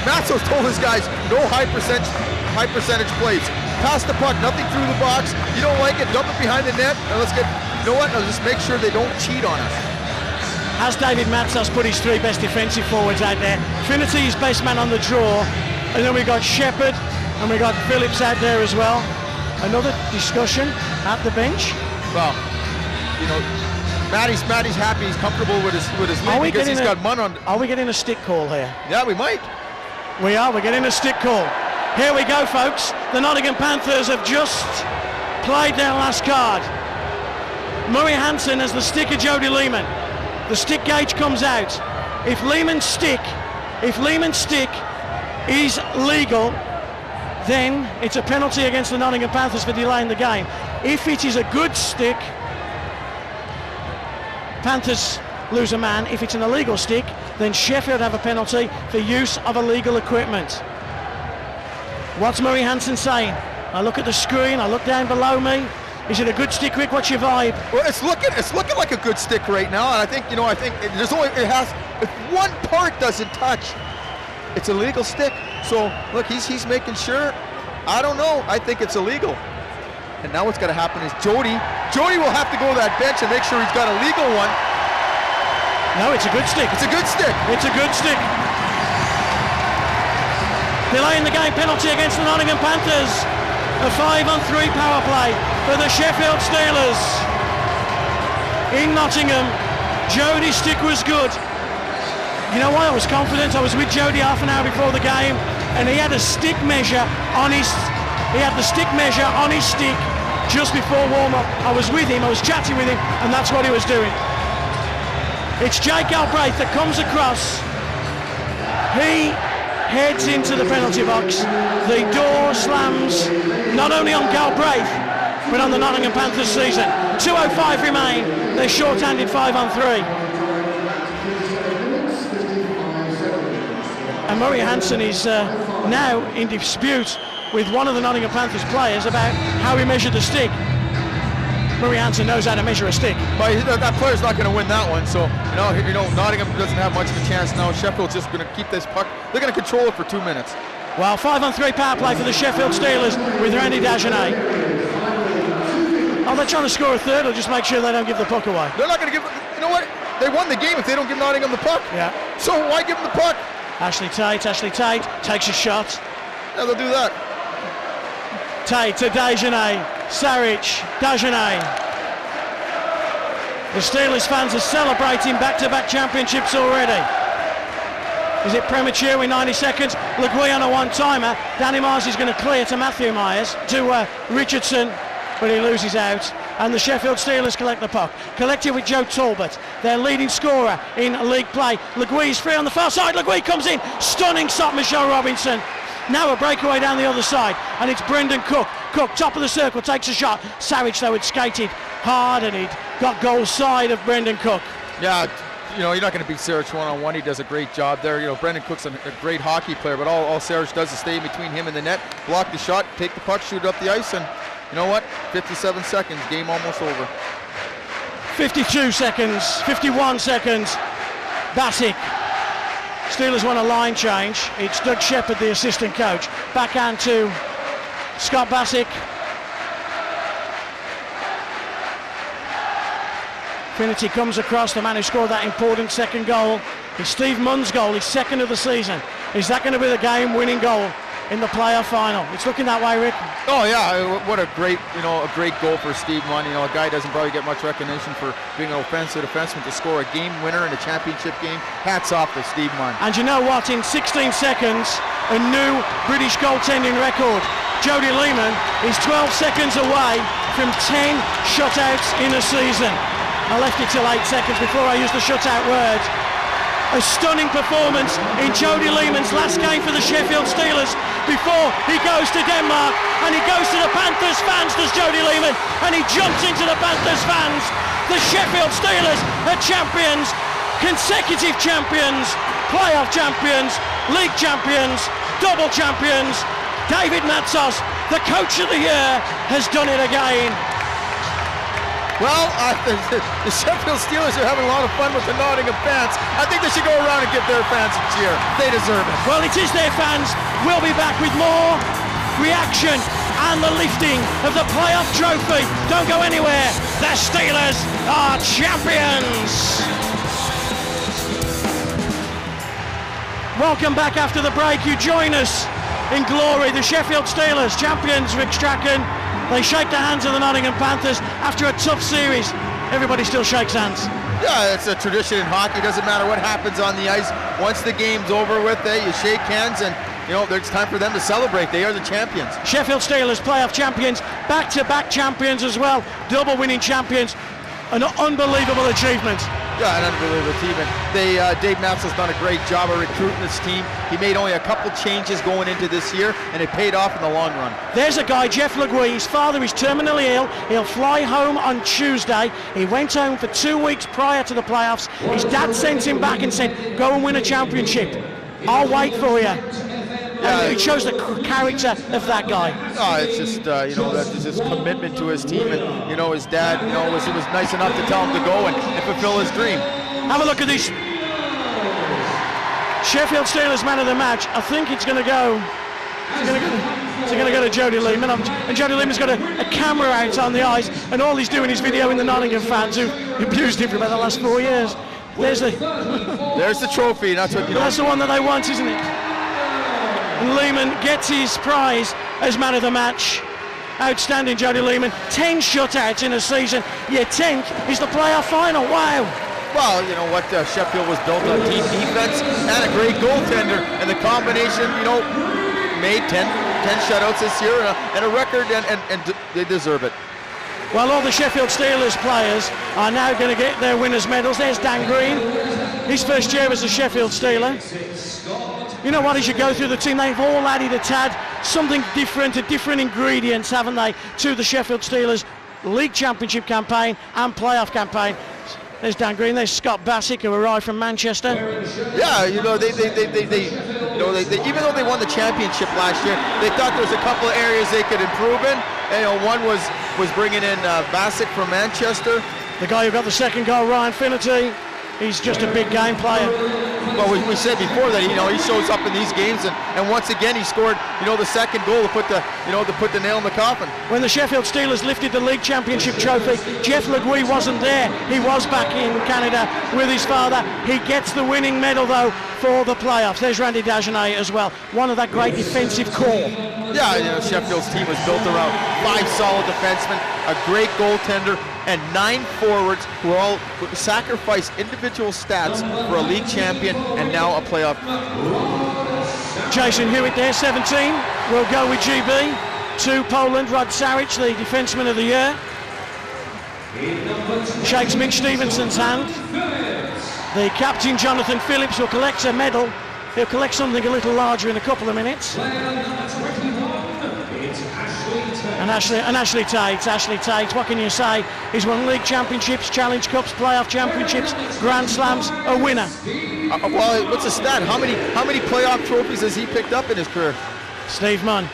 Masso's told his guys, no high percentage plays. Pass the puck, nothing through the box. You don't like it, dump it behind the net, and let's get, you know what, now just make sure they don't cheat on us. Has David Matsos put his 3 best defensive forwards out there? Finity is best man on the draw, and then we got Shepherd, and we got Phillips out there as well. Another discussion at the bench. Well, you know, Matty's happy, he's comfortable with his league because he's got money on. Are we getting a stick call here? Yeah, we might. We are, we're getting a stick call. Here we go, folks. The Nottingham Panthers have just played their last card. Murray Hansen has the stick of Jody Lehman. The stick gauge comes out. If Lehman's stick is legal, then it's a penalty against the Nottingham Panthers for delaying the game. If it is a good stick, Panthers lose a man. If it's an illegal stick, then Sheffield have a penalty for use of illegal equipment. What's Murray Hansen saying? I look at the screen, I look down below me. Is it a good stick, Rick? What's your vibe? Well, it's looking like a good stick right now, and I think if one part doesn't touch, it's a legal stick. So look, he's making sure. I don't know. I think it's illegal. And now what's got to happen is Jody will have to go to that bench and make sure he's got a legal one. No, it's a good stick. It's a good stick. It's a good stick. Delaying the game penalty against the Nottingham Panthers. A 5-on-3 power play for the Sheffield Steelers. In Nottingham, Jody's stick was good. You know why I was confident? I was with Jody half an hour before the game, and he had a stick measure on his. He had the stick measure on his stick just before warm-up. I was with him. I was chatting with him, and that's what he was doing. It's Jake Galbraith that comes across. He heads into the penalty box. The door slams not only on Galbraith but on the Nottingham Panthers season. 2:05 remain. They're short-handed 5-on-3. And Murray Hansen is now in dispute with one of the Nottingham Panthers players about how he measured the stick. Murray Hansen knows how to measure a stick. But that player's not going to win that one, so you know Nottingham doesn't have much of a chance now. Sheffield's just going to keep this puck. They're going to control it for 2 minutes. Well, 5-on-3 power play for the Sheffield Steelers with Randy Dagenet. Oh, they're trying to score a third, or just make sure they don't give the puck away. They're not going to give. You know what? They won the game if they don't give Nottingham the puck. Yeah. So why give them the puck? Ashley Tate takes a shot. Yeah, they'll do that. Tate to Dagenet. Saric, Dagenet. The Steelers fans are celebrating back-to-back championships already. Is it premature with 90 seconds? LeGuy on a one-timer. Danny Myers is going to clear to Matthew Myers, to Richardson, but he loses out. And the Sheffield Steelers collect the puck. Collected with Joe Talbot, their leading scorer in league play. LeGuy is free on the far side. LeGuy comes in. Stunning stop, Michelle Robinson. Now a breakaway down the other side, and it's Brendan Cook. Cook, top of the circle, takes a shot. Savage, though, had skated hard, and he'd got goal side of Brendan Cook. Yeah, you know, you're not going to beat Serge one-on-one. He does a great job there. You know, Brendan Cook's a great hockey player, but all Serge does is stay in between him and the net, block the shot, take the puck, shoot it up the ice, and you know what? 57 seconds, game almost over. 52 seconds, 51 seconds. Bassick. Steelers want a line change. It's Doug Shepard, the assistant coach. Backhand to Scott Bassick. Finity comes across, the man who scored that important second goal. It's Steve Munn's goal, his second of the season. Is that going to be the game-winning goal in the playoff final? It's looking that way, Rick. Oh yeah, what a great goal for Steve Munn. You know, a guy doesn't probably get much recognition for being an offensive defenseman to score a game winner in a championship game. Hats off to Steve Munn. And you know what? In 16 seconds, a new British goaltending record. Jody Lehman is 12 seconds away from 10 shutouts in a season. I left it till 8 seconds before I used the shutout word. A stunning performance in Jody Lehman's last game for the Sheffield Steelers before he goes to Denmark, and he goes to the Panthers fans, does Jody Lehman, and he jumps into the Panthers fans. The Sheffield Steelers are champions, consecutive champions, playoff champions, league champions, double champions. David Matsos, the coach of the year, has done it again. Well, the Sheffield Steelers are having a lot of fun with the Nottingham fans. I think they should go around and give their fans a cheer. They deserve it. Well, it is their fans. We'll be back with more reaction and the lifting of the playoff trophy. Don't go anywhere. The Steelers are champions. Welcome back after the break. You join us in glory. The Sheffield Steelers, champions, Rick Strachan. They shake the hands of the Nottingham Panthers after a tough series. Everybody still shakes hands. Yeah, it's a tradition in hockey. Doesn't matter what happens on the ice. Once the game's over with, you shake hands, and you know it's time for them to celebrate. They are the champions. Sheffield Steelers, playoff champions, back-to-back champions as well, double winning champions. An unbelievable achievement. Yeah, an unbelievable achievement. Dave Matz has done a great job of recruiting this team. He made only a couple changes going into this year, and it paid off in the long run. There's a guy, Jeff LeGuy. His father is terminally ill. He'll fly home on Tuesday. He went home for 2 weeks prior to the playoffs. His dad sent him back and said, go and win a championship. I'll wait for you. And it shows the character of that guy. Oh, it's just, you know, that's just his commitment to his team. And, you know, his dad, you know, was nice enough to tell him to go and fulfill his dream. Have a look at this. Sheffield Steelers man of the match. I think it's going to go. It's going to go to Jody Lehman. And Jody Lehman's got a camera out on the ice. And all he's doing is videoing the Nottingham fans who abused him for about the last 4 years. There's the trophy. That's what, you know. That's the one that they want, isn't it? And Lehman gets his prize as man of the match. Outstanding, Jody Lehman. 10 shutouts in a season. Your 10th is the playoff final. Wow. Well, you know what? Sheffield was built on team defense and a great goaltender. And the combination, you know, made 10 shutouts this year and a record, and they deserve it. Well, all the Sheffield Steelers players are now going to get their winners' medals. There's Dan Green. His first year as a Sheffield Steeler. You know what, as you go through the team, they've all added a tad, something different, different ingredients, haven't they, to the Sheffield Steelers League Championship campaign and playoff campaign. There's Dan Green, there's Scott Bassick, who arrived from Manchester. Yeah, you know, they even though they won the championship last year, they thought there was a couple of areas they could improve in. And, you know, one was bringing in Bassick from Manchester. The guy who got the second goal, Ryan Finity. He's just a big game player. Well, we said before that, you know, he shows up in these games, and once again he scored, you know, the second goal to put the nail in the coffin. When the Sheffield Steelers lifted the league championship trophy, Jeff LeGuy wasn't there. He was back in Canada with his father. He gets the winning medal though for the playoffs. There's Randy Dagenet as well, one of that great defensive core. Yeah, you know, Sheffield's team was built around 5 solid defensemen, a great goaltender, and 9 forwards who all sacrificed individual stats for a league champion and now a playoff. Jason Hewitt there, 17. We'll go with GB. 2 Poland, Rod Saric, the defenseman of the year. Shakes Mitch Stevenson's hand. The captain, Jonathan Phillips, will collect a medal. He'll collect something a little larger in a couple of minutes. And Ashley Tate, what can you say? He's won league championships, challenge cups, playoff championships, grand slams, a winner. Well, what's the stat? How many playoff trophies has he picked up in his career? Steve Munn,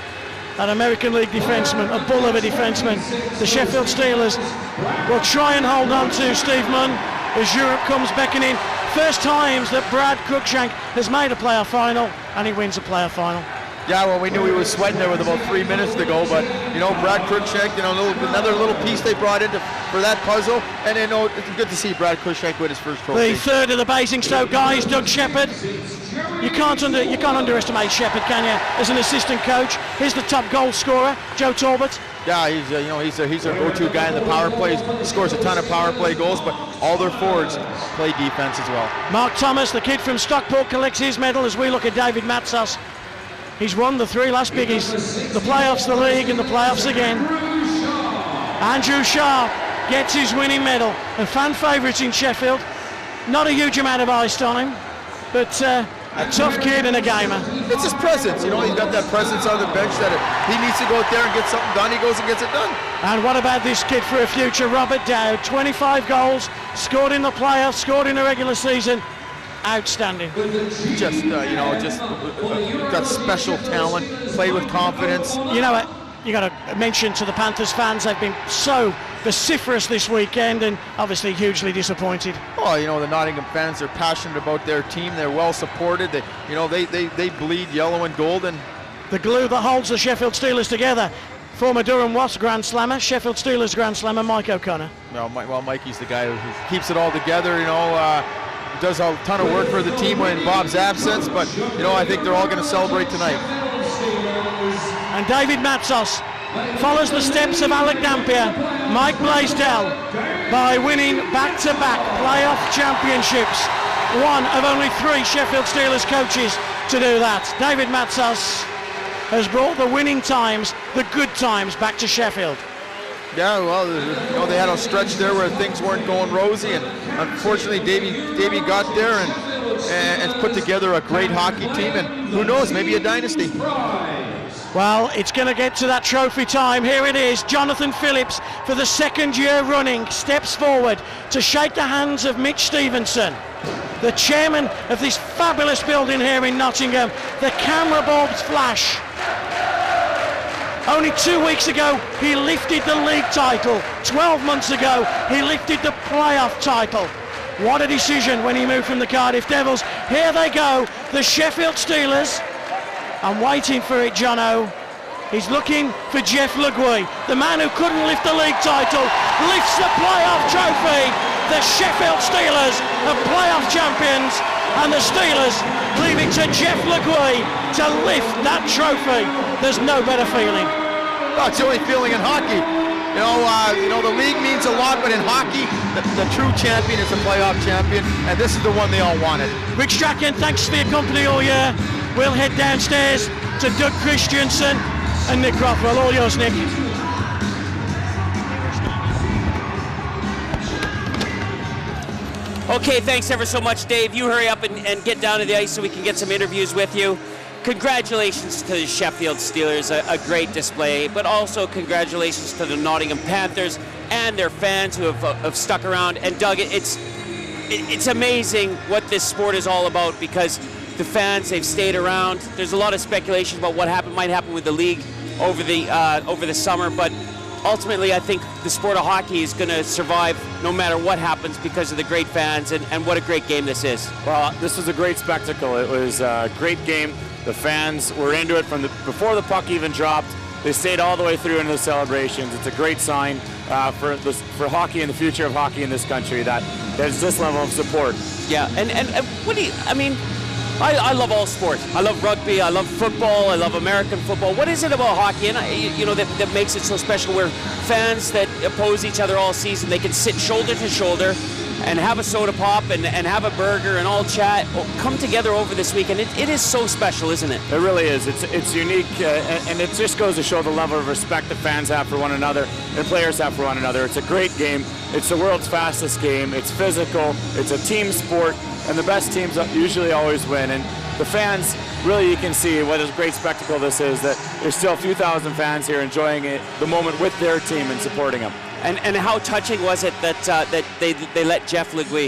an American League defenseman, a bull of a defenseman. The Sheffield Steelers will try and hold on to Steve Munn as Europe comes beckoning. First times that Brad Cruikshank has made a playoff final, and he wins a playoff final. Yeah, well, we knew he was sweating there with about 3 minutes to go, but, you know, Brad Cruikshank, you know, another little piece they brought in for that puzzle, and, you know, it's good to see Brad Cruikshank with his first trophy. The third of the Basingstoke guys, Doug Shepherd. You can't underestimate Shepherd, can you, as an assistant coach? Here's the top goal scorer, Joe Talbot. Yeah, he's our go-to guy in the power plays. He scores a ton of power play goals, but all their forwards play defense as well. Mark Thomas, the kid from Stockport, collects his medal as we look at David Matsos. He's won the 3 last biggies, the playoffs, the league, and the playoffs again. Andrew Sharp gets his winning medal, and fan favourite in Sheffield. Not a huge amount of ice on him, but a tough kid and a gamer. It's his presence, you know, he's got that presence on the bench that he needs to go out there and get something done, he goes and gets it done. And what about this kid for a future, Robert Dowd? 25 goals, scored in the playoffs, scored in the regular season. Outstanding. Just got special talent, played with confidence. You know what? You got to mention to the Panthers fans, they've been so vociferous this weekend and obviously hugely disappointed. Oh, you know, the Nottingham fans are passionate about their team. They're well supported. They bleed yellow and gold. And the glue that holds the Sheffield Steelers together. Former Durham Wasps Grand Slammer, Sheffield Steelers Grand Slammer, Mike O'Connor. Well, Mikey's the guy who keeps it all together, you know. Does a ton of work for the team in Bob's absence, but, you know, I think they're all going to celebrate tonight. And David Matsos follows the steps of Alec Dampier, Mike Blaisdell, by winning back-to-back playoff championships. One of only 3 Sheffield Steelers coaches to do that. David Matsos has brought the winning times, the good times, back to Sheffield. Yeah, well, you know, they had a stretch there where things weren't going rosy, and unfortunately Davey got there and put together a great hockey team, and who knows, maybe a dynasty. Well, it's going to get to that trophy time. Here it is. Jonathan Phillips, for the 2nd year running, steps forward to shake the hands of Mitch Stevenson, the chairman of this fabulous building here in Nottingham. The camera bulbs flash. Only 2 weeks ago, he lifted the league title. 12 months ago, he lifted the playoff title. What a decision when he moved from the Cardiff Devils. Here they go, the Sheffield Steelers. I'm waiting for it, Jono. He's looking for Jeff Legui, the man who couldn't lift the league title, lifts the playoff trophy. The Sheffield Steelers are playoff champions, and the Steelers leave it to Jeff Legui to lift that trophy. There's no better feeling. Oh, it's the only feeling in hockey. You know, the league means a lot, but in hockey, the true champion is a playoff champion, and this is the one they all wanted. Rick Strachan, thanks for your company all year. We'll head downstairs to Doug Christiansen and Nick Rothwell. All yours, Nick. Okay, thanks ever so much, Dave. You hurry up and get down to the ice so we can get some interviews with you. Congratulations to the Sheffield Steelers, a great display, but also congratulations to the Nottingham Panthers and their fans who have stuck around. And Doug, it's amazing what this sport is all about, because the fans, they've stayed around. There's a lot of speculation about what might happen with the league over the summer, but ultimately I think the sport of hockey is going to survive no matter what happens because of the great fans, and what a great game this is. Well, this was a great spectacle. It was a great game. The fans were into it before the puck even dropped. They stayed all the way through into the celebrations. It's a great sign for hockey and the future of hockey in this country that there's this level of support. Yeah, and what do you, I mean, I love all sports. I love rugby, I love football, I love American football. What is it about hockey, and that makes it so special, where fans that oppose each other all season, they can sit shoulder to shoulder and have a soda pop and have a burger and all chat, come together over this weekend. It is so special, isn't it? It really is. It's unique, and it just goes to show the level of respect the fans have for one another and players have for one another. It's a great game. It's the world's fastest game. It's physical. It's a team sport, and the best teams usually always win. And the fans, really, you can see what a great spectacle this is, that there's still a few thousand fans here enjoying the moment with their team and supporting them. And how touching was it that they let Jeff Legui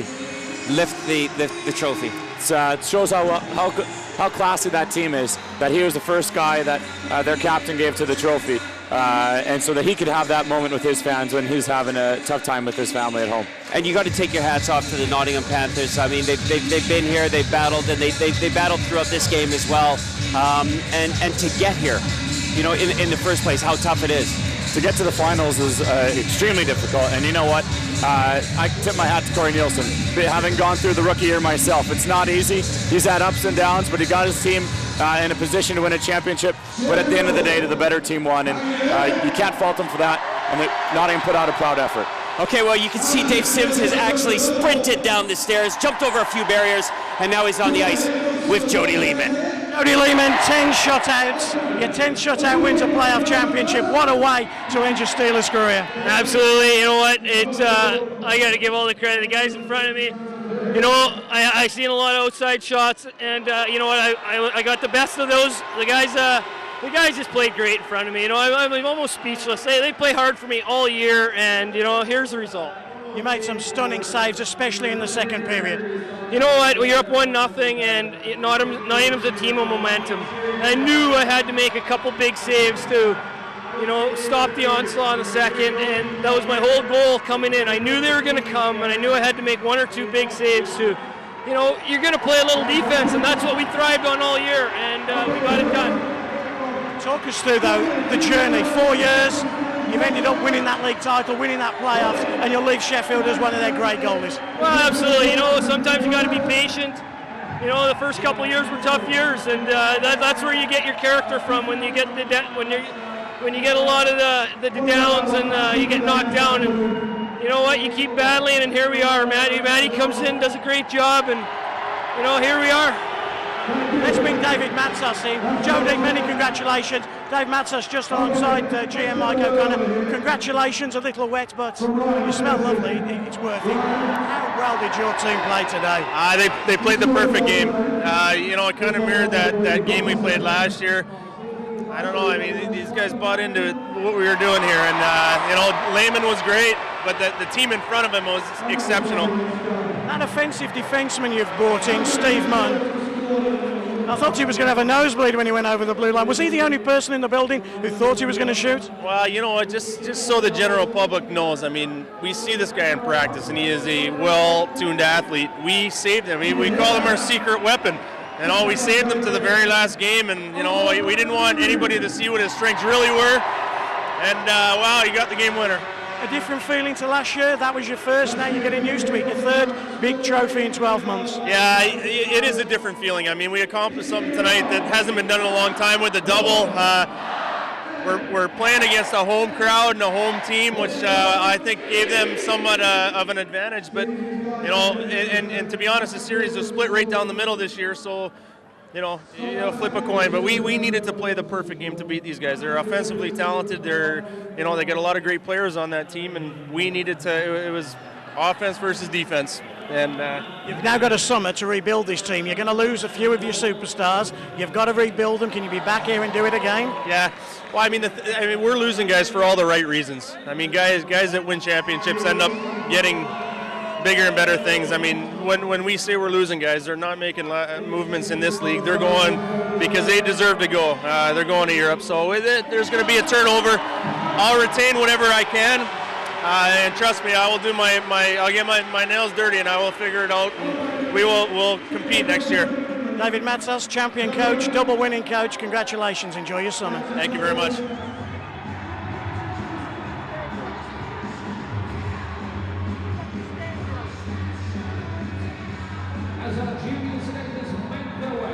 lift the trophy? It shows how classy that team is, that he was the first guy that their captain gave to the trophy, and so that he could have that moment with his fans when he's having a tough time with his family at home. And you got to take your hats off to the Nottingham Panthers. I mean, they've been here, they've battled, and they battled throughout this game as well. And to get here, in the first place, how tough it is. To get to the finals is extremely difficult, and you know what? I tip my hat to Corey Nielsen. Having gone through the rookie year myself, it's not easy. He's had ups and downs, but he got his team in a position to win a championship. But at the end of the day, the better team won, and you can't fault him for that. And Nottingham put out a proud effort. Okay, well, you can see Dave Sims has actually sprinted down the stairs, jumped over a few barriers, and now he's on the ice with Jody Lehman. Jody Lehman, 10 shutouts. Your 10th shutout wins a playoff championship. What a way to end your Steelers career. Absolutely. You know what? I got to give all the credit to the guys in front of me. I seen a lot of outside shots, and you know what? I got the best of those. The guys just played great in front of me. I'm almost speechless. They play hard for me all year, and here's the result. You made some stunning saves, especially in the second period. You know what? Well, you're up 1-0, and Nottingham's a team of momentum. I knew I had to make a couple big saves to, stop the onslaught in the second, and that was my whole goal coming in. I knew they were going to come, and I knew I had to make one or two big saves to, you're going to play a little defense, and that's what we thrived on all year, and we got it done. Talk us through, though, the journey. 4 years. You've ended up winning that league title, winning that playoffs, and you'll leave Sheffield as one of their great goalies. Well, absolutely. Sometimes you got to be patient. The first couple of years were tough years, and that's where you get your character from. When you get when you get a lot of the downs and you get knocked down, and you know what, you keep battling, and here we are. Matty comes in, does a great job, and here we are. Let's bring David Matsos in. Jody, many congratulations. Dave Matsos just alongside GM Mike O'Connor. Congratulations, a little wet, but you smell lovely. It's worth it. How well did your team play today? They played the perfect game. It kind of mirrored that game we played last year. I don't know. I mean, these guys bought into what we were doing here, and Lehman was great, but the team in front of him was exceptional. That offensive defenseman you've brought in, Steve Munn. I thought he was going to have a nosebleed when he went over the blue line. Was he the only person in the building who thought he was going to shoot? Well, you know what, just so the general public knows, I mean, we see this guy in practice, and he is a well-tuned athlete. We saved him. We call him our secret weapon. We saved him to the very last game, and, we didn't want anybody to see what his strengths really were. And, wow, he got the game winner. A different feeling to last year? That was your first, now you're getting used to it. Your third big trophy in 12 months. Yeah, it is a different feeling. I mean, we accomplished something tonight that hasn't been done in a long time with the double. We're playing against a home crowd and a home team, which I think gave them somewhat of an advantage. But, and to be honest, the series was split right down the middle this year, so flip a coin, but we needed to play the perfect game to beat these guys. They're offensively talented. They got a lot of great players on that team, and we needed to. It was offense versus defense. And you've now got a summer to rebuild this team. You're going to lose a few of your superstars. You've got to rebuild them. Can you be back here and do it again? Yeah. Well, I mean, we're losing guys for all the right reasons. I mean, guys that win championships end up getting bigger and better things. I mean, when we say we're losing guys, they're not making movements in this league. They're going because they deserve to go. They're going to Europe. So with it, there's going to be a turnover. I'll retain whatever I can, and trust me, I will do I'll get my nails dirty, and I will figure it out. And we'll compete next year. David Matsos, champion coach, double winning coach. Congratulations. Enjoy your summer. Thank you very much. As our junior selectors make their way